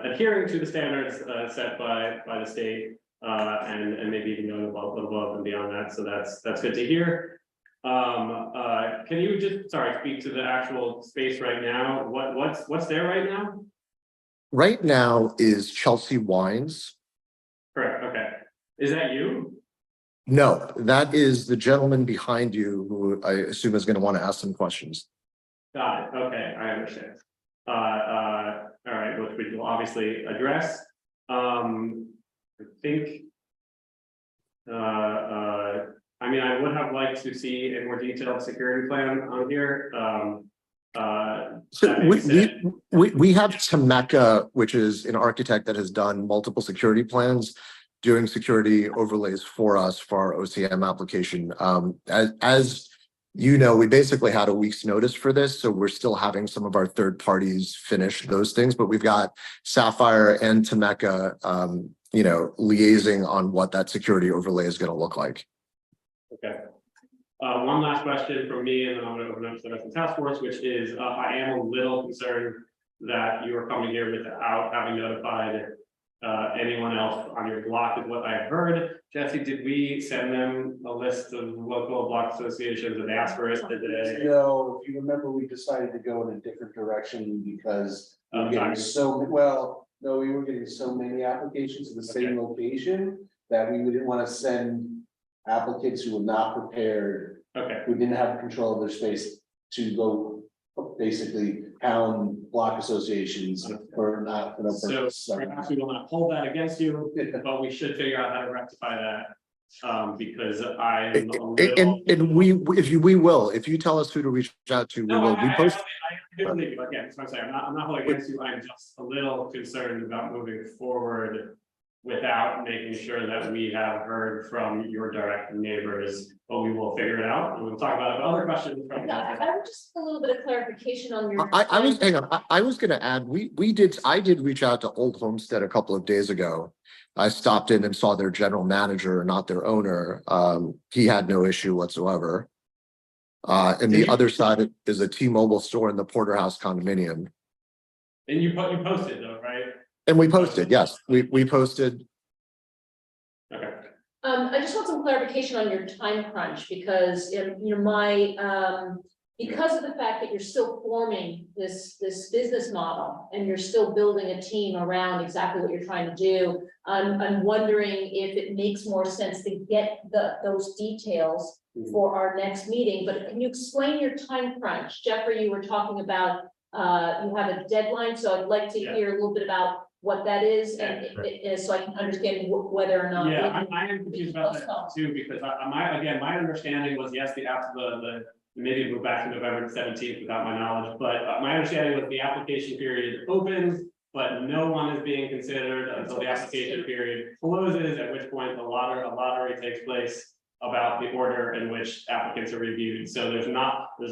adhering to the standards set by the state and maybe even going above and beyond that. So that's good to hear. Can you just speak to the actual space right now? What's there right now? Right now is Chelsea Wines. Correct. Okay. Is that you? No, that is the gentleman behind you who I assume is going to want to ask some questions. Got it. Okay, I understand. All right, which we will obviously address. I think. I mean, I would have liked to see a more detailed security plan on here. So we have Temecca, which is an architect that has done multiple security plans, doing security overlays for us for our OCM application. As you know, we basically had a week's notice for this, so we're still having some of our third parties finish those things, but we've got Sapphire and Temecca, liaising on what that security overlay is going to look like. Okay. One last question from me, and then I'm going to open up to the rest of the task force, which is I am a little concerned that you are coming here without having notified anyone else on your block, is what I've heard. Jesse, did we send them a list of local block associations and ask for it today? No, if you remember, we decided to go in a different direction because we were getting we were getting so many applications to the same location that we didn't want to send applicants who were not prepared, who didn't have control of their space, to go basically pound block associations for not. So perhaps we will not hold that against you, but we should figure out how to rectify that. Because I'm a little. And we will, if you tell us who to reach out to, we will. I do believe you, again, that's what I'm saying. I'm not holding against you. I'm just a little concerned about moving forward without making sure that we have heard from your direct neighbors, but we will figure it out and we'll talk about it. But other questions? I would just a little bit of clarification on your. I was going to add, I did reach out to Old Homestead a couple of days ago. I stopped in and saw their general manager, not their owner. He had no issue whatsoever. And the other side is a T-Mobile store in the Porterhouse condominium. And you posted though, right? And we posted, yes, we posted. Okay. I just want some clarification on your time crunch because because of the fact that you're still forming this business model and you're still building a team around exactly what you're trying to do. I'm wondering if it makes more sense to get those details for our next meeting, but can you explain your time crunch? Jeffrey, you were talking about you have a deadline, so I'd like to hear a little bit about what that is and so I can understand whether or not. Yeah, I am confused about that too, because my understanding was, yes, the maybe move back to November 17th without my knowledge, but my understanding was the application period opens, but no one is being considered until the application period closes, at which point a lottery takes place about the order in which applicants are reviewed. So there's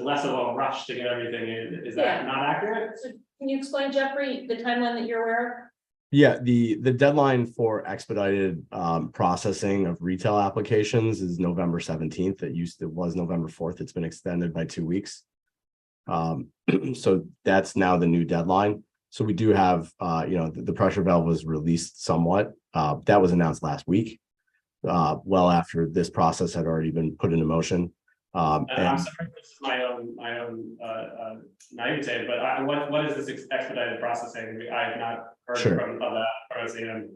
less of a rush to get everything in. Is that not accurate? So can you explain, Jeffrey, the timeline that you're aware of? Yeah, the deadline for expedited processing of retail applications is November 17th. It was November 4th. It's been extended by 2 weeks. So that's now the new deadline. So we do have, the pressure valve was released somewhat. That was announced last week, well after this process had already been put into motion. I'm sorry, this is my own naivete, but what is this expedited processing? I have not heard of that from OCM.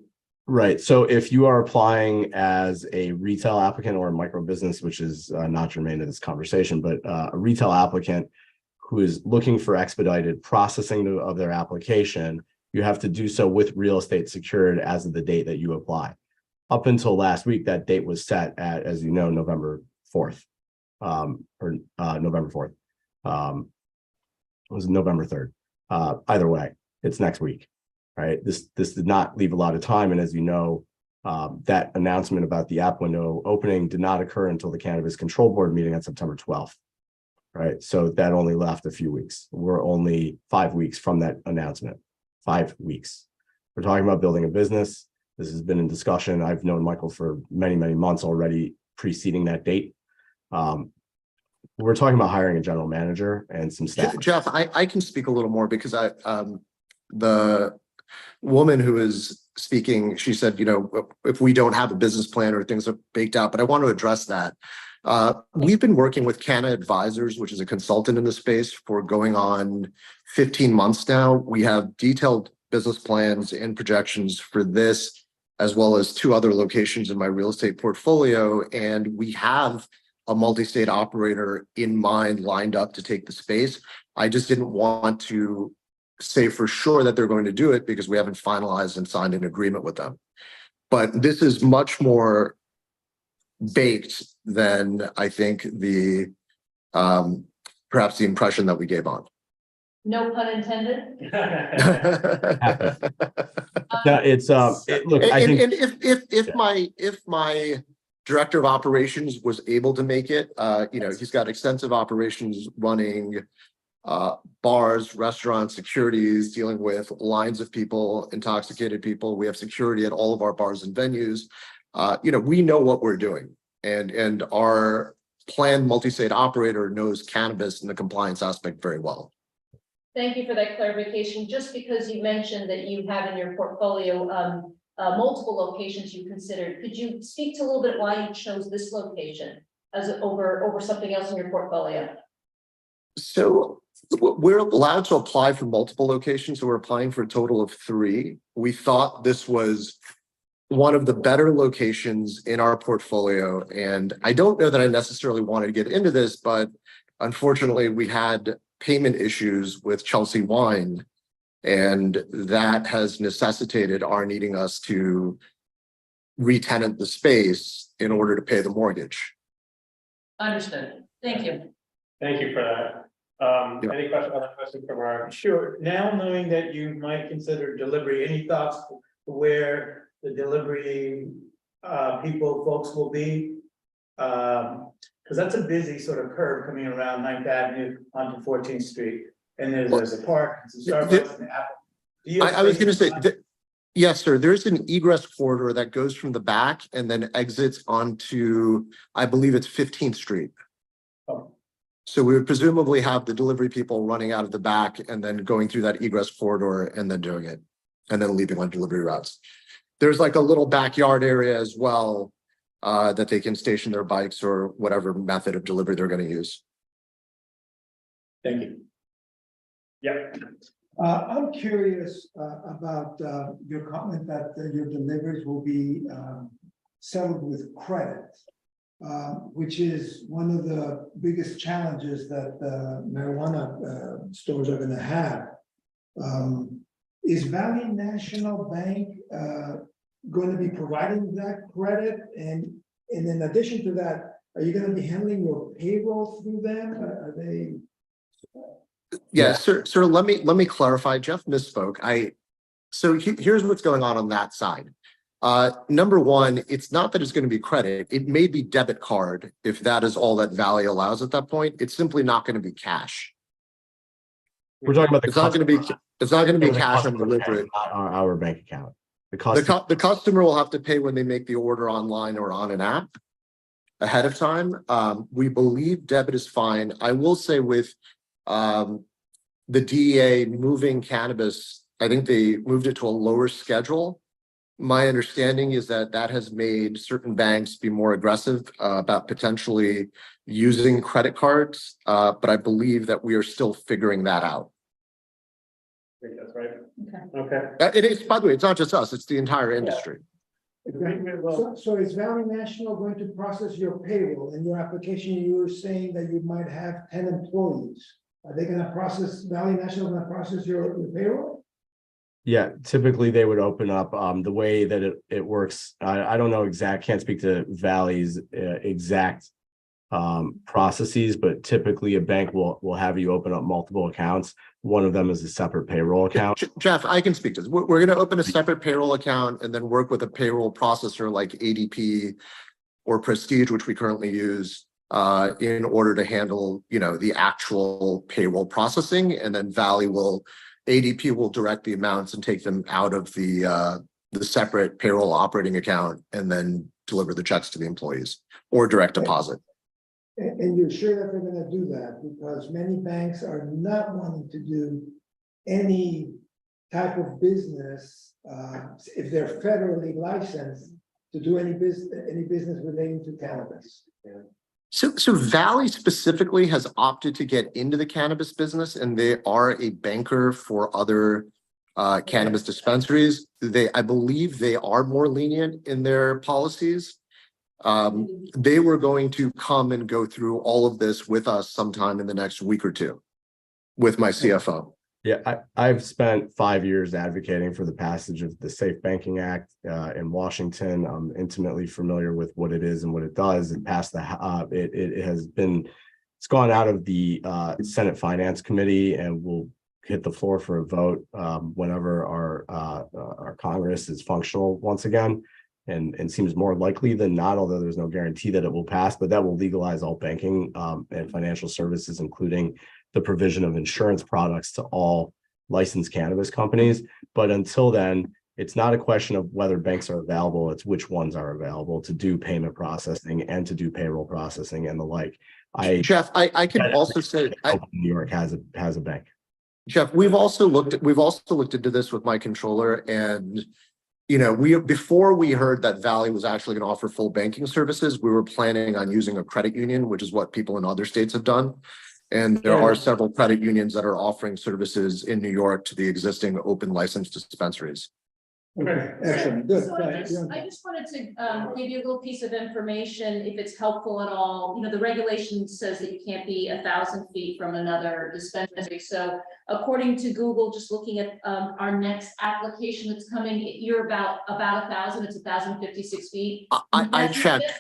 Right. So if you are applying as a retail applicant or a micro business, which is not germane to this conversation, but a retail applicant who is looking for expedited processing of their application, you have to do so with real estate secured as of the date that you apply. Up until last week, that date was set at, as you know, November 4th, or November 4th. It was November 3rd. Either way, it's next week. Right. This did not leave a lot of time. And as you know, that announcement about the app window opening did not occur until the Cannabis Control Board meeting on September 12th. Right. So that only left a few weeks. We're only 5 weeks from that announcement. 5 weeks. We're talking about building a business. This has been in discussion. I've known Michael for many, many months already preceding that date. We're talking about hiring a general manager and some staff. Jeff, I can speak a little more because the woman who is speaking, she said, you know, if we don't have a business plan or things are baked out, but I want to address that. We've been working with Canna Advisors, which is a consultant in the space, for going on 15 months now. We have detailed business plans and projections for this, as well as 2 other locations in my real estate portfolio. And we have a multi-state operator in mind lined up to take the space. I just didn't want to say for sure that they're going to do it because we haven't finalized and signed an agreement with them. But this is much more baked than I think the perhaps the impression that we gave on. No pun intended. No, it's look, I think, and if my director of operations was able to make it, you know, he's got extensive operations running bars, restaurants, securities, dealing with lines of people, intoxicated people. We have security at all of our bars and venues. You know, we know what we're doing, and our planned multi-state operator knows cannabis and the compliance aspect very well. Thank you for that clarification. Just because you mentioned that you have in your portfolio multiple locations you considered, could you speak to a little bit why you chose this location as over something else in your portfolio? So we're allowed to apply for multiple locations. So we're applying for a total of 3. We thought this was one of the better locations in our portfolio. And I don't know that I necessarily wanted to get into this, but unfortunately we had payment issues with Chelsea Wine, and that has necessitated our needing us to re-tenant the space in order to pay the mortgage. Understood. Thank you. Thank you for that. Any other questions from our? Sure. Now knowing that you might consider delivery, any thoughts where the delivery folks will be? Because that's a busy sort of curve coming around 9th Avenue onto 14th Street. And there's a park, some Starbucks and Apple. I was going to say, yes, sir. There's an egress corridor that goes from the back and then exits onto, I believe it's 15th Street. Oh. So we would presumably have the delivery people running out of the back and then going through that egress corridor and then doing it, and then leaving on delivery routes. There's like a little backyard area as well that they can station their bikes or whatever method of delivery they're going to use. Thank you. Yeah. I'm curious about your comment that your deliveries will be settled with credit, which is one of the biggest challenges that marijuana stores are going to have. Is Valley National Bank going to be providing that credit? And in addition to that, are you going to be handling your payroll through them? Are they? Yeah, sir. Let me clarify. Jeff misspoke. So here's what's going on that side. Number one, it's not that it's going to be credit. It may be debit card if that is all that Valley allows at that point. It's simply not going to be cash. We're talking about the. It's not going to be cash on delivery. Not our bank account. The customer will have to pay when they make the order online or on an app ahead of time. We believe debit is fine. I will say with the DEA moving cannabis, I think they moved it to a lower schedule. My understanding is that that has made certain banks be more aggressive about potentially using credit cards, but I believe that we are still figuring that out. I think that's right. Okay. Okay. It is, by the way, it's not just us, it's the entire industry. So is Valley National going to process your payroll? In your application, you were saying that you might have 10 employees. Are they gonna process, Valley National gonna process your payroll? Yeah, typically they would open up, the way that it works. I don't know can't speak to Valley's exact processes, but typically a bank will have you open up multiple accounts. One of them is a separate payroll account. Jeff, I can speak to this. We're going to open a separate payroll account and then work with a payroll processor like ADP or Prestige, which we currently use, in order to handle, the actual payroll processing. And then ADP will direct the amounts and take them out of the separate payroll operating account and then deliver the checks to the employees or direct deposit. And you're sure that they're gonna do that? Because many banks are not wanting to do any type of business, if they're federally licensed, to do any business relating to cannabis. So Valley specifically has opted to get into the cannabis business, and they are a banker for other cannabis dispensaries. I believe they are more lenient in their policies. They were going to come and go through all of this with us sometime in the next week or two with my CFO. Yeah, I've spent 5 years advocating for the passage of the Safe Banking Act in Washington. I'm intimately familiar with what it is and what it does. It passed it's gone out of the Senate Finance Committee and will hit the floor for a vote whenever our Congress is functional once again. And seems more likely than not, although there's no guarantee that it will pass, but that will legalize all banking and financial services, including the provision of insurance products to all licensed cannabis companies. But until then, it's not a question of whether banks are available, it's which ones are available to do payment processing and to do payroll processing and the like. Jeff, I can also say New York has a bank. Jeff, we've also looked into this with my controller, and before we heard that Valley was actually going to offer full banking services, we were planning on using a credit union, which is what people in other states have done. And there are several credit unions that are offering services in New York to the existing open licensed dispensaries. Okay, excellent, good. So I just wanted to give you a little piece of information, if it's helpful at all. The regulation says that you can't be 1,000 feet from another dispensary. So according to Google, just looking at our next application that's coming, you're about 1,000. It's 1,056 feet. I checked.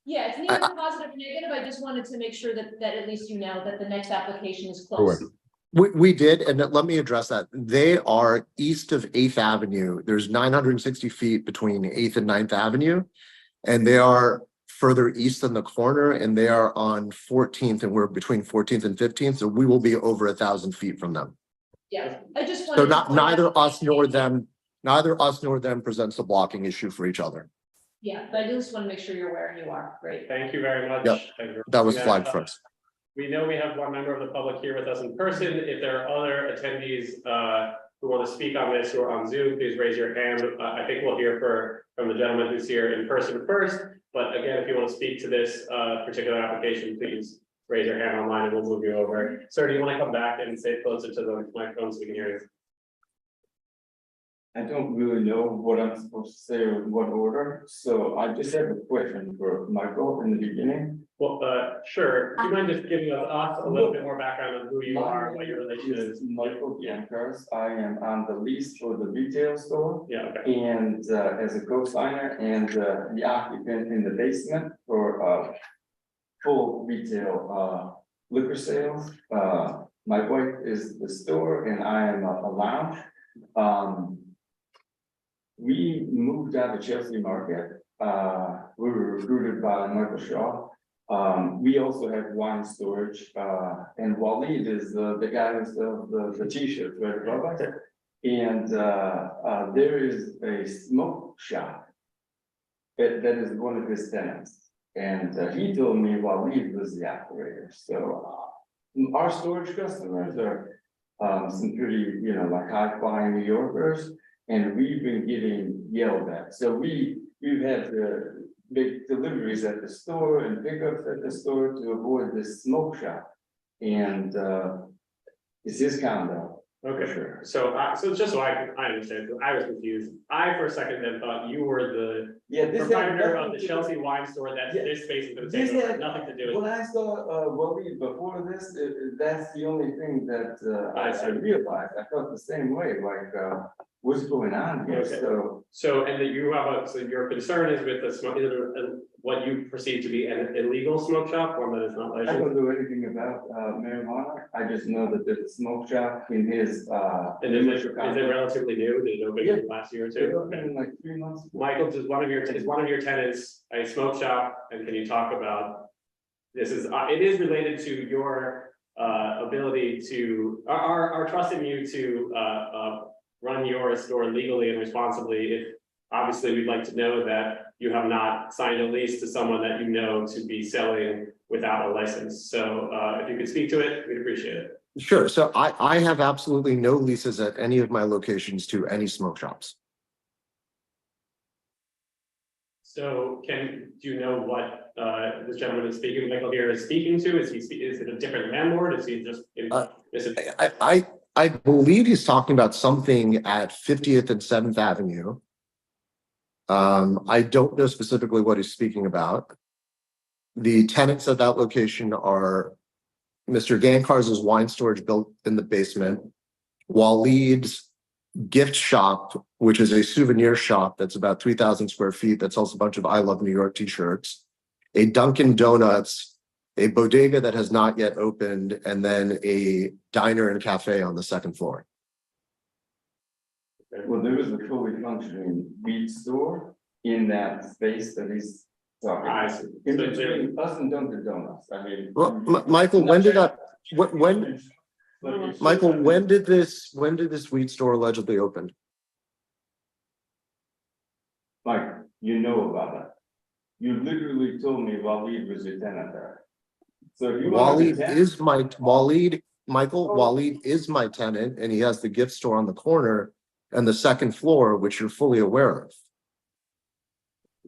Yeah, it's neither positive or negative. I just wanted to make sure that at least that the next application is close. We did, and let me address that. They are east of 8th Avenue. There's 960 feet between 8th and 9th Avenue, and they are further east than the corner, and they are on 14th, and we're between 14th and 15th, so we will be over 1,000 feet from them. Yeah, I just wanted So neither us nor them presents a blocking issue for each other. Yeah, but I just want to make sure you're aware and you are. Great. Thank you very much. Yep, that was flagged for us. We know we have one member of the public here with us in person. If there are other attendees who want to speak on this who are on Zoom, please raise your hand. I think we'll hear from the gentleman who's here in person first. But again, if you want to speak to this particular application, please raise your hand online and we'll move you over. Sir, do you want to come back and sit closer to the microphone so we can hear you? I don't really know what I'm supposed to say or in what order, so I just have a question for Michael in the beginning. Well, sure. Do you mind just giving us a little bit more background on who you are, what your relation is? Michael Biancars. I am on the lease for the retail store. Yeah, okay. And as a co-signer and the occupant in the basement for full retail liquor sales. My wife is the store and I am a lounge. We moved out of Chelsea Market. We were recruited by Michael Shaw. We also have wine storage, and Waleed is the guy with the t-shirt right above us. And there is a smoke shop that is one of his tenants. And he told me Waleed was the operator. So our storage customers are some pretty, like high-flying New Yorkers. And we've been getting yelled at. So we've had to make deliveries at the store and pickups at the store to avoid this smoke shop. And it's his condo. Okay, sure. Sure, so just so I understand, I was confused, I for a second then thought you were the proprietor of the Chelsea wine store that this space is gonna take over, nothing to do with. When I saw, Waleed before this, that's the only thing that, I realized, I felt the same way, like, what's going on here, Okay. so. So, and that you have so your concern is with the smoke, what you perceive to be an illegal smoke shop, or that is not I licensed? don't know anything about marijuana. I just know that there's a smoke shop in his And is it relatively new? Did it open last year or two? It opened in like 3 months. Michael, is one of your tenants a smoke shop? And can you talk about, this is, it is related to your ability to, our trust in you to run your store legally and responsibly. If obviously we'd like to know that you have not signed a lease to someone that you know to be selling without a license. So if you could speak to it, we'd appreciate it. Sure. So I have absolutely no leases at any of my locations to any smoke shops. So do you know what this gentleman is speaking, Michael here is speaking to? Is it a different landlord? Is he just? I believe he's talking about something at 50th and 7th Avenue. I don't know specifically what he's speaking about. The tenants at that location are Mr. Gancar's wine storage built in the basement, Waleed's gift shop, which is a souvenir shop that's about 3,000 square feet that sells a bunch of I Love New York t-shirts, a Dunkin' Donuts, a bodega that has not yet opened, and then a diner and cafe on the second floor. Well, there is a fully functioning weed store in that space that he's talking. I see. In between us and Dunkin' Donuts, I mean. Well, Michael, when did this weed store allegedly open? Mike, you know about that. You literally told me Waleed was your tenant there. So if you want to. Waleed is my tenant, and he has the gift store on the corner and the second floor, which you're fully aware of.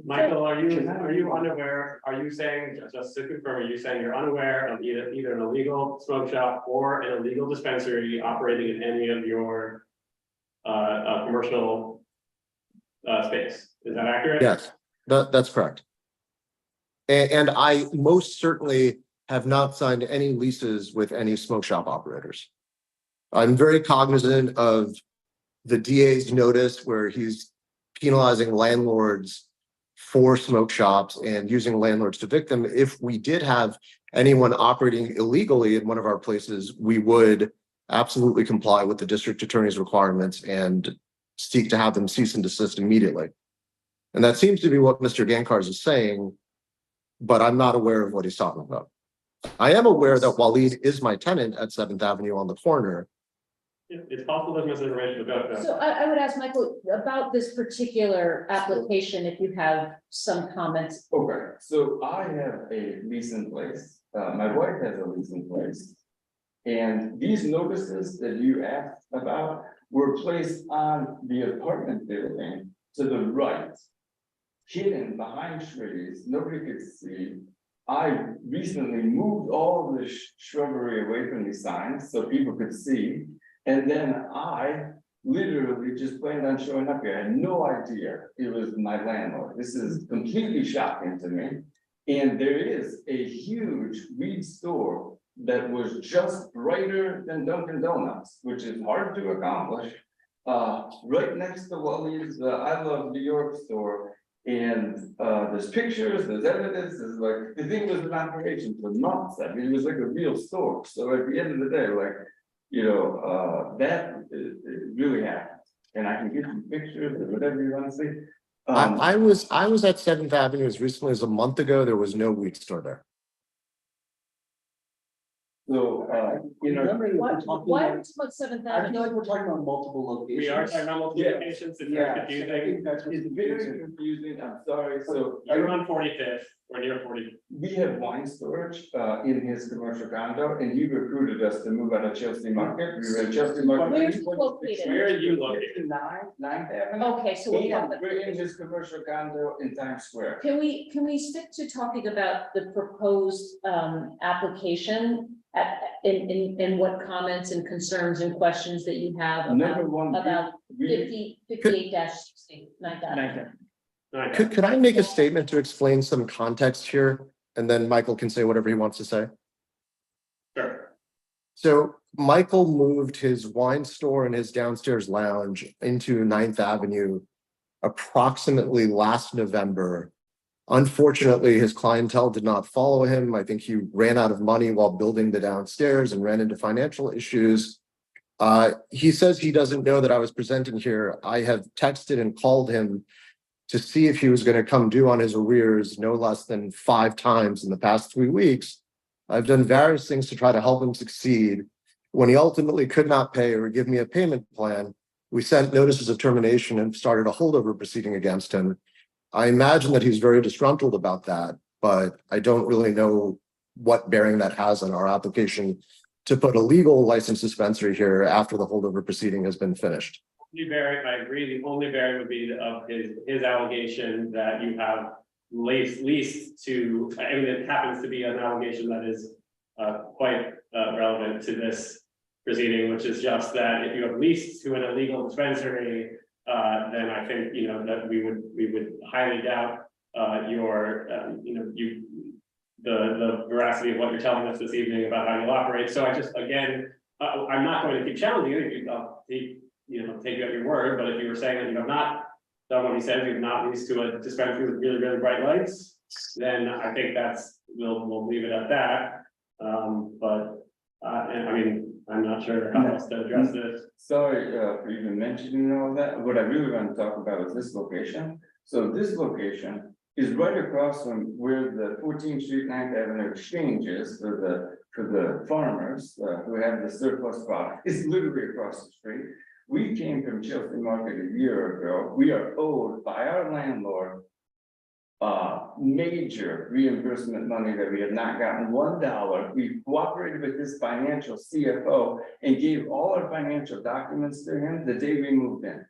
Michael, are you unaware, are you saying, just to confirm, are you saying you're unaware of either an illegal smoke shop or an illegal dispensary operating in any of your commercial space? Is that accurate? Yes, that's correct. And I most certainly have not signed any leases with any smoke shop operators. I'm very cognizant of the DA's notice where he's penalizing landlords for smoke shops and using landlords to evict them. If we did have anyone operating illegally in one of our places, we would absolutely comply with the district attorney's requirements and seek to have them cease and desist immediately. And that seems to be what Mr. Gancar's is saying, but I'm not aware of what he's talking about. I am aware that Waleed is my tenant at 7th Avenue on the corner. It's possible there's misinformation about that. So I would ask Michael about this particular application, if you have some comments. Okay, so I have a lease in place. My wife has a lease in place. And these notices that you asked about were placed on the apartment building to the right, hidden behind trees, nobody could see. I recently moved all of the shrubbery away from these signs so people could see. And then I literally just planned on showing up here. I had no idea it was my landlord. This is completely shocking to me. And there is a huge weed store that was just brighter than Dunkin' Donuts, which is hard to accomplish. Right next to Wally's I Love New York store. And there's pictures, there's evidence, there's like, the thing was in operation for months. I mean, it was like a real store. So at the end of the day, like, you know, that really happened. And I can give you pictures or whatever you want to see. I was at 7th Avenue as recently as a month ago. There was no weed store there. So, you know, Why are we talking about 7th I feel Avenue? like we're talking about multiple locations. We are talking about multiple locations, it's very confusing. it's very confusing. I'm sorry. So You're on 45th, or near 40. we have wine storage in his commercial condo, and he recruited us to move out of Chelsea Market. We were in Chelsea Market. Where's it located? Where are you located? 9th Avenue. Okay, so we have. And we're in his commercial condo in Times Square. Can we stick to talking about the proposed application? in what comments and concerns and questions that you have Number one, about we- 58-16, 9. Could I make a statement to explain some context here? And then Michael can say whatever he wants to say. Sure. So Michael moved his wine store and his downstairs lounge into 9th Avenue approximately last November. Unfortunately, his clientele did not follow him. I think he ran out of money while building the downstairs and ran into financial issues. He says he doesn't know that I was presenting here. I have texted and called him to see if he was going to come due on his arrears no less than 5 times in the past 3 weeks. I've done various things to try to help him succeed. When he ultimately could not pay or give me a payment plan, we sent notices of termination and started a holdover proceeding against him. I imagine that he's very disgruntled about that, but I don't really know what bearing that has on our application to put a legal licensed dispensary here after the holdover proceeding has been finished. I agree, the only bearing would be of his allegation that you have leased to, I mean, it happens to be an allegation that is quite relevant to this proceeding, which is just that if you have leased to an illegal dispensary, then I think, you know, that we would highly doubt your, you know, the veracity of what you're telling us this evening about how you'll operate. So I just, again, I'm not going to keep challenging you. I'll take you at your word, but if you were saying that you have not done what he said, you've not leased to a dispensary with really, really bright lights, then I think we'll leave it at that. And I mean, I'm not sure how else to address this. Sorry for even mentioning all that. What I really want to talk about is this location. So this location is right across from where the 14th Street 9th Avenue exchange is for the farmers who have the surplus product. It's literally across the street. We came from Chelsea Market a year ago. We are owed by our landlord major reimbursement money that we have not gotten $1. We cooperated with this financial CFO and gave all our financial documents to him the day we moved in.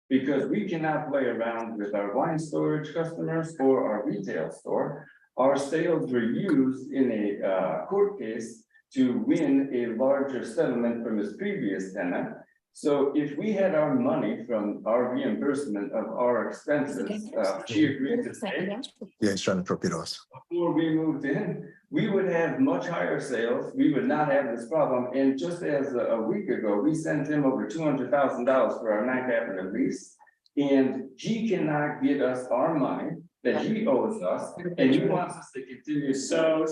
Because we cannot play around with our wine storage customers or our retail store. Our sales were used in a court case to win a larger settlement from his previous tenant. So if we had our money from our reimbursement of our expenses, she agreed to pay. Yeah, he's trying to torpedo us. Before we moved in, we would have much higher sales. We would not have this problem. And just as a week ago, we sent him over $200,000 for our 9th Avenue lease. And he cannot get us our money that he owes us, and he wants us to continue. So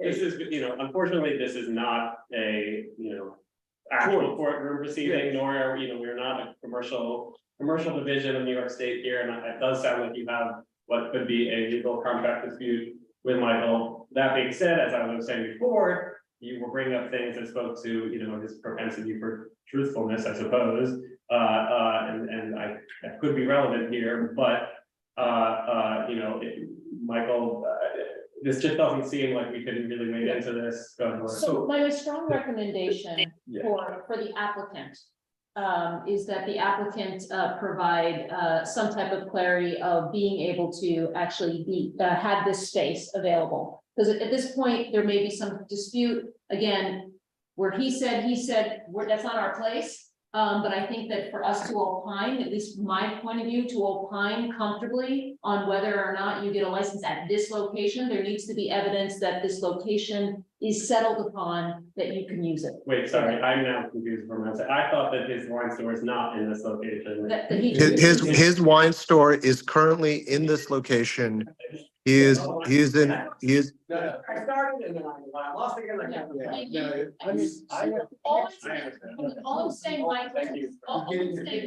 this is, you know, unfortunately, this is not a, you know, actual courtroom proceeding, nor are, you know, we're not a commercial division of New York State here, and it does sound like you have what could be a legal contract dispute with Michael. That being said, as I was saying before, you were bringing up things that spoke to, you know, his propensity for truthfulness, I suppose, and that could be relevant here, but you know, Michael, this just doesn't seem like we could really wade into this. So my strong recommendation for the applicant is that the applicant provide some type of clarity of being able to actually have this space available. Because at this point, there may be some dispute, again, where he said, that's not our place. But I think that for us to opine, at least from my point of view, to opine comfortably on whether or not you get a license at this location, there needs to be evidence that this location is settled upon, that you can use it. Wait, sorry, I'm now confused for a minute. I thought that his wine store is not in this location. His wine store is currently in this location. He is. I started and then I lost again. All I'm saying,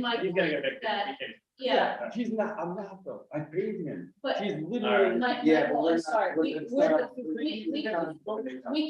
Michael, that, yeah. She's not, I'm not though. I paid him. But She's literally. Michael, I'm sorry, we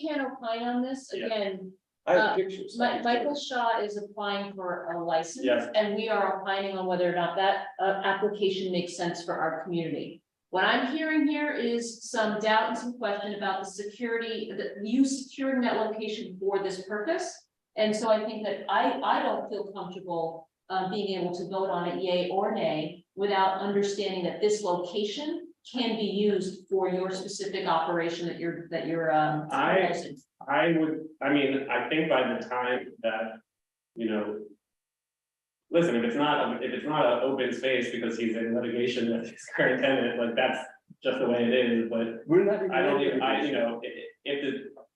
can't opine on this, again. I have pictures. Michael Shaw is applying for a license, Yes. and we are opining on whether or not that application makes sense for our community. What I'm hearing here is some doubt and some question about the security, you securing that location for this purpose. And so I think that I don't feel comfortable being able to vote on it, yay or nay, without understanding that this location can be used for your specific operation that you're, proposing? I think by the time that, listen, if it's not an open space because he's in litigation with his current tenant, like that's just the way it is, but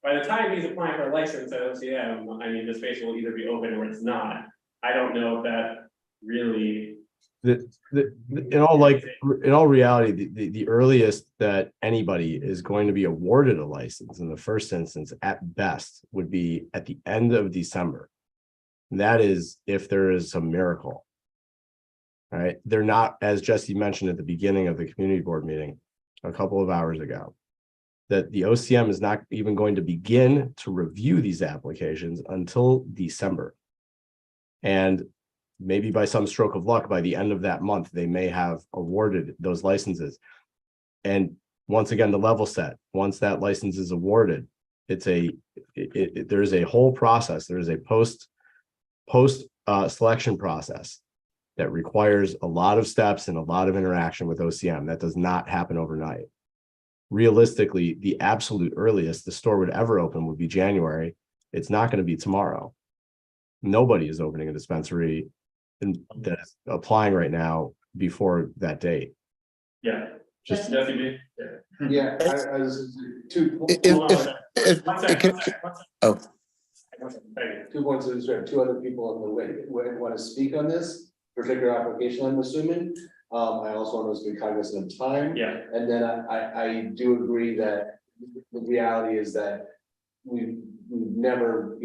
by the time he's applying for a license at OCM, the space will either be open or it's not. I don't know if that really. In all reality, the earliest that anybody is going to be awarded a license in the first instance at best would be at the end of December. And that is if there is some miracle. All right. They're not, as Jesse mentioned at the beginning of the community board meeting a couple of hours ago, that the OCM is not even going to begin to review these applications until December. And maybe by some stroke of luck, by the end of that month, they may have awarded those licenses. And once again, the level set, once that license is awarded, there's a whole process. There is a post selection process that requires a lot of steps and a lot of interaction with OCM. That does not happen overnight. Realistically, the absolute earliest the store would ever open would be January. It's not going to be tomorrow. Nobody is opening a dispensary that's applying right now before that date. Yeah. Just Jesse. Yeah, I was two. Oh. 2 points of this, we have 2 other people on the way want to speak on this particular application, I'm assuming. I also want us to be cognizant of time. Yeah. And then I do agree that the reality is that we've never,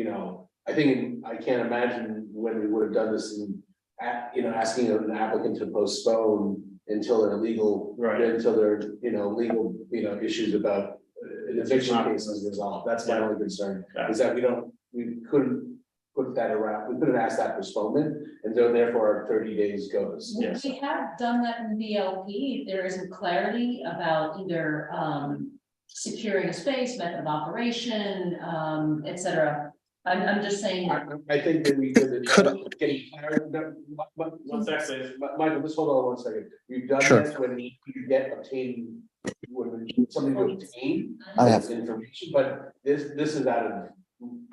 I can't imagine when we would have done this in, asking an applicant to postpone until their legal, until their, legal, issues about an eviction case is resolved. That's my only concern, is that we couldn't put that around, we couldn't ask that postponement, and so therefore our 30 days goes. Yes. We have done that in VLP. There isn't clarity about either securing a space, method of operation, et cetera. I'm just saying. I think that we did getting clarity. One second. Michael, just hold on 1 second. You've done this when you when something to obtain information, but this is out of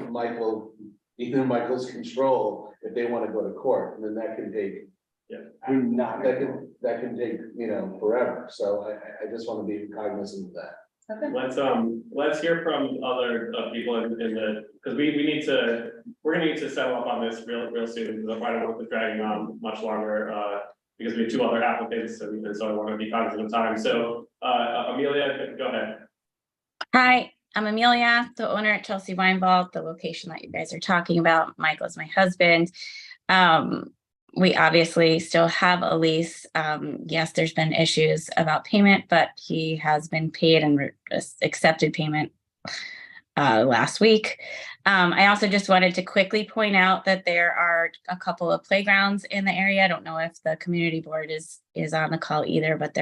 Michael's control if they want to go to court, and then that can take. That can take, forever. So I just want to be cognizant of that. Let's hear from other people in the, because we're gonna need to settle up on this real soon, because I don't want this dragging on much longer, because we have 2 other applicants, and so I want to be cognizant of time. So Amelia, go ahead. Hi, I'm Amelia, the owner at Chelsea Wine Vault, the location that you guys are talking about. Michael is my husband. We obviously still have a lease. Yes, there's been issues about payment, but he has been paid and accepted payment last week. I also just wanted to quickly point out that there are a couple of playgrounds in the area. I don't know if the community board is on the call either, but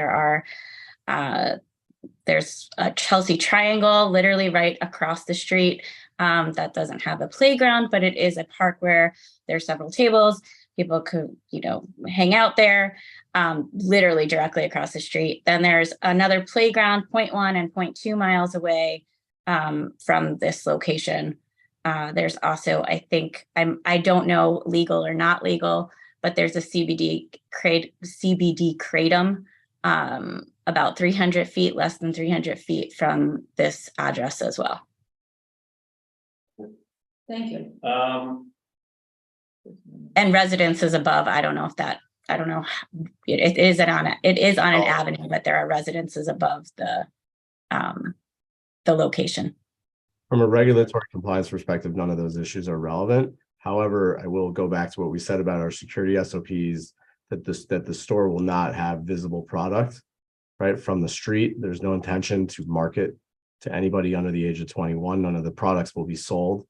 there's a Chelsea Triangle literally right across the street that doesn't have a playground, but it is a park where there's several tables. People could, hang out there, literally directly across the street. Then there's another playground 0.1 and 0.2 miles away from this location. There's also, I don't know legal or not legal, but there's a CBD kratom about 300 feet, less than 300 feet from this address as well. Thank you. And residences above, I don't know. It is on an avenue, but there are residences above the location. From a regulatory compliance perspective, none of those issues are relevant. However, I will go back to what we said about our security SOPs, that the store will not have visible product right from the street. There's no intention to market to anybody under the age of 21. None of the products will be sold.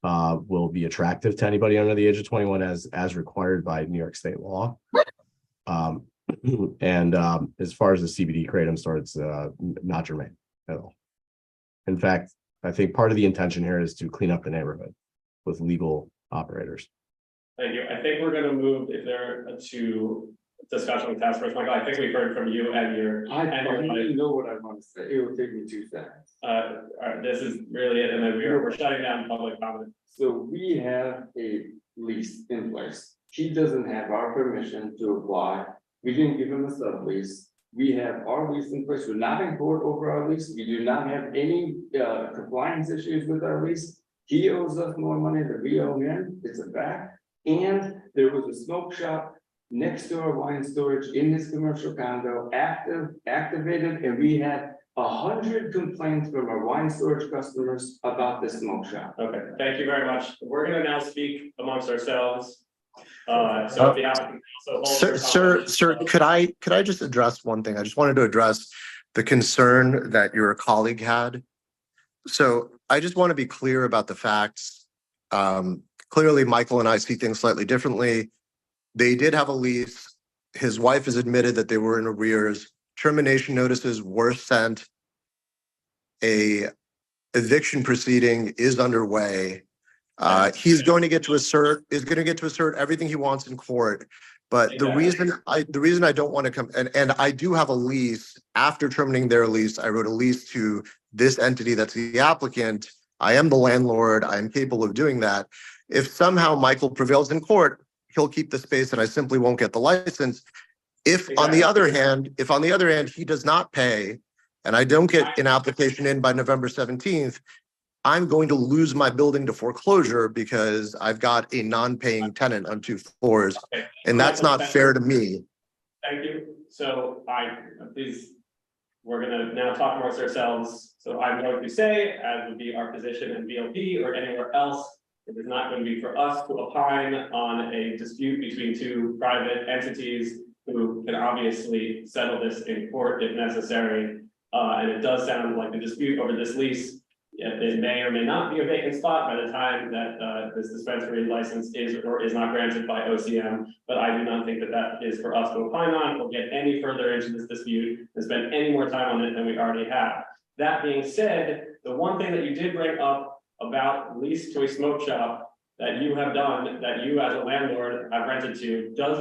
Will be attractive to anybody under the age of 21 as required by New York state law. And as far as the CBD kratom store, it's not germane at all. In fact, I think part of the intention here is to clean up the neighborhood with legal operators. Thank you. I think we're going to move to discussion with task force, Michael, I think we've heard from you and your. I and your don't wife. even know what I want to say. It will take me 2 seconds. All right, this is really it, and then we're shutting down public comment. So we have a lease in place. He doesn't have our permission to apply. We didn't give him a sublease. We have our lease in place. We're not in court over our lease. We do not have any compliance issues with our lease. He owes us more money than we owe him. It's a fact. And there was a smoke shop next to our wine storage in his commercial condo, activated, and we had 100 complaints from our wine storage customers about the smoke shop. Okay, thank you very much. We're gonna now speak amongst ourselves. So if the applicant also holds their comments- Sir, could I just address one thing? I just wanted to address the concern that your colleague had. So I just want to be clear about the facts. Clearly, Michael and I see things slightly differently. They did have a lease. His wife has admitted that they were in arrears. Termination notices were sent. A eviction proceeding is underway. He's going to get to assert everything he wants in court. But the reason I don't want to come, and I do have a lease after terminating their lease. I wrote a lease to this entity that's the applicant. I am the landlord. I am capable of doing that. If somehow Michael prevails in court, he'll keep the space and I simply won't get the license. If on the other hand, he does not pay and I don't get an application in by November 17th, I'm going to lose my building to foreclosure because I've got a non-paying tenant on 2 floors. And that's not fair to me. Thank you. So we're gonna now talk amongst ourselves. So I'm going to say, as would be our position in VLP or anywhere else, it is not going to be for us to opine on a dispute between 2 private entities who can obviously settle this in court if necessary. And it does sound like the dispute over this lease, it may or may not be a vacant spot by the time that this dispensary license is or is not granted by OCM. But I do not think that that is for us to opine on or get any further into this dispute and spend any more time on it than we already have. That being said, the one thing that you did bring up about lease to a smoke shop that you have done, that you as a landlord have rented to, does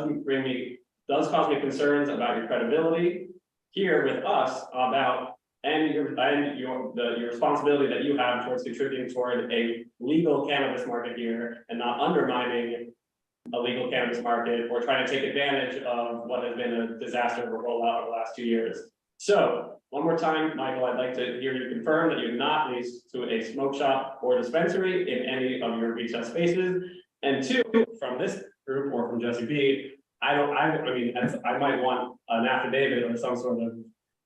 cause me concerns about your credibility here with us about your responsibility that you have towards contributing toward a legal cannabis market here and not undermining a legal cannabis market or trying to take advantage of what has been a disaster of a rollout over the last 2 years. So one more time, Michael, I'd like to hear you confirm that you've not leased to a smoke shop or dispensary in any of your retail spaces. And 2, from this group or from Jesse B, I might want an affidavit or some sort of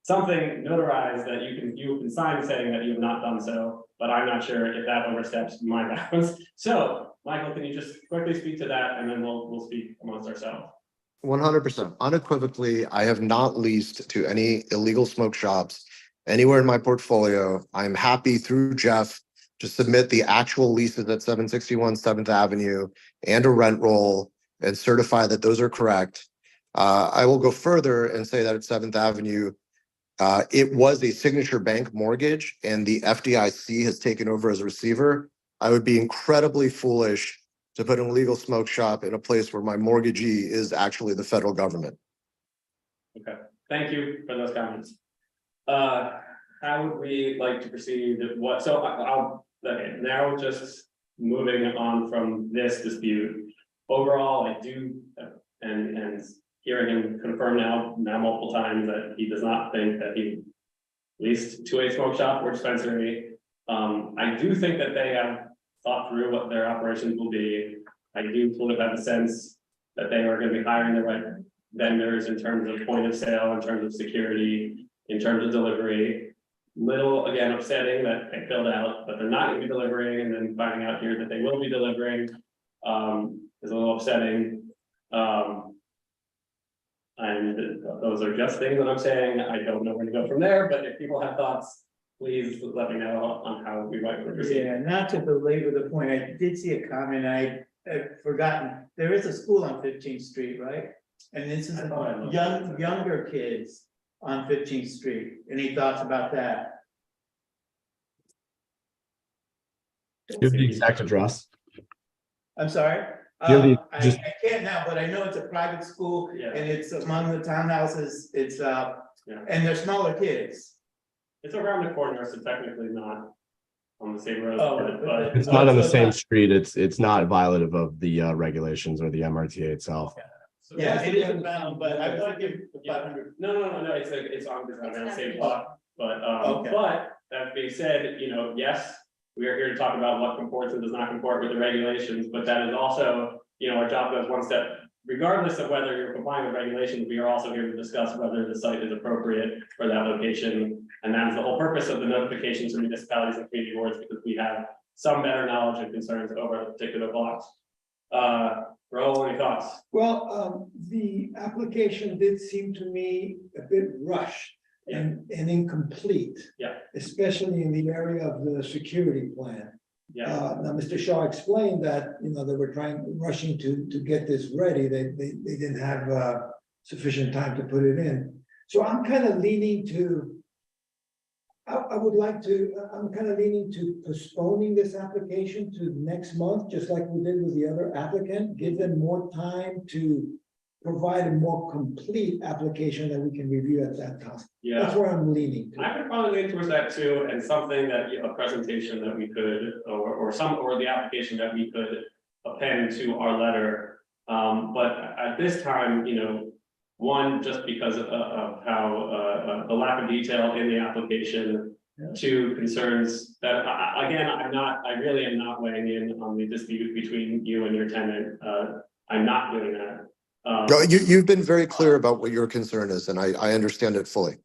something notarized that you can sign saying that you have not done so, but I'm not sure if that oversteps my bounds. So, Michael, can you just quickly speak to that and then we'll speak amongst ourselves. 100%. Unequivocally, I have not leased to any illegal smoke shops anywhere in my portfolio. I'm happy through Jeff to submit the actual leases at 761 7th Avenue and a rent roll and certify that those are correct. I will go further and say that at 7th Avenue, it was a Signature Bank mortgage and the FDIC has taken over as a receiver. I would be incredibly foolish to put an illegal smoke shop in a place where my mortgagee is actually the federal government. Okay, thank you for those comments. How would we like to proceed? Okay, now just moving on from this dispute. Overall, I do, and hearing him confirm now multiple times that he does not think that he leased to a smoke shop or dispensary. I do think that they have thought through what their operations will be. I do sort of have a sense that they are going to be hiring the right vendors in terms of point of sale, in terms of security, in terms of delivery. Little, again, upsetting that they filled out, but they're not going to be delivering, and then finding out here that they will be delivering is a little upsetting. And those are just things that I'm saying. I don't know where to go from there, but if people have thoughts, please let me know on how we might proceed. Yeah, not to belabor the point, I did see a comment, I'd forgotten, there is a school on 15th Street, right? And this is younger kids on 15th Street. Any thoughts about that? Give the exact address. I'm sorry? You have the- I can't now, but I know it's a private school and it's among the townhouses, it's, and they're smaller kids. It's around the corner, so technically not on the same road, Oh, but. It's not on the same street. It's not violative of the regulations or the MRTA itself. So Yeah, that's it the- is inbound, but I want to give Yeah. 500. No, it's like, it's on the same block, but, Okay. but that being said, yes, we are here to talk about what comports and does not comport with the regulations, but that is also, our job goes one step. Regardless of whether you're complying with regulations, we are also here to discuss whether the site is appropriate for that location. And that is the whole purpose of the notifications to municipalities and community boards, because we have some better knowledge and concerns over particular blocks. Raul, any thoughts? Well, the application did seem to me a bit rushed and incomplete. Yeah. Especially in the area of the security plan. Yeah. Now, Mr. Shaw explained that, they were rushing to get this ready. They didn't have sufficient time to put it in. So I'm kind of leaning to, I'm kind of leaning to postponing this application to next month, just like we did with the other applicant, give them more time to provide a more complete application that we can review at that time. Yeah. That's where I'm leaning to. I could probably lean towards that too, and something that, a presentation that we could, or the application that we could append to our letter. But at this time, one, just because of how, the lack of detail in the application. Two, concerns that, again, I really am not weighing in on the dispute between you and your tenant. I'm not doing that. No, you've been very clear about what your concern is, and I understand it fully.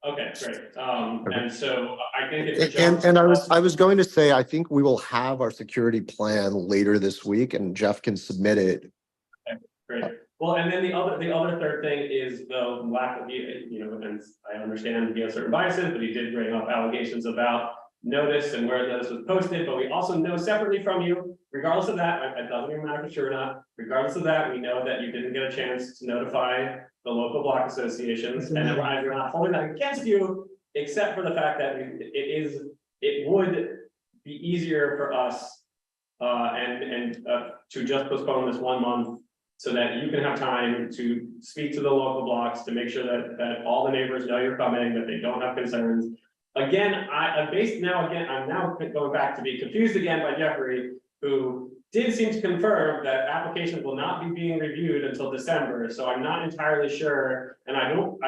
Okay, great. And so I think it's. And I was going to say, I think we will have our security plan later this week, and Jeff can submit it. Okay, great. Well, and then the other third thing is the lack of, and I understand he has certain biases, but he did bring up allegations about notice and where notice was posted, but we also know separately from you, regardless of that, it doesn't even matter for sure or not, regardless of that, we know that you didn't get a chance to notify the local block associations, and we're not holding that against you, except for the fact that it would be easier for us to just postpone this 1 month so that you can have time to speak to the local blocks to make sure that all the neighbors know you're coming, that they don't have concerns. Again, I'm now going back to be confused again by Jeffrey, who did seem to confirm that applications will not be being reviewed until December. So I'm not entirely sure. And I don't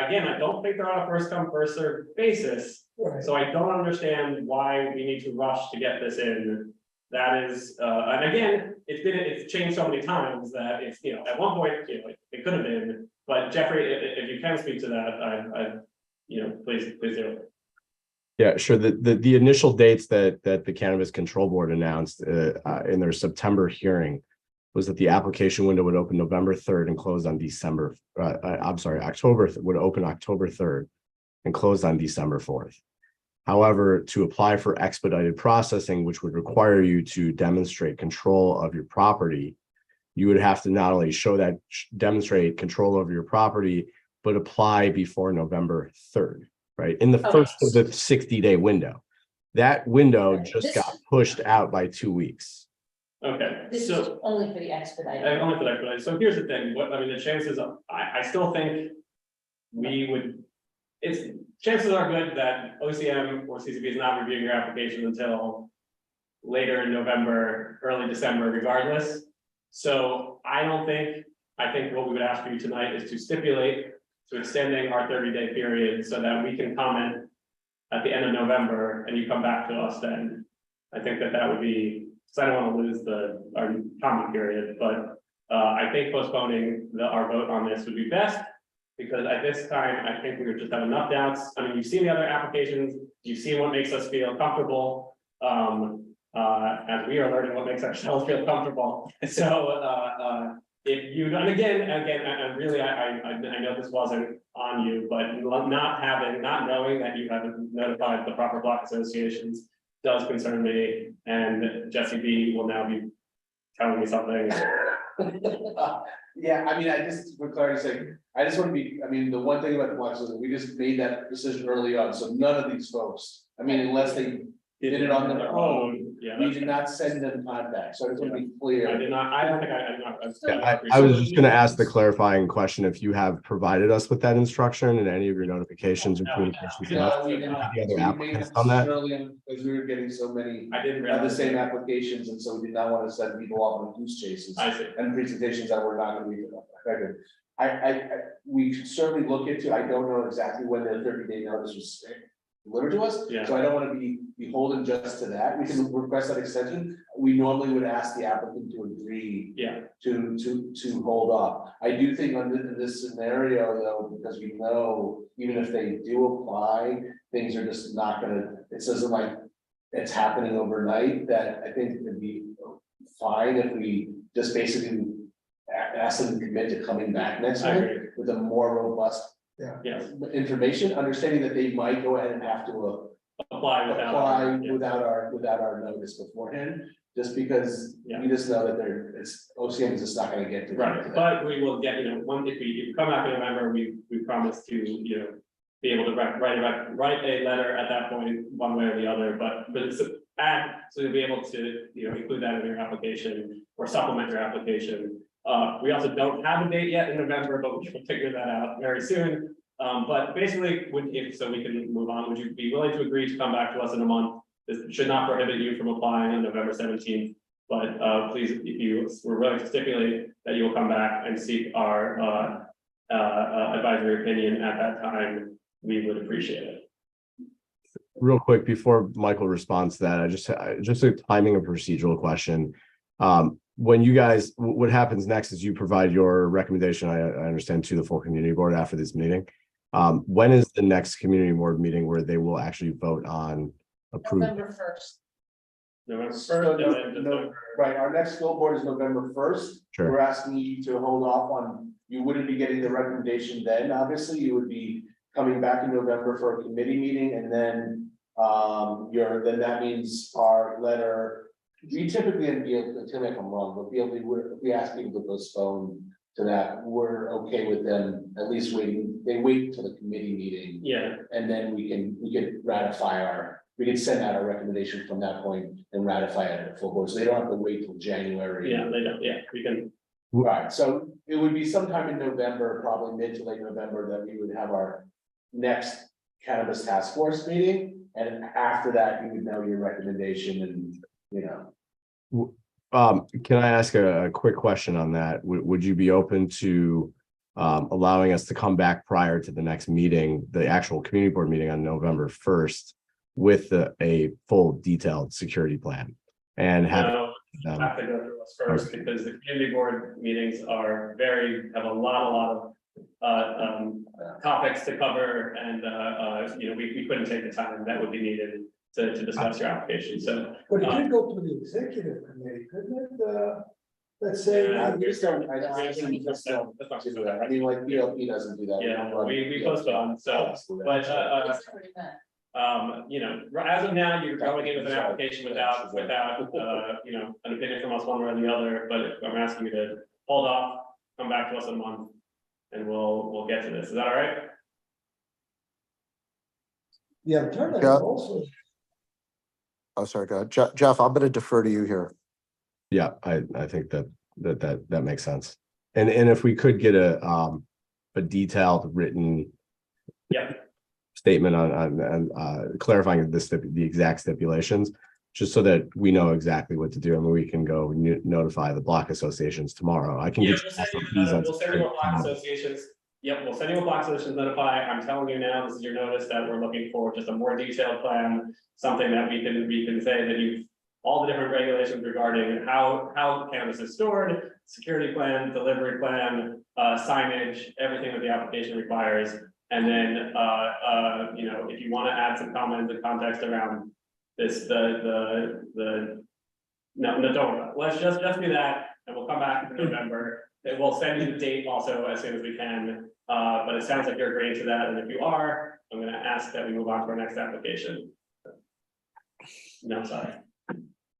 think they're on a first come, first served basis. Right. So I don't understand why we need to rush to get this in. That is, and again, it's changed so many times that it's, at one point, it could have been, but Jeffrey, if you can speak to that, please do. Yeah, sure. The initial dates that the Cannabis Control Board announced in their September hearing was that the application window would open November 3rd and close on October would open October 3rd and close on December 4th. However, to apply for expedited processing, which would require you to demonstrate control of your property, you would have to not only demonstrate control over your property, but apply before November 3rd. Right, in the first of the 60-day window. That window just got pushed out by 2 weeks. Okay, This is only for the expedited. Only for the expedited. So here's the thing, the chances of, I still think chances are good that OCM or CCB is not reviewing your application until later in November, early December, regardless. So I think what we would ask for you tonight is to stipulate to extending our 30-day period so that we can comment at the end of November and you come back to us then. I think that would be, because I don't want to lose our comment period, but I think postponing our vote on this would be best, because at this time, I think we would just have enough doubts. I mean, you've seen the other applications, you've seen what makes us feel comfortable, as we are learning what makes ourselves feel comfortable. So, if you, and again, and really, I know this wasn't on you, but not knowing that you haven't notified the proper block associations does concern me, and Jesse B will now be telling me something. Yeah, for clarity's sake, I just want to be, the one thing about the blocks is that we just made that decision early on, so none of these folks, unless they did it on their own, Yeah, We did not send them contact, so I just want to be clear. I did not, I don't think I did not. Yeah, I was just gonna ask the clarifying question, if you have provided us with that instruction in any of your notifications or communications with No, us, we did not. the other We made applicants it on that? early because we were getting so many I didn't of the realize. same applications, and so we did not want to send people off on goose chases. I see. And presentations that were not gonna be effective. We could certainly look into, I don't know exactly when the 30-day notice was delivered to us. Yeah. So I don't want to be beholden just to that. We can request that extension. We normally would ask the applicant to agree. Yeah. To hold off. I do think under this scenario though, because we know even if they do apply, things are just not gonna, it doesn't like it's happening overnight, that I think it'd be fine if we just basically ask them to commit to coming back next I month agree. with a more robust Yes, information, understanding that they might go ahead and have to apply apply without. without our notice beforehand, just because Yeah. we just know that OCM is just not gonna get to. Right, but we will get, if we come back in November, we promise to, be able to write a letter at that point, one way or the other, but it's so you'll be able to, include that in your application or supplement your application. We also don't have a date yet in November, but we will figure that out very soon. But basically, so we can move on, would you be willing to agree to come back to us in a month? This should not prohibit you from applying on November 17th, but please, if you were willing to stipulate that you will come back and seek our advisory opinion at that time, we would appreciate it. Real quick, before Michael responds to that, just a timing and procedural question. When you guys, what happens next is you provide your recommendation, I understand, to the full community board after this meeting. When is the next community board meeting where they will actually vote on approval? November 1st. November So, 1st, right, our next school board is November 1st. Sure. We're asking you to hold off on, you wouldn't be getting the recommendation then, obviously, you would be coming back in November for a committee meeting, and then then that means our letter. We typically, and tell me if I'm wrong, but if we ask people to postpone to that, we're okay with them at least waiting, they wait till the committee meeting. Yeah. And then we can ratify we can send out a recommendation from that point and ratify it at full board, so they don't have to wait till January. Yeah, they don't, we can. Right, so it would be sometime in November, probably mid to late November, that we would have our next cannabis task force meeting. And after that, you would know your recommendation and, Can I ask a quick question on that? Would you be open to allowing us to come back prior to the next meeting, the actual community board meeting on November 1st, with a full detailed security plan? And have No, have to go through us first, because the community board meetings have a lot of topics to cover, and we couldn't take the time that would be needed to discuss your application, so. But it could go to the executive committee, couldn't it? Let's say. I just don't, I honestly just don't do that. I mean, like, BLP doesn't do that. Yeah, we postponed, so, but, as of now, you're going in with an application without, an opinion from us one way or the other, but I'm asking you to hold off, come back to us in a month, and we'll get to this. Is that all right? Yeah, turn it Jeff? also. Oh, sorry, go ahead. Jeff, I'm gonna defer to you here. Yeah, I think that makes sense. And if we could get a detailed written statement on clarifying the exact stipulations, just so that we know exactly what to do, and we can go notify the block associations tomorrow. I can get We'll send you a block associations. Yep, we'll send you a block associations notify. I'm telling you now, this is your notice that we're looking for just a more detailed plan, something that we can say that all the different regulations regarding how cannabis is stored, security plan, delivery plan, signage, everything that the application requires. And then, if you want to add some comments and context around this, no, don't, let's just do that, and we'll come back in November. And we'll send you the date also as soon as we can, but it sounds like you're agreeing to that, and if you are, I'm gonna ask that we move on to our next application. No, sorry.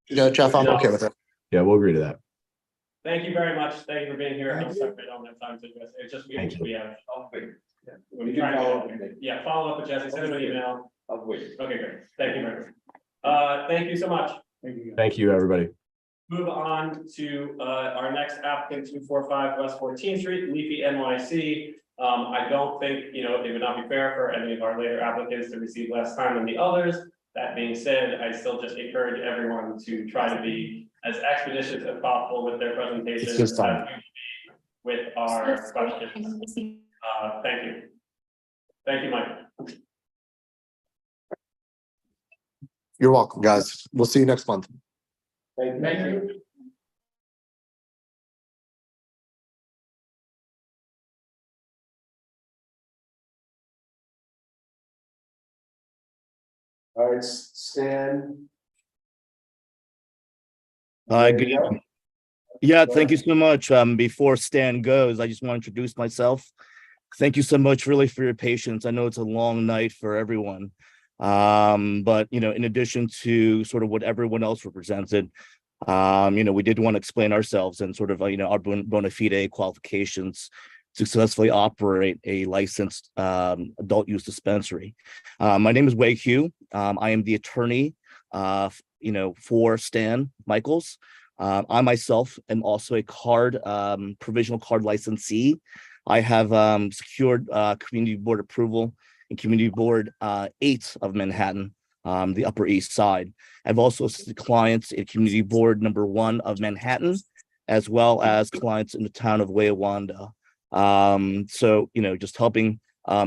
Yeah, Jeff, I'm okay with it. Yeah, we'll agree to that. Thank you very much, thank you for being here. I'm sorry I don't have time to address it, it's just we have. Follow up with Jesse, send him an email. Okay, great, thank you very much. Thank you so much. Thank you, everybody. Move on to our next applicant, 245 West 14th Street, Leafy NYC. I don't think, it would not be fair for any of our later applicants to receive less time than the others. That being said, I still just encourage everyone to try to be as expeditious as possible with their presentations It's just time. as we will be with our questions. Thank you. Thank you, Mike. You're welcome, guys. We'll see you next month. Thank you. All right, Stan. Hi, There good you go. evening. Yeah, Go thank you ahead. so much. Before Stan goes, I just want to introduce myself. Thank you so much really for your patience. I know it's a long night for everyone. But in addition to sort of what everyone else represented, we did want to explain ourselves and sort of our bona fide qualifications to successfully operate a licensed adult use dispensary. My name is Wei Hugh. I am the attorney for Stan Michaels. I myself am also a provisional card licensee. I have secured community board approval in Community Board 8 of Manhattan, the Upper East Side. I've also assisted clients in Community Board number 1 of Manhattan, as well as clients in the town of Wayawanda. So just helping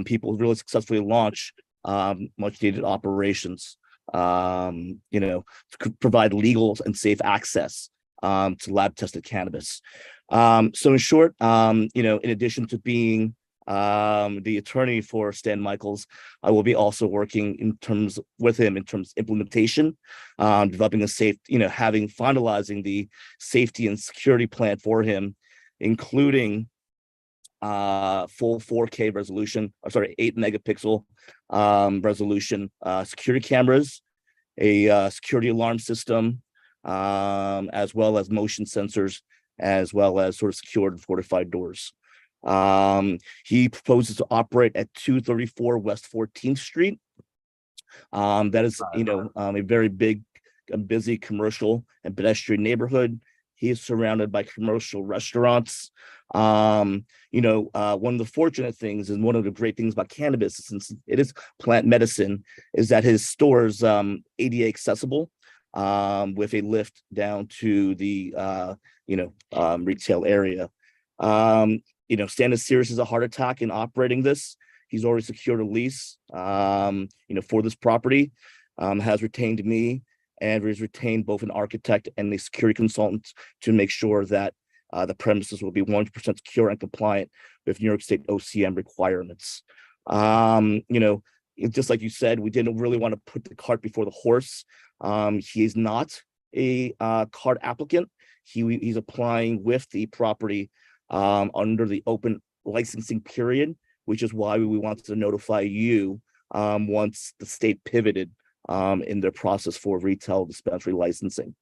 people really successfully launch much needed operations, to provide legal and safe access to lab tested cannabis. So in short, in addition to being the attorney for Stan Michaels, I will be also working with him in terms of implementation, developing a safe, finalizing the safety and security plan for him, including full 4K resolution, 8 megapixel resolution security cameras, a security alarm system, as well as motion sensors, as well as sort of secured and fortified doors. He proposes to operate at 234 West 14th Street. That is, a very big and busy commercial and pedestrian neighborhood. He is surrounded by commercial restaurants. One of the fortunate things and one of the great things about cannabis, since it is plant medicine, is that his store is ADA accessible, with a lift down to the retail area. Stan is serious as a heart attack in operating this. He's already secured a lease, for this property, has retained me, and has retained both an architect and a security consultant to make sure that the premises will be 100% secure and compliant with New York State OCM requirements. Just like you said, we didn't really want to put the cart before the horse. He is not a card applicant. He's applying with the property under the open licensing period, which is why we wanted to notify you once the state pivoted in their process for retail dispensary licensing.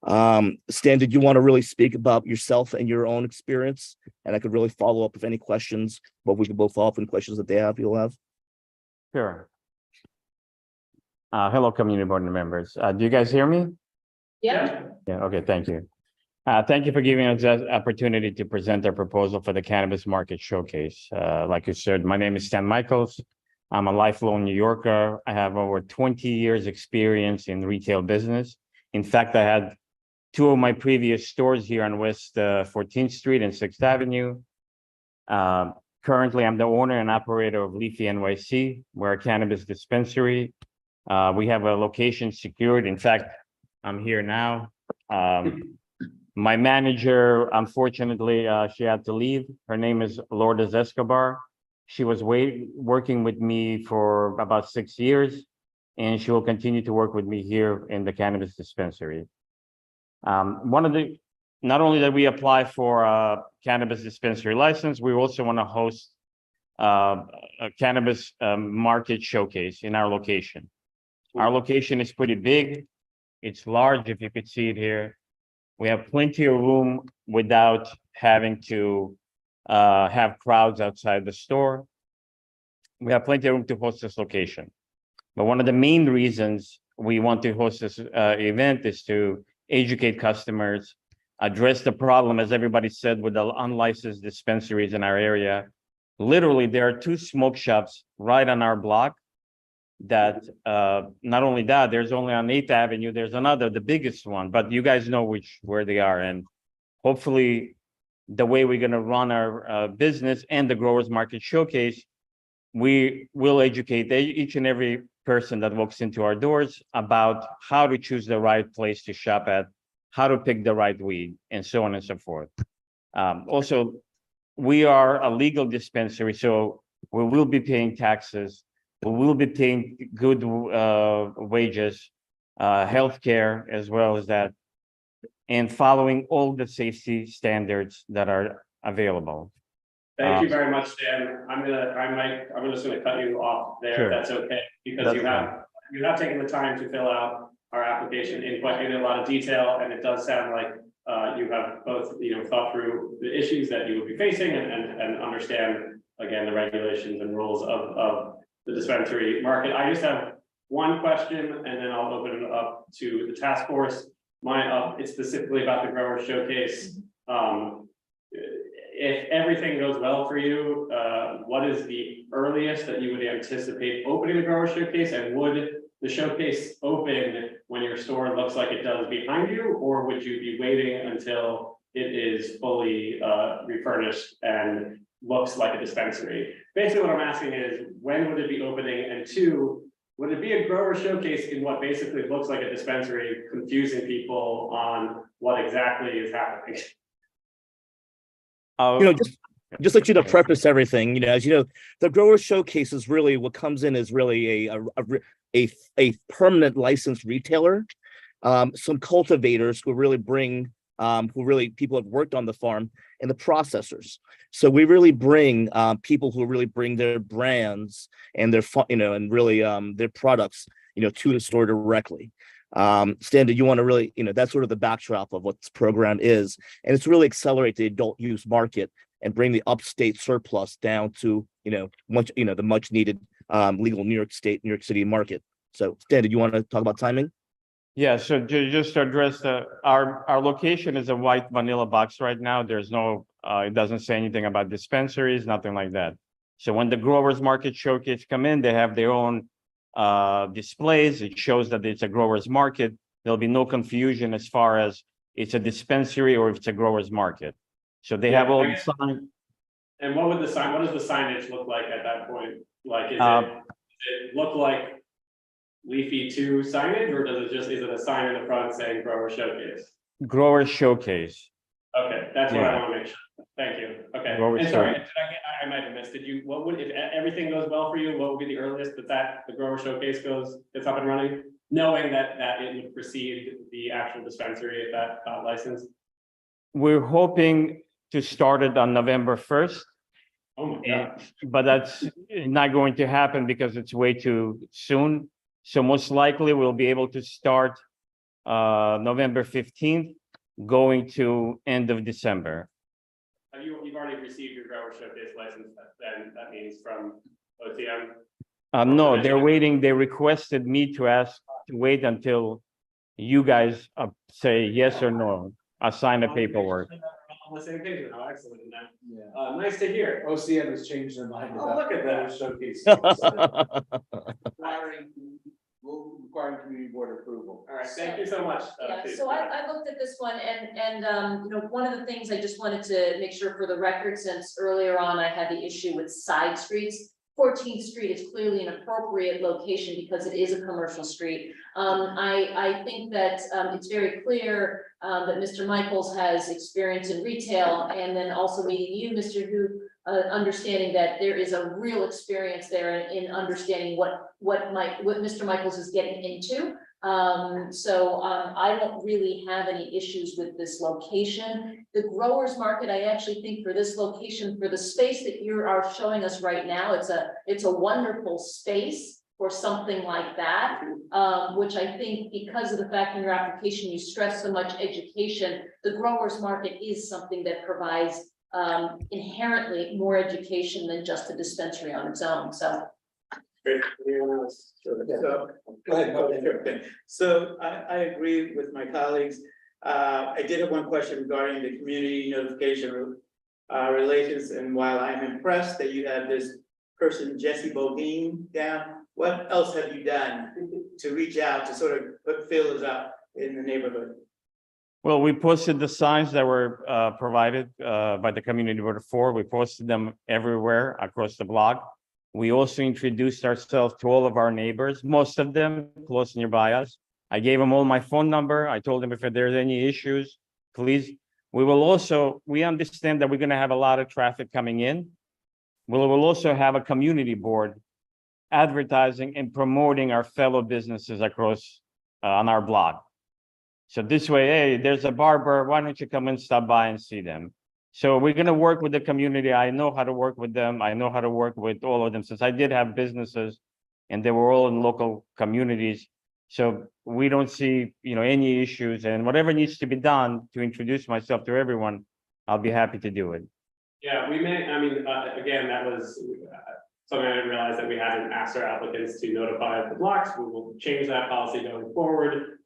Stan, did you want to really speak about yourself and your own experience? And I could really follow up with any questions, but we could both follow up on questions that you'll have. Sure. Hello, community board members. Do you guys hear me? Yeah. Yeah, okay, thank you. Thank you for giving us the opportunity to present our proposal for the Cannabis Market Showcase. Like you said, my name is Stan Michaels. I'm a lifelong New Yorker. I have over 20 years experience in retail business. In fact, I had 2 of my previous stores here on West 14th Street and 6th Avenue. Currently, I'm the owner and operator of Leafy NYC. We're a cannabis dispensary. We have a location secured. In fact, I'm here now. My manager, unfortunately, she had to leave. Her name is Lourdes Escobar. She was working with me for about 6 years, and she will continue to work with me here in the cannabis dispensary. Not only that we apply for a cannabis dispensary license, we also want to host a cannabis market showcase in our location. Our location is pretty big. It's large, if you could see it here. We have plenty of room without having to have crowds outside the store. We have plenty of room to host this location. But one of the main reasons we want to host this event is to educate customers, address the problem, as everybody said, with the unlicensed dispensaries in our area. Literally, there are 2 smoke shops right on our block that not only that, there's only on 8th Avenue, there's another, the biggest one, but you guys know where they are. And hopefully the way we're going to run our business and the Growers Market Showcase, we will educate each and every person that walks into our doors about how to choose the right place to shop at, how to pick the right weed, and so on and so forth. Also, we are a legal dispensary, so we will be paying taxes. We will be paying good wages, healthcare, as well as that, and following all the safety standards that are available. Thank you very much, Dan. I'm just gonna cut you off there, Sure. if that's okay, because That's you have taken the time to fill out our application in a lot of detail, and it does sound like you have both, thought through the issues that you would be facing and understand, again, the regulations and rules of the dispensary market. I just have one question, and then I'll open it up to the task force. It's specifically about the Grower Showcase. If everything goes well for you, what is the earliest that you would anticipate opening the Grower Showcase? And would the showcase open when your store looks like it does behind you, or would you be waiting until it is fully refurnished and looks like a dispensary? Basically, what I'm asking is, when would it be opening? And 2, would it be a Grower Showcase in what basically looks like a dispensary, confusing people on what exactly is happening? Just like you to preface everything, as you know, the Grower Showcase is really what comes in is really a permanent licensed retailer, some cultivators who really bring people have worked on the farm, and the processors. So we really bring people who really bring their brands and their and really their products to the store directly. Stan, do you want to really, that's sort of the backdrop of what this program is, and it's really accelerate the adult use market and bring the upstate surplus down to the much needed legal New York City market. So Stan, did you want to talk about timing? Yeah, so just to address our location is a white vanilla box right now. There's no, it doesn't say anything about dispensaries, nothing like that. So when the Growers Market Showcase come in, they have their own displays. It shows that it's a growers market. There'll be no confusion as far as it's a dispensary or if it's a growers market. So they have all the sign. And what does the signage look like at that point? Like, does it look like Leafy 2 signage, or is it a sign in the front saying Grower Showcase? Grower Showcase. Okay, that's what I want to make sure. Thank you. Okay. And sorry, I might have missed. What would, if everything goes well for you, what would be the earliest that the Grower Showcase gets up and running, knowing that it would precede the actual dispensary if that got licensed? We're hoping to start it on November 1st. Oh my God. But that's not going to happen because it's way too soon. So most likely we'll be able to start November 15th, going to end of December. You've already received your Grower Showcase license, then that means from OTM? No, they're waiting. They requested me to wait until you guys say yes or no. I'll sign the paperwork. On the same page now, excellent. Yeah. Nice to hear. OCM has changed their mind Oh, about look at that. Showcase. Requiring community board approval. All right, thank you so much. Yeah, so I looked at this one and one of the things I just wanted to make sure for the record, since earlier on I had the issue with side streets. 14th Street is clearly an appropriate location because it is a commercial street. I think that it's very clear that Mr. Michaels has experience in retail, and then also meeting you, Mr. Hu, understanding that there is a real experience there in understanding what Mr. Michaels is getting into. I don't really have any issues with this location. The growers market, I actually think for this location, for the space that you are showing us right now, it's a wonderful space for something like that, which I think because of the fact in your application, you stress so much education, the growers market is something that provides inherently more education than just a dispensary on its own. So Great. Anyone else? So, Go ahead. okay. So I agree with my colleagues. I did have one question regarding the community notification relations, and while I'm impressed that you have this person, Jesse Bodine, down, what else have you done to reach out to sort of put feelers out in the neighborhood? Well, we posted the signs that were provided by the community board of 4. We posted them everywhere across the block. We also introduced ourselves to all of our neighbors, most of them close nearby us. I gave them all my phone number. I told them if there's any issues, please. We understand that we're going to have a lot of traffic coming in. We'll also have a community board advertising and promoting our fellow businesses across on our block. So this way, hey, there's a barber, why don't you come and stop by and see them? So we're gonna work with the community. I know how to work with them. I know how to work with all of them, since I did have businesses and they were all in local communities. So we don't see, any issues, and whatever needs to be done to introduce myself to everyone, I'll be happy to do it. Yeah, again, that was something I didn't realize that we hadn't asked our applicants to notify the blocks. We will change that policy going forward.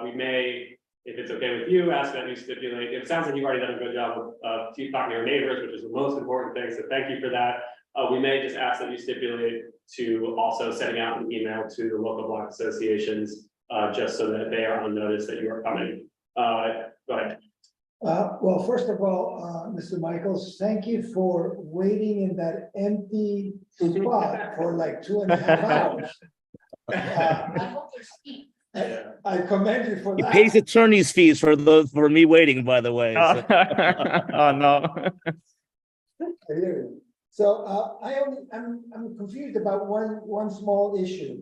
We may, if it's okay with you, ask that you stipulate. It sounds like you've already done a good job of talking to your neighbors, which is the most important thing. So thank you for that. We may just ask that you stipulate to also sending out an email to the local block associations, just so that they are on notice that you are coming. Go ahead. Well, first of all, Mr. Michaels, thank you for waiting in that empty spot for like 2.5 hours. I hope there's heat. I commend you for He that. pays attorney's fees for me waiting, by the way. So. Oh, no. I hear you. So I'm confused about one small issue.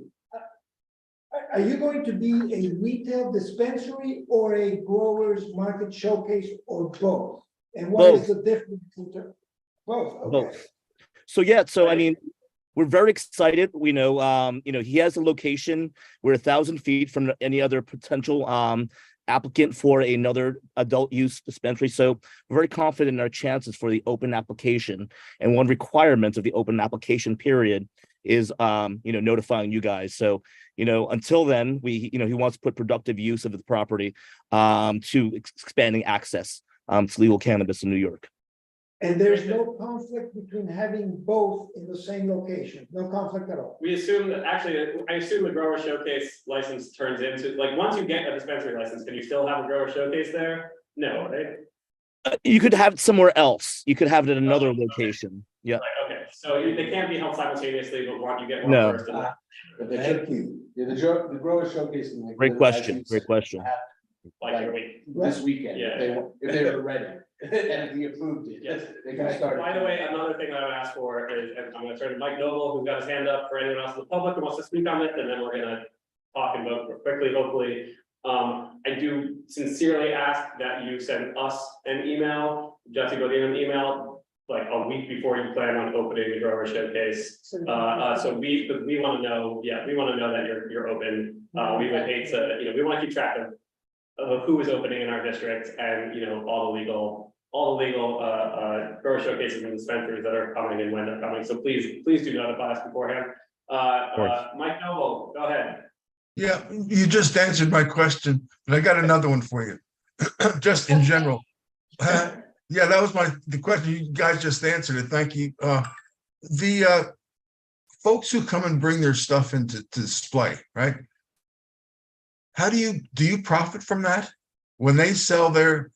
Are you going to be a retail dispensary or a growers market showcase, or both? And what is the difference in both? Okay. Both. So yeah, we're very excited. We know, he has a location. We're 1,000 feet from any other potential applicant for another adult use dispensary. So we're very confident in our chances for the open application. And one requirement of the open application period is, notifying you guys. So, until then, he wants to put productive use of the property to expanding access to legal cannabis in New York. And there's no conflict between having both in the same location, no conflict at all. We assume that, I assume the grower showcase license turns into, like, once you get a dispensary license, can you still have a grower showcase there? No, right? You could have it somewhere else. You could have it at another location. Yeah. Okay, so they can't be held simultaneously, but you get one No. first. Thank you. Yeah, the grower showcase. Great question. Great question. Like this weekend, Yeah. if they were ready, and if he approved it. Yes. They can start. By the way, another thing that I would ask for is, and I'm gonna turn to Mike Noble, who's got his hand up, for anyone else in the public who wants to speak on it, and then we're gonna talk and vote quickly, hopefully. I do sincerely ask that you send us an email, Jesse Bodine an email, like a week before you plan on opening the grower showcase. So we want to know, we want to know that you're open. We would hate to, we want to keep track of who is opening in our district, and all the legal grower showcases and dispensaries that are coming and when they're coming. So please do notify us beforehand. Mike Noble, go ahead. Yeah, you just answered my question, but I got another one for you. Just in general. Yeah, that was the question. You guys just answered it. Thank you. The folks who come and bring their stuff into display, right? How do you profit from that? When they sell their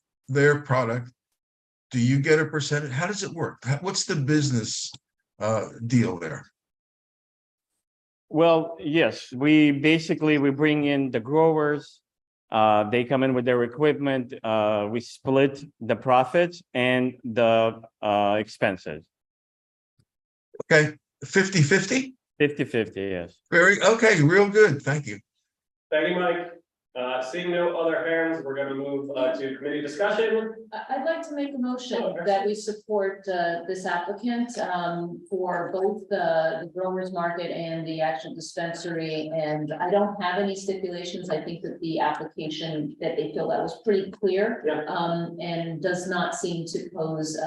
product, do you get a percentage? How does it work? What's the business deal there? Well, yes, we bring in the growers. They come in with their equipment. We split the profits and the expenses. Okay, 50-50? 50-50, yes. Okay, real good. Thank you. Thank you, Mike. Seeing no other hands, we're going to move to committee discussion. I'd like to make a motion that we support this applicant for both the growers market and the actual dispensary. And I don't have any stipulations. I think that the application that they filled out was pretty clear, and does not seem to pose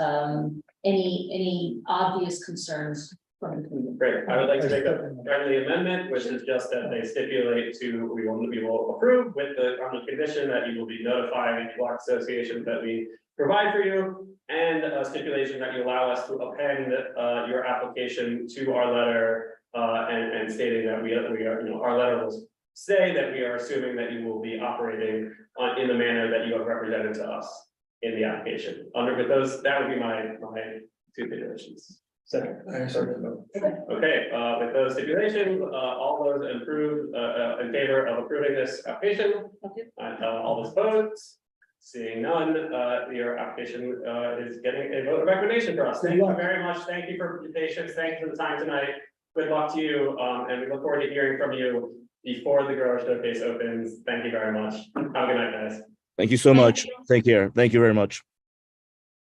any obvious concerns Great. I would like to make a friendly amendment, which is just that they stipulate to, we will approve with on the condition that you will be notifying block associations that we provide for you, and a stipulation that you allow us to append your application to our letter, and stating that we are, our letter will say that we are assuming that you will be operating in the manner that you have represented to us in the application. With those, that would be my two stipulations. Second. Okay, with those stipulations, all those approved, in favor of approving this application, all those opposed, seeing none, your application is getting a vote of recommendation for us. Thank you very much. Thank you for your patience. Thank you for the time tonight. Good luck to you, and we look forward to hearing from you before the grower showcase opens. Thank you very much. Have a good night, guys. Thank you so much. Take care. Thank you very much.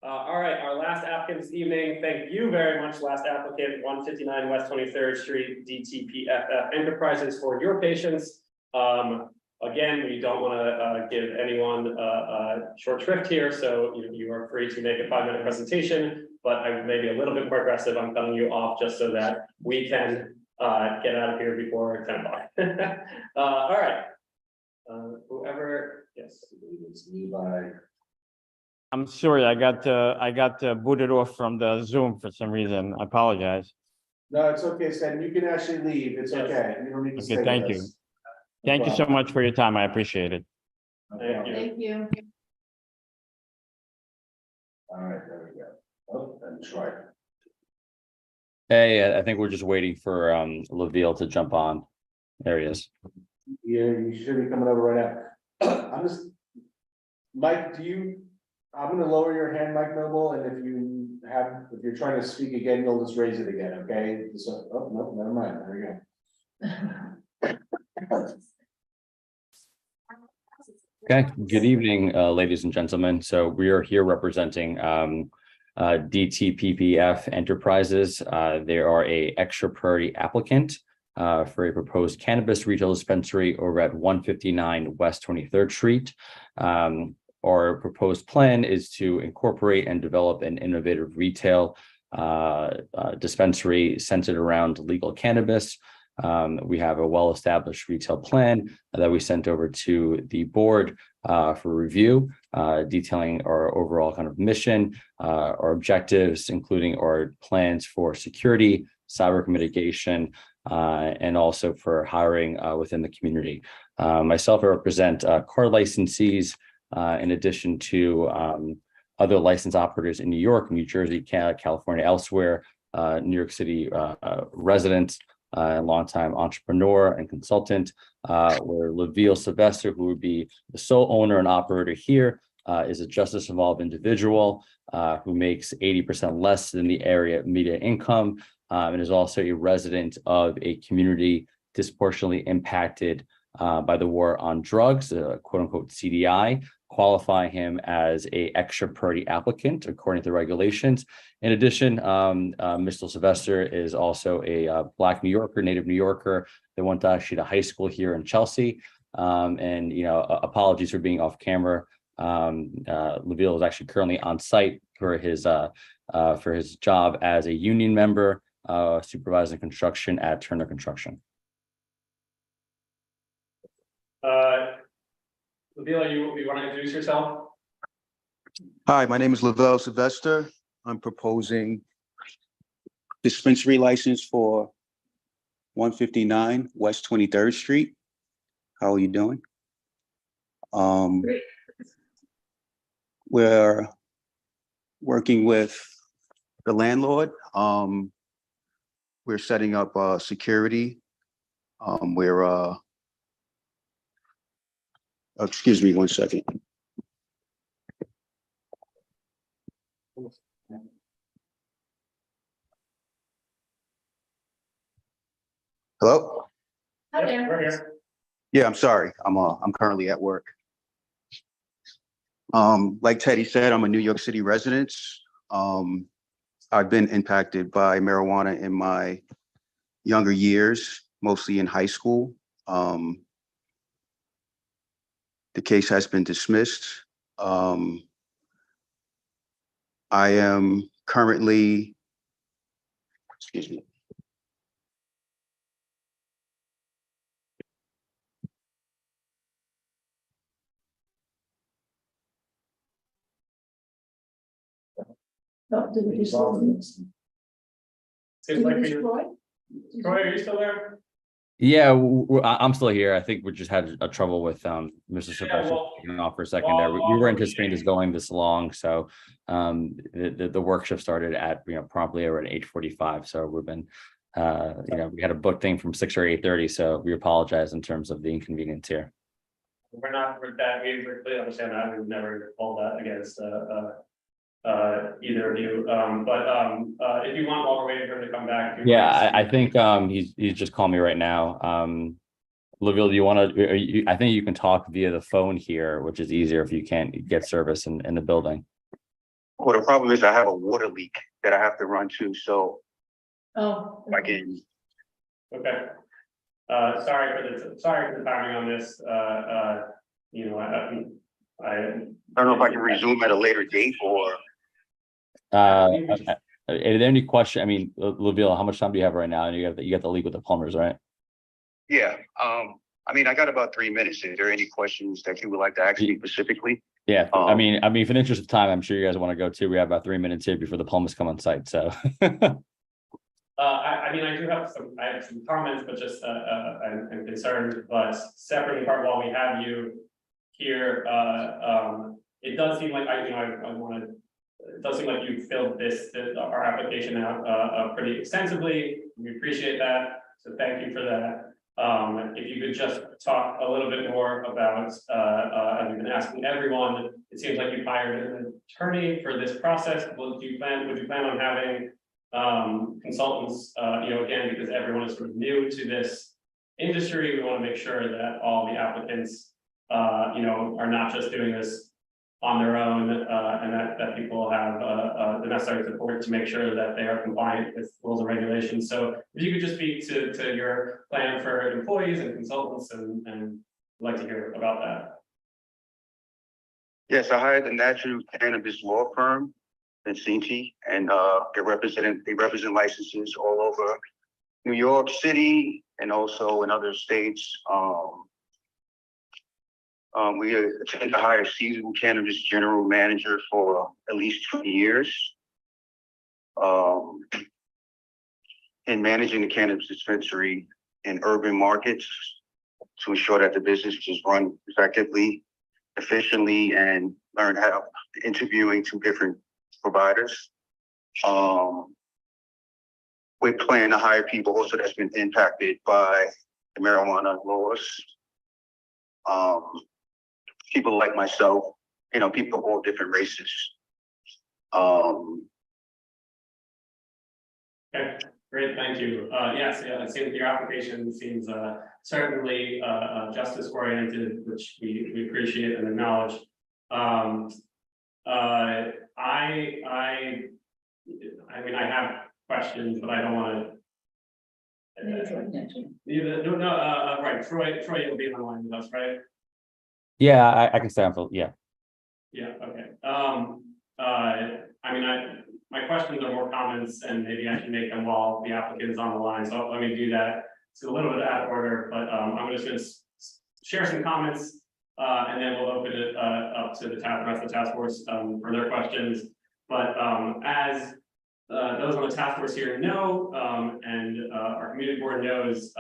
All right, our last applicant this evening. Thank you very much, last applicant, 159 West 23rd Street, DTPFF Enterprises, for your patience. Again, we don't want to give anyone short shrift here, so you are free to make a 5-minute presentation, but I may be a little bit more aggressive. I'm cutting you off just so that we can get out of here before 10 o'clock. All right. Whoever, yes, it's Levi. I'm sorry, I got booted off from the Zoom for some reason. I apologize. No, it's okay, Stan. You can actually leave. It's okay. You don't need to stay Okay, thank with you. us. Thank you so much for your time. I appreciate it. Thank you. Thank you. All right, there we go. Oh, and Troy. Hey, I think we're just waiting for Laville to jump on. There he is. Yeah, you should be coming over right now. Mike, I'm gonna lower your hand, Mike Noble, and if you're trying to speak again, you'll just raise it again, okay? So, oh, no, never mind. There we go. Okay, good evening, ladies and gentlemen. So we are here representing DTPFF Enterprises. They are a extra priority applicant for a proposed cannabis retail dispensary over at 159 West 23rd Street. Our proposed plan is to incorporate and develop an innovative retail dispensary centered around legal cannabis. We have a well-established retail plan that we sent over to the board for review, detailing our overall kind of mission, our objectives, including our plans for security, cyber mitigation, and also for hiring within the community. Myself, I represent car licensees, in addition to other licensed operators in New York, New Jersey, California, elsewhere, New York City residents, a longtime entrepreneur and consultant, where Laville Sylvester, who would be the sole owner and operator here, is a justice involved individual who makes 80% less than the area median income, and is also a resident of a community disproportionately impacted by the war on drugs, quote unquote CDI, qualify him as a extra priority applicant according to regulations. In addition, Mr. Sylvester is also a Black New Yorker, native New Yorker that went to actually to high school here in Chelsea. And apologies for being off camera. Laville is actually currently on site for his job as a union member, supervising construction at Turner Construction. Laville, you want to introduce yourself? Hi, my name is Lavelle Sylvester. I'm proposing dispensary license for 159 West 23rd Street. How are you doing? We're working with the landlord. We're setting up security. Excuse me one second. Hello? Hi there. We're here. Yeah, I'm sorry. I'm currently at work. Like Teddy said, I'm a New York City resident. I've been impacted by marijuana in my younger years, mostly in high school. The case has been dismissed. I am currently, excuse me, Oh, did we do something? Seems like Troy, are you still there? Yeah, I'm still here. I think we just had a trouble with Mr. Sylvester well, taking off for a second there. We were anticipating this going this long, so the workshop started at promptly over at 8:45. So we've been we had a book thing from 6 or 8:30, so we apologize in terms of the inconvenience here. We're that, we completely understand that, we've never pulled that against either of you, but if you want, while we're waiting for him to come back. Yeah, I think he's just called me right now. Laville, do you want to? I think you can talk via the phone here, which is easier if you can't get service in the building. Well, the problem is I have a water leak that I have to run to, so Oh. I can. Okay. Sorry for the timing on this. I don't know if I can resume at a later date or. Are there any question? I mean, Laville, how much time do you have right now? And you got the leak with the plumbers, right? Yeah. I mean, I got about 3 minutes. Is there any questions that you would like to ask me specifically? Yeah. I mean, for the interest of time, I'm sure you guys want to go too. We have about 3 minutes here before the plumbers come on site. So. I mean, I have some comments, but just I'm concerned. But separately apart, while we have you here, it does seem like it does seem like you filled our application out pretty extensively. We appreciate that, so thank you for that. If you could just talk a little bit more about, as we've been asking everyone, it seems like you've hired an attorney for this process. Would you plan on having consultants, again, because everyone is sort of new to this industry, we want to make sure that all the applicants, are not just doing this on their own, and that people have the necessary support to make sure that they are compliant with rules and regulations. So if you could just speak to your plan for employees and consultants, and I'd like to hear about that. Yes, I hired the natural cannabis law firm, Vincenti, and they represent licenses all over New York City and also in other states. We intend to hire a seasoned cannabis general manager for at least 2 years. In managing the cannabis dispensary in urban markets to ensure that the business is run effectively, efficiently, and learn how interviewing 2 different providers. We plan to hire people also that's been impacted by the marijuana laws. People like myself, people of all different races. Okay, great, thank you. Yes, it seems that your application seems certainly justice oriented, which we appreciate and acknowledge. I mean, I have questions, but I don't want to. Right, Troy will be online with us, right? Yeah, I can stay on for, yeah. Yeah, okay. I mean, my questions are more comments, and maybe I can make them while the applicant is on the line. So let me do that. It's a little bit out of order, but I'm just going to share some comments, and then we'll open it up to the rest of the task force for their questions. But as those on the task force here know, and our community board knows,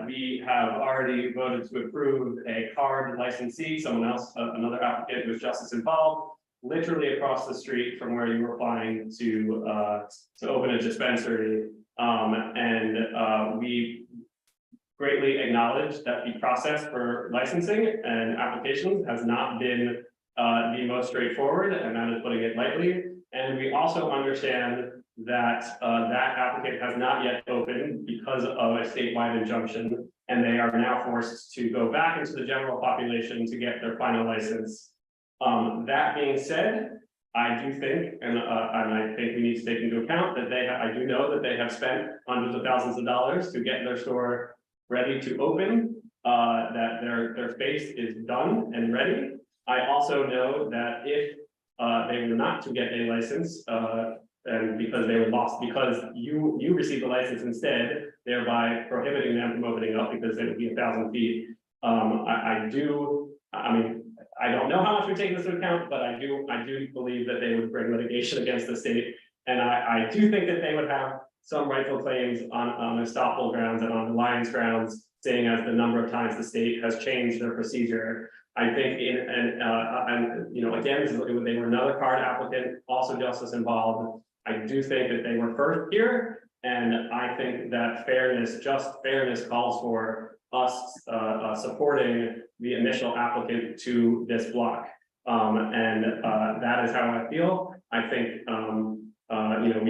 we have already voted to approve a card licensee, someone else, another applicant who's just as involved, literally across the street from where you were applying to open a dispensary. We greatly acknowledge that the process for licensing and applications has not been the most straightforward, and that is putting it lightly. And we also understand that that applicant has not yet opened because of a statewide injunction, and they are now forced to go back into the general population to get their final license. That being said, I do think, and I think we need to take into account that I do know that they have spent hundreds of thousands of dollars to get their store ready to open, that their space is done and ready. I also know that if they were not to get a license, and because they were lost, because you received the license instead, thereby prohibiting them from opening up because it would be 1,000 feet. I don't know how much we take this into account, but I do believe that they would bring litigation against the state And I do think that they would have some rightful claims on estoppel grounds and on reliance grounds, seeing as the number of times the state has changed their procedure. I think and you know, again, they were another card applicant, also justice involved. I do think that they were first here, and I think that just fairness calls for us supporting the initial applicant to this block. That is how I feel. I think you know,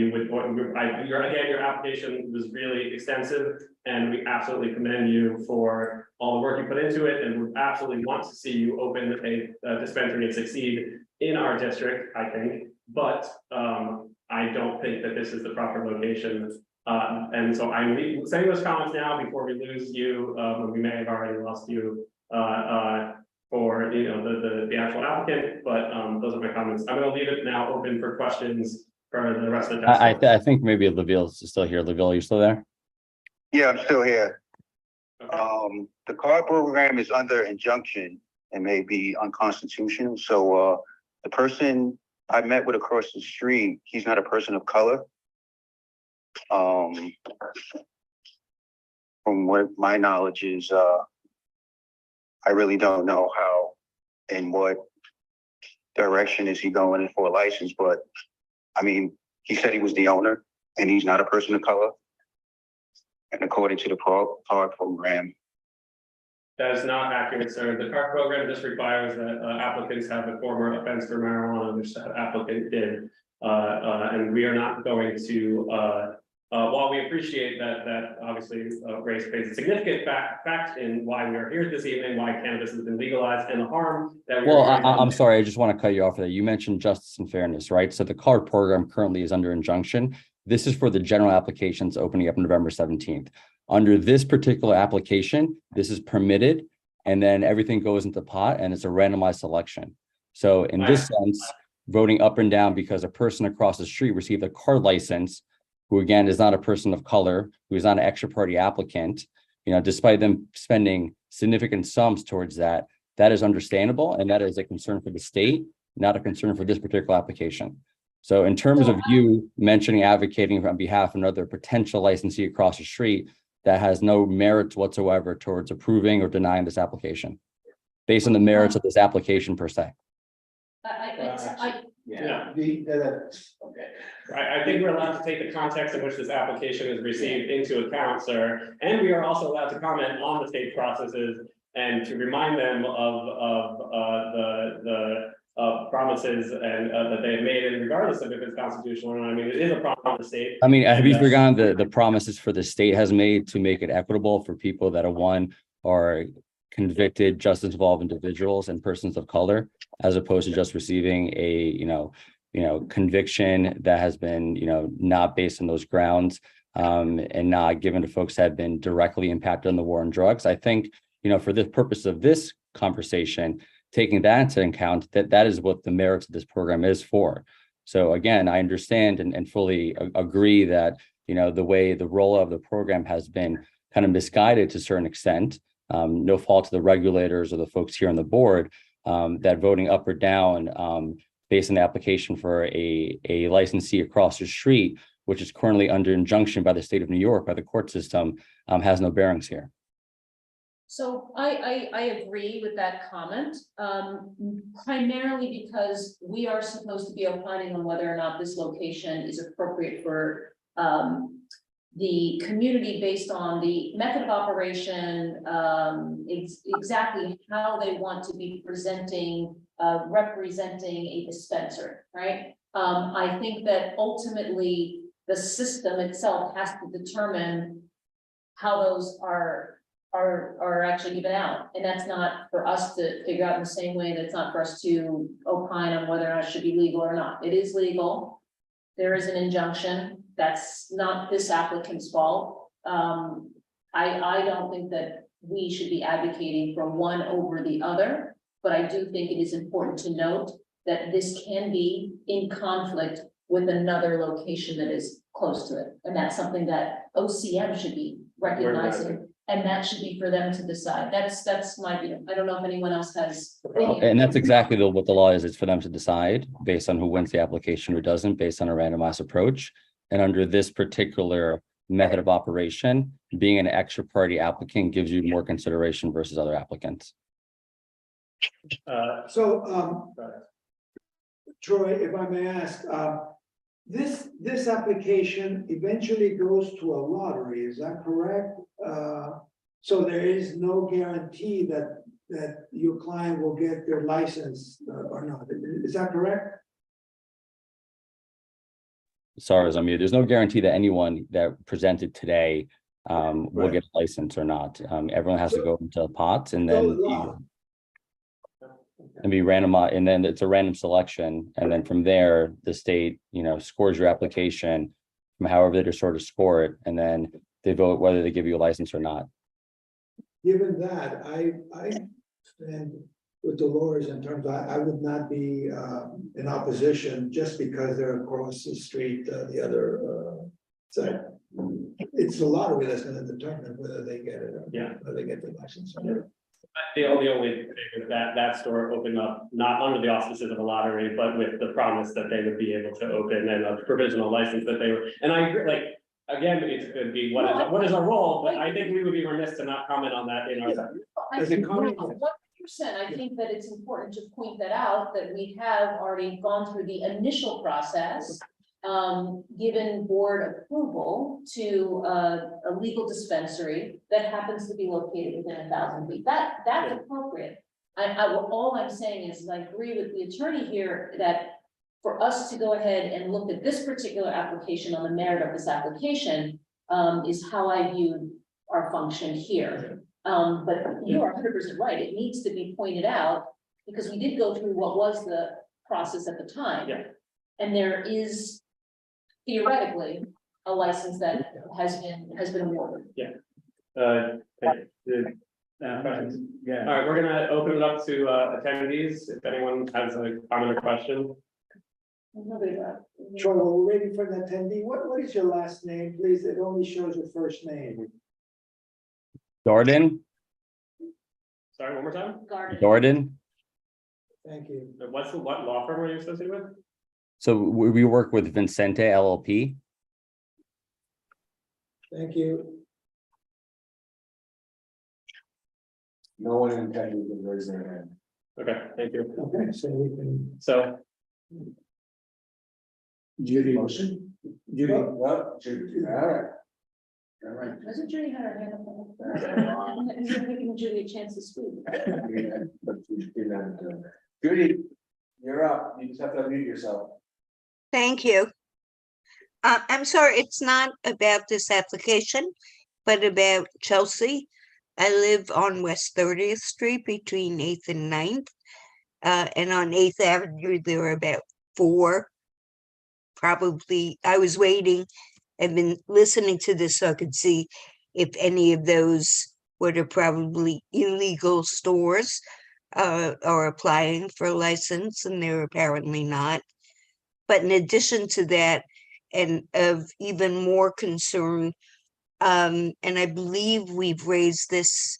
your application was really extensive, and we absolutely commend you for all the work you put into it, and we absolutely want to see you open a dispensary and succeed in our district, I think, but I don't think that this is the proper location. And so I'm saying those comments now before we lose you, when we may have already lost you for, you know, the actual applicant, but those are my comments. I'm going to leave it now open for questions for the rest of the task force. I think maybe Laville's still here. Laville, are you still there? Yeah, I'm still here. The card program is under injunction and may be unconstitutional. So the person I met with across the street, he's not a person of color. From what my knowledge is, I really don't know how and what direction is he going in for a license, but I mean, he said he was the owner and he's not a person of color. And according to the card program. That is not accurate, sir. The card program just requires that applicants have a former offense for marijuana, which that applicant did. And we are not going to, while we appreciate that obviously race plays a significant fact in why we are here this evening, why cannabis has been legalized, and the harm that Well, I'm sorry, I just want to cut you off there. You mentioned justice and fairness, right? So the card program currently is under injunction. This is for the general applications opening up November 17th. Under this particular application, this is permitted, and then everything goes into pot, and it's a randomized selection. So in this sense, voting up and down because a person across the street received a card license, who again is not a person of color, who is not an extra party applicant, you know, despite them spending significant sums towards that, that is understandable, and that is a concern for the state, not a concern for this particular application. So in terms of you mentioning, advocating on behalf of another potential licensee across the street, that has no merits whatsoever towards approving or denying this application, based on the merits of this application per se. Yeah. I think we're allowed to take the context in which this application is received into account, sir. And we are also allowed to comment on the state processes and to remind them of the promises and that they have made, and regardless of if it's constitutional or not. I mean, it is a problem of the state. I mean, have you forgotten the promises for the state has made to make it equitable for people that are convicted, justice involved individuals and persons of color, as opposed to just receiving a, conviction that has been, not based on those grounds, and not given to folks that have been directly impacted on the war on drugs. I think, for the purpose of this conversation, taking that into account, that is what the merits of this program is for. So again, I understand and fully agree that, the way the role of the program has been kind of misguided to a certain extent, no fault to the regulators or the folks here on the board, that voting up or down based on the application for a licensee across the street, which is currently under injunction by the state of New York, by the court system, has no bearings here. So I agree with that comment, primarily because we are supposed to be opining on whether or not this location is appropriate for the community based on the method of operation, exactly how they want to be representing a dispensary, right? I think that ultimately the system itself has to determine how those are actually given out. And that's not for us to figure out in the same way that's not for us to opine on whether or not it should be legal or not. It is legal. There is an injunction. That's not this applicant's fault. I don't think that we should be advocating for one over the other, but I do think it is important to note that this can be in conflict with another location that is close to it. And that's something that OCM should be recognizing And that should be for them to decide. That's my view. I don't know if anyone else has. And that's exactly what the law is. It's for them to decide based on who wins the application or doesn't, based on a randomized approach. And under this particular method of operation, being an extra party applicant gives you more consideration versus other applicants. Troy, if I may ask, this application eventually goes to a lottery, is that correct? So there is no guarantee that your client will get their license or not, is that correct? Sorry, as I'm mute. There's no guarantee that anyone that presented today will get a license or not. Everyone has to go into pots and then be randomized, and then it's a random selection. And then from there, the state, scores your application from however they sort of score it, and then they vote whether they give you a license or not. Given that, I stand with the lawyers in terms of, I would not be in opposition just because they're across the street, the other side. It's the lottery that's going to determine whether they get it, whether they get the license. The only thing is that store opened up not under the auspices of a lottery, but with the promise that they would be able to open and a provisional license that they were. And I agree, like, again, it could be what is our role, but I think we would be remiss to not comment on that in our. I think 100%, I think that it's important to point that out, that we have already gone through the initial process. Given board approval to a legal dispensary that happens to be located within 1,000 feet. That's appropriate. All I'm saying is, I agree with the attorney here that for us to go ahead and look at this particular application on the merit of this application is how I view our function here. But you are 100% right. It needs to be pointed out because we did go through what was the process at the time. And there is theoretically a license that has been awarded. All right, we're gonna open it up to attendees. If anyone has a comment or question. Troy, while we're waiting for an attendee, what is your last name, please? It only shows your first name. Jordan. Sorry, one more time. Jordan. Thank you. What law firm are you associated with? So we work with Vincente LLP. Thank you. No one intended to raise their hand. Okay, thank you. Okay, so we can. So. Judy motion? Judy, well, Judy, all right. All right. Doesn't Judy have her hand up? You're giving Judy a chance to speak. Judy, you're up. You just have to unmute yourself. Thank you. I'm sorry, it's not about this application, but about Chelsea. I live on West 30th Street between 8th and 9th. And on 8th Avenue, there are about 4. Probably, I was waiting. I've been listening to this so I could see if any of those were probably illegal stores are applying for a license, and they're apparently not. But in addition to that, and of even more concern, and I believe we've raised this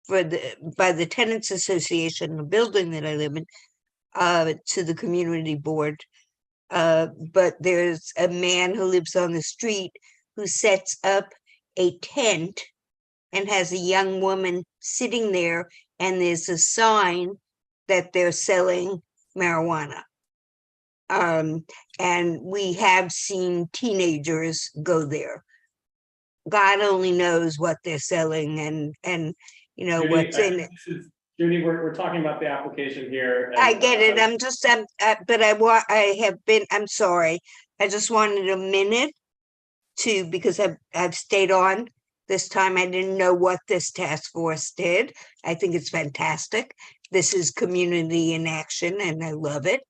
by the Tenants Association, the building that I live in, to the community board. But there's a man who lives on the street who sets up a tent and has a young woman sitting there, and there's a sign that they're selling marijuana. And we have seen teenagers go there. God only knows what they're selling and Judy, what's in it. Judy, we're talking about the application here. I get it. I'm just, I'm sorry. I just wanted a minute because I've stayed on this time. I didn't know what this task force did. I think it's fantastic. This is community in action and I love it.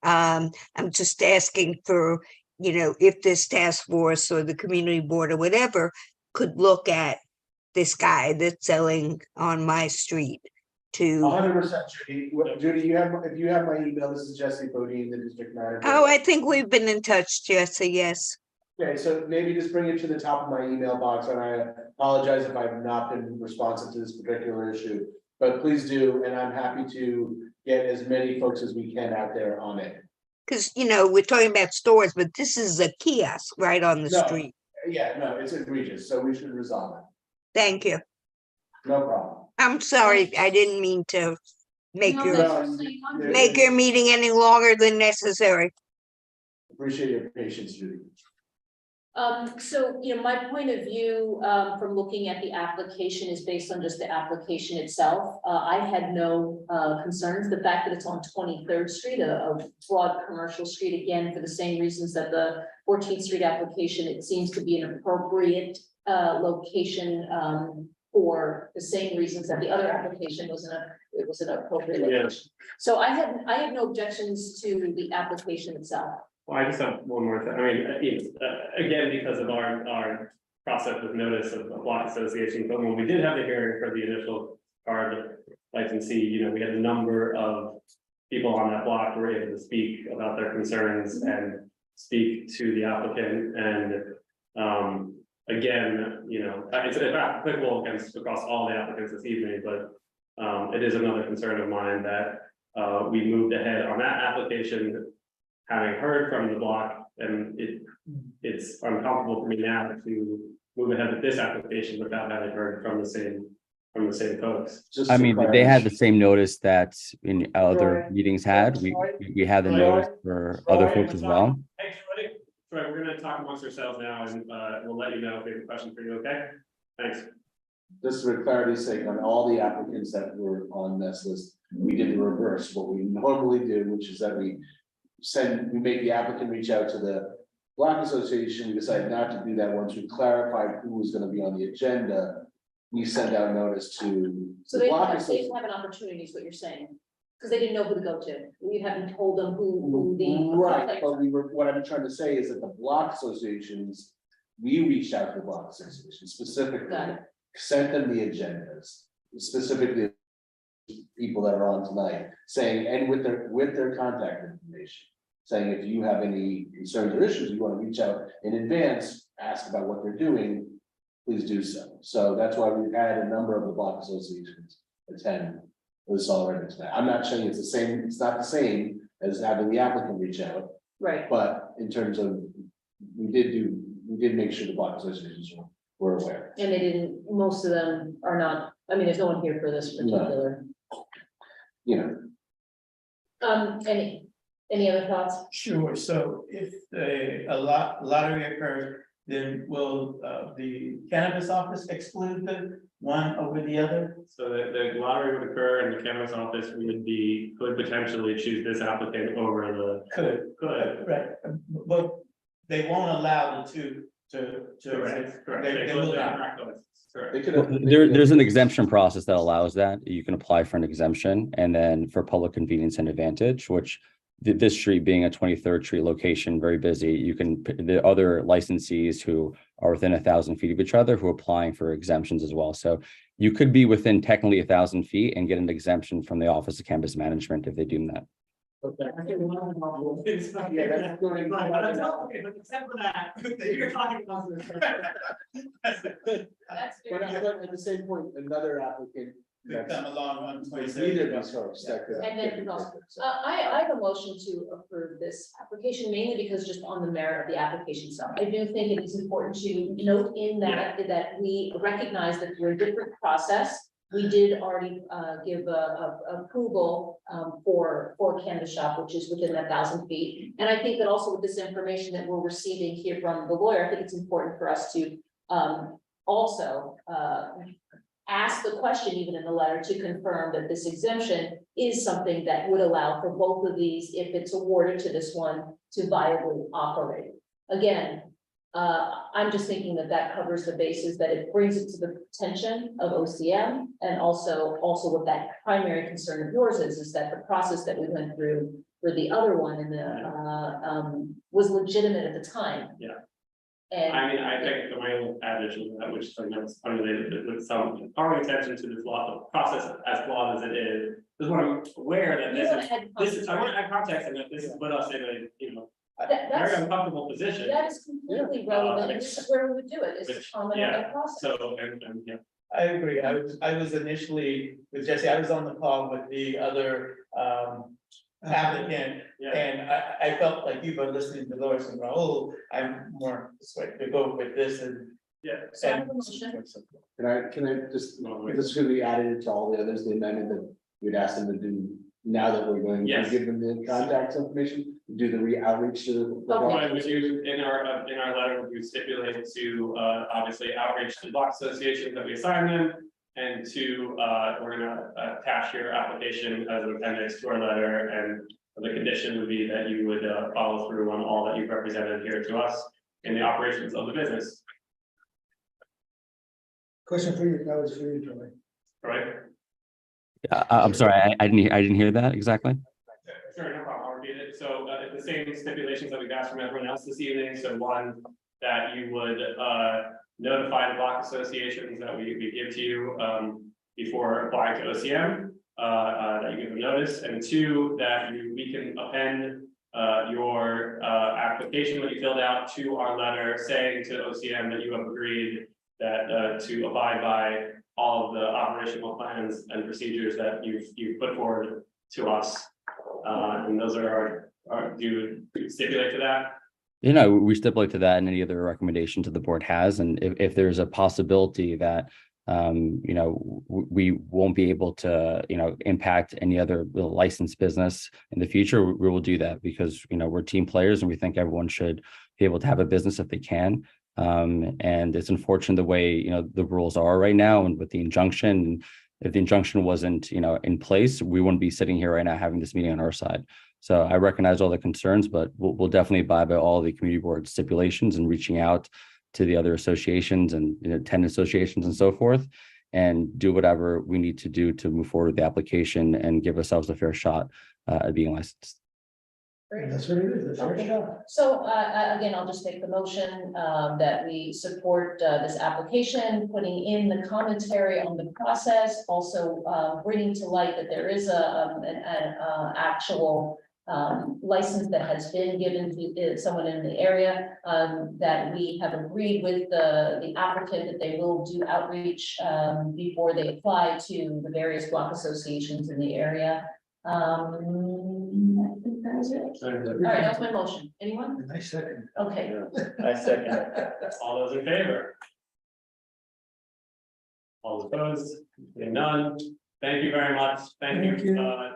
I'm just asking for, if this task force or the community board or whatever could look at this guy that's selling on my street to. 100%, Judy. Judy, if you have my email, this is Jesse Bodine, the district manager. Oh, I think we've been in touch, Jesse, yes. Okay, so maybe just bring it to the top of my email box, and I apologize if I've not been responsive to this particular issue. But please do, and I'm happy to get as many folks as we can out there on it. Because, you know, we're talking about stores, but this is a kiosk right on the No. street. Yeah, no, it's egregious, so we should resolve it. Thank you. No problem. I'm sorry, I didn't mean to make No, your, that's make your meeting any longer than necessary. Appreciate your patience, Judy. So, you know, my point of view, from looking at the application is based on just the application itself. I had no, concerns. The fact that it's on 23rd Street, a broad commercial street, again, for the same reasons that the 14th Street application, it seems to be an appropriate, location, for the same reasons that the other application was an appropriate location. So I had no objections to the application itself. Well, I just have one more thing. I mean, again, because of our process with notice of a block association, but when we did have the hearing for the initial card licensee, you know, we had a number of people on that block who were able to speak about their concerns and speak to the applicant. And again, you know, it's applicable across all the applicants this evening, but it is another concern of mine that we moved ahead on that application, having heard from the block, and it's uncomfortable for me now to move ahead with this application without having heard from the same folks. Just I to mean, they clarify- had the same notice that in other Troy. meetings had. We had the notice for other folks as well. Thanks, buddy. Troy, we're gonna talk amongst ourselves now, and we'll let you know if we have a question for you, okay? Thanks. Just for clarity's sake, on all the applicants that were on this list, we did the reverse, what we normally do, which is that we make the applicant reach out to the block association. We decided not to do that. Once we clarified who was gonna be on the agenda, we send out notice to So the they block didn't association. have an opportunity, is what you're saying, because they didn't know who to go to. We haven't told them who the. Right, but what I'm trying to say is that the block associations, we reached out to the block association specifically, Got it. sent them the agendas, specifically people that are on tonight, saying, and with their contact information, saying if you have any concerns or issues, you want to reach out in advance, ask about what they're doing, please do so. So that's why we've had a number of the block associations attend this already tonight. I'm not saying it's the same, it's not the same as having the applicant reach out, Right. but in terms of, we did make sure the block associations were aware. And they didn't, most of them are not, I mean, there's no one here for this particular. You know, Any other thoughts? Sure, so if a lottery occurs, then will the cannabis office exclude the one over the other? So the lottery would occur and the cannabis office could potentially choose this applicant over the. Could. Right, but they won't allow the two to. Correct. They will not. Correct. they could Well, have. there's an exemption process that allows that. You can apply for an exemption, and then for public convenience and advantage, which this street being a 23rd Street location, very busy, you can, the other licensees who are within 1,000 feet of each other who are applying for exemptions as well. So you could be within technically 1,000 feet and get an exemption from the Office of Cannabis Management if they deem that. Okay. Except for that, you're talking about. That's But at the same point, another applicant. Come along on Neither 23rd. of these folks that could. And then I have a motion to approve this application mainly because just on the merit of the application itself. I do think it is important to note in that we recognize that we're a different process. We did already give approval for cannabis shop, which is within 1,000 feet. And I think that also with this information that we're receiving here from the lawyer, I think it's important for us to also ask the question even in the letter to confirm that this exemption is something that would allow for both of these, if it's awarded to this one, to viably operate. Again, I'm just thinking that covers the bases, that it brings it to the attention of OCM, and also what that primary concern of yours is that the process that we went through for the other one in the was legitimate at the time. Yeah. And I mean, I think the way adage is that, which is something that's unrelated with some drawing attention to this law process as flawed as it is. Because when I'm aware that this is, I want to add context and that this is what us in a, That- very that's, uncomfortable position. that is completely relevant, and this is where we would do it, is to Which- comment on yeah, that process. So, yeah. I agree. I was initially with Jesse, I was on the call with the other applicant. Yeah. And I felt like you were listening to Lois and Raul, I'm more persuaded to go with this and. Yeah. So I have a motion. Can I just, this is gonna be added to all the others, the amendment that you'd ask them to do, now that we're going to Yes. give them the contact information, do the outreach to the. What I would do in our letter, we stipulate to, obviously outreach to block associations that we assign them. And to, we're gonna attach your application as an appendix to our letter, and the condition would be that you would, follow through on all that you've represented here to us in the operations of the business, Question for you, that was for you, Joey. right? I'm sorry, I didn't hear that exactly. Sure, no problem, I'll repeat it. So, the same stipulations that we've asked from everyone else this evening, so one, that you would, notify the block associations that we give to you, before applying to OCM, that you give them notice, and two, that we can append, your, application that you filled out to our letter saying to OCM that you have agreed that, to abide by all of the operational plans and procedures that you've put forward to us. And those are do you stipulate to that? You know, we stipulate to that and any other recommendation to the board has, and if there's a possibility that, you know, we won't be able to, you know, impact any other licensed business in the future, we will do that because, you know, we're team players and we think everyone should be able to have a business if they can. And it's unfortunate the way, you know, the rules are right now and with the injunction. If the injunction wasn't, you know, in place, we wouldn't be sitting here right now having this meeting on our side. So I recognize all the concerns, but we'll definitely abide by all the community board stipulations and reaching out to the other associations and, you know, tenant associations and so forth, and do whatever we need to do to move forward with the application and give ourselves a fair shot at being licensed. That's what it is, that's Okay. our job. So, again, I'll just make the motion, that we support, this application, putting in the commentary on the process, also, bringing to light that there is an actual, license that has been given to someone in the area, that we have agreed with the applicant that they will do outreach, before they apply to the various block associations in the area. I think that is it. All right, that's my motion. Anyone? Nice second. Okay. I second it. All those in favor? All opposed? Seeing none. Thank you very much. Thank you, Troy.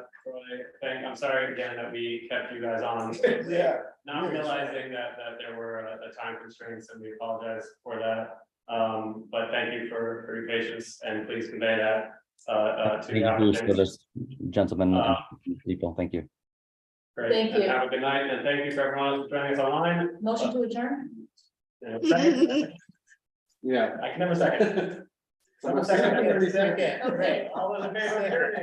I'm sorry again that we kept you guys on. Yeah. Not realizing that there were the time constraints, and we apologize for that. But thank you for your patience, and please convey that to Thank the you for applicant. this gentlemen and people. Thank you. Great. Thank And you. have a good night, and thank you for everyone joining us online. Motion to adjourn? Second. Yeah. I can never second. Second. Okay, all those in favor?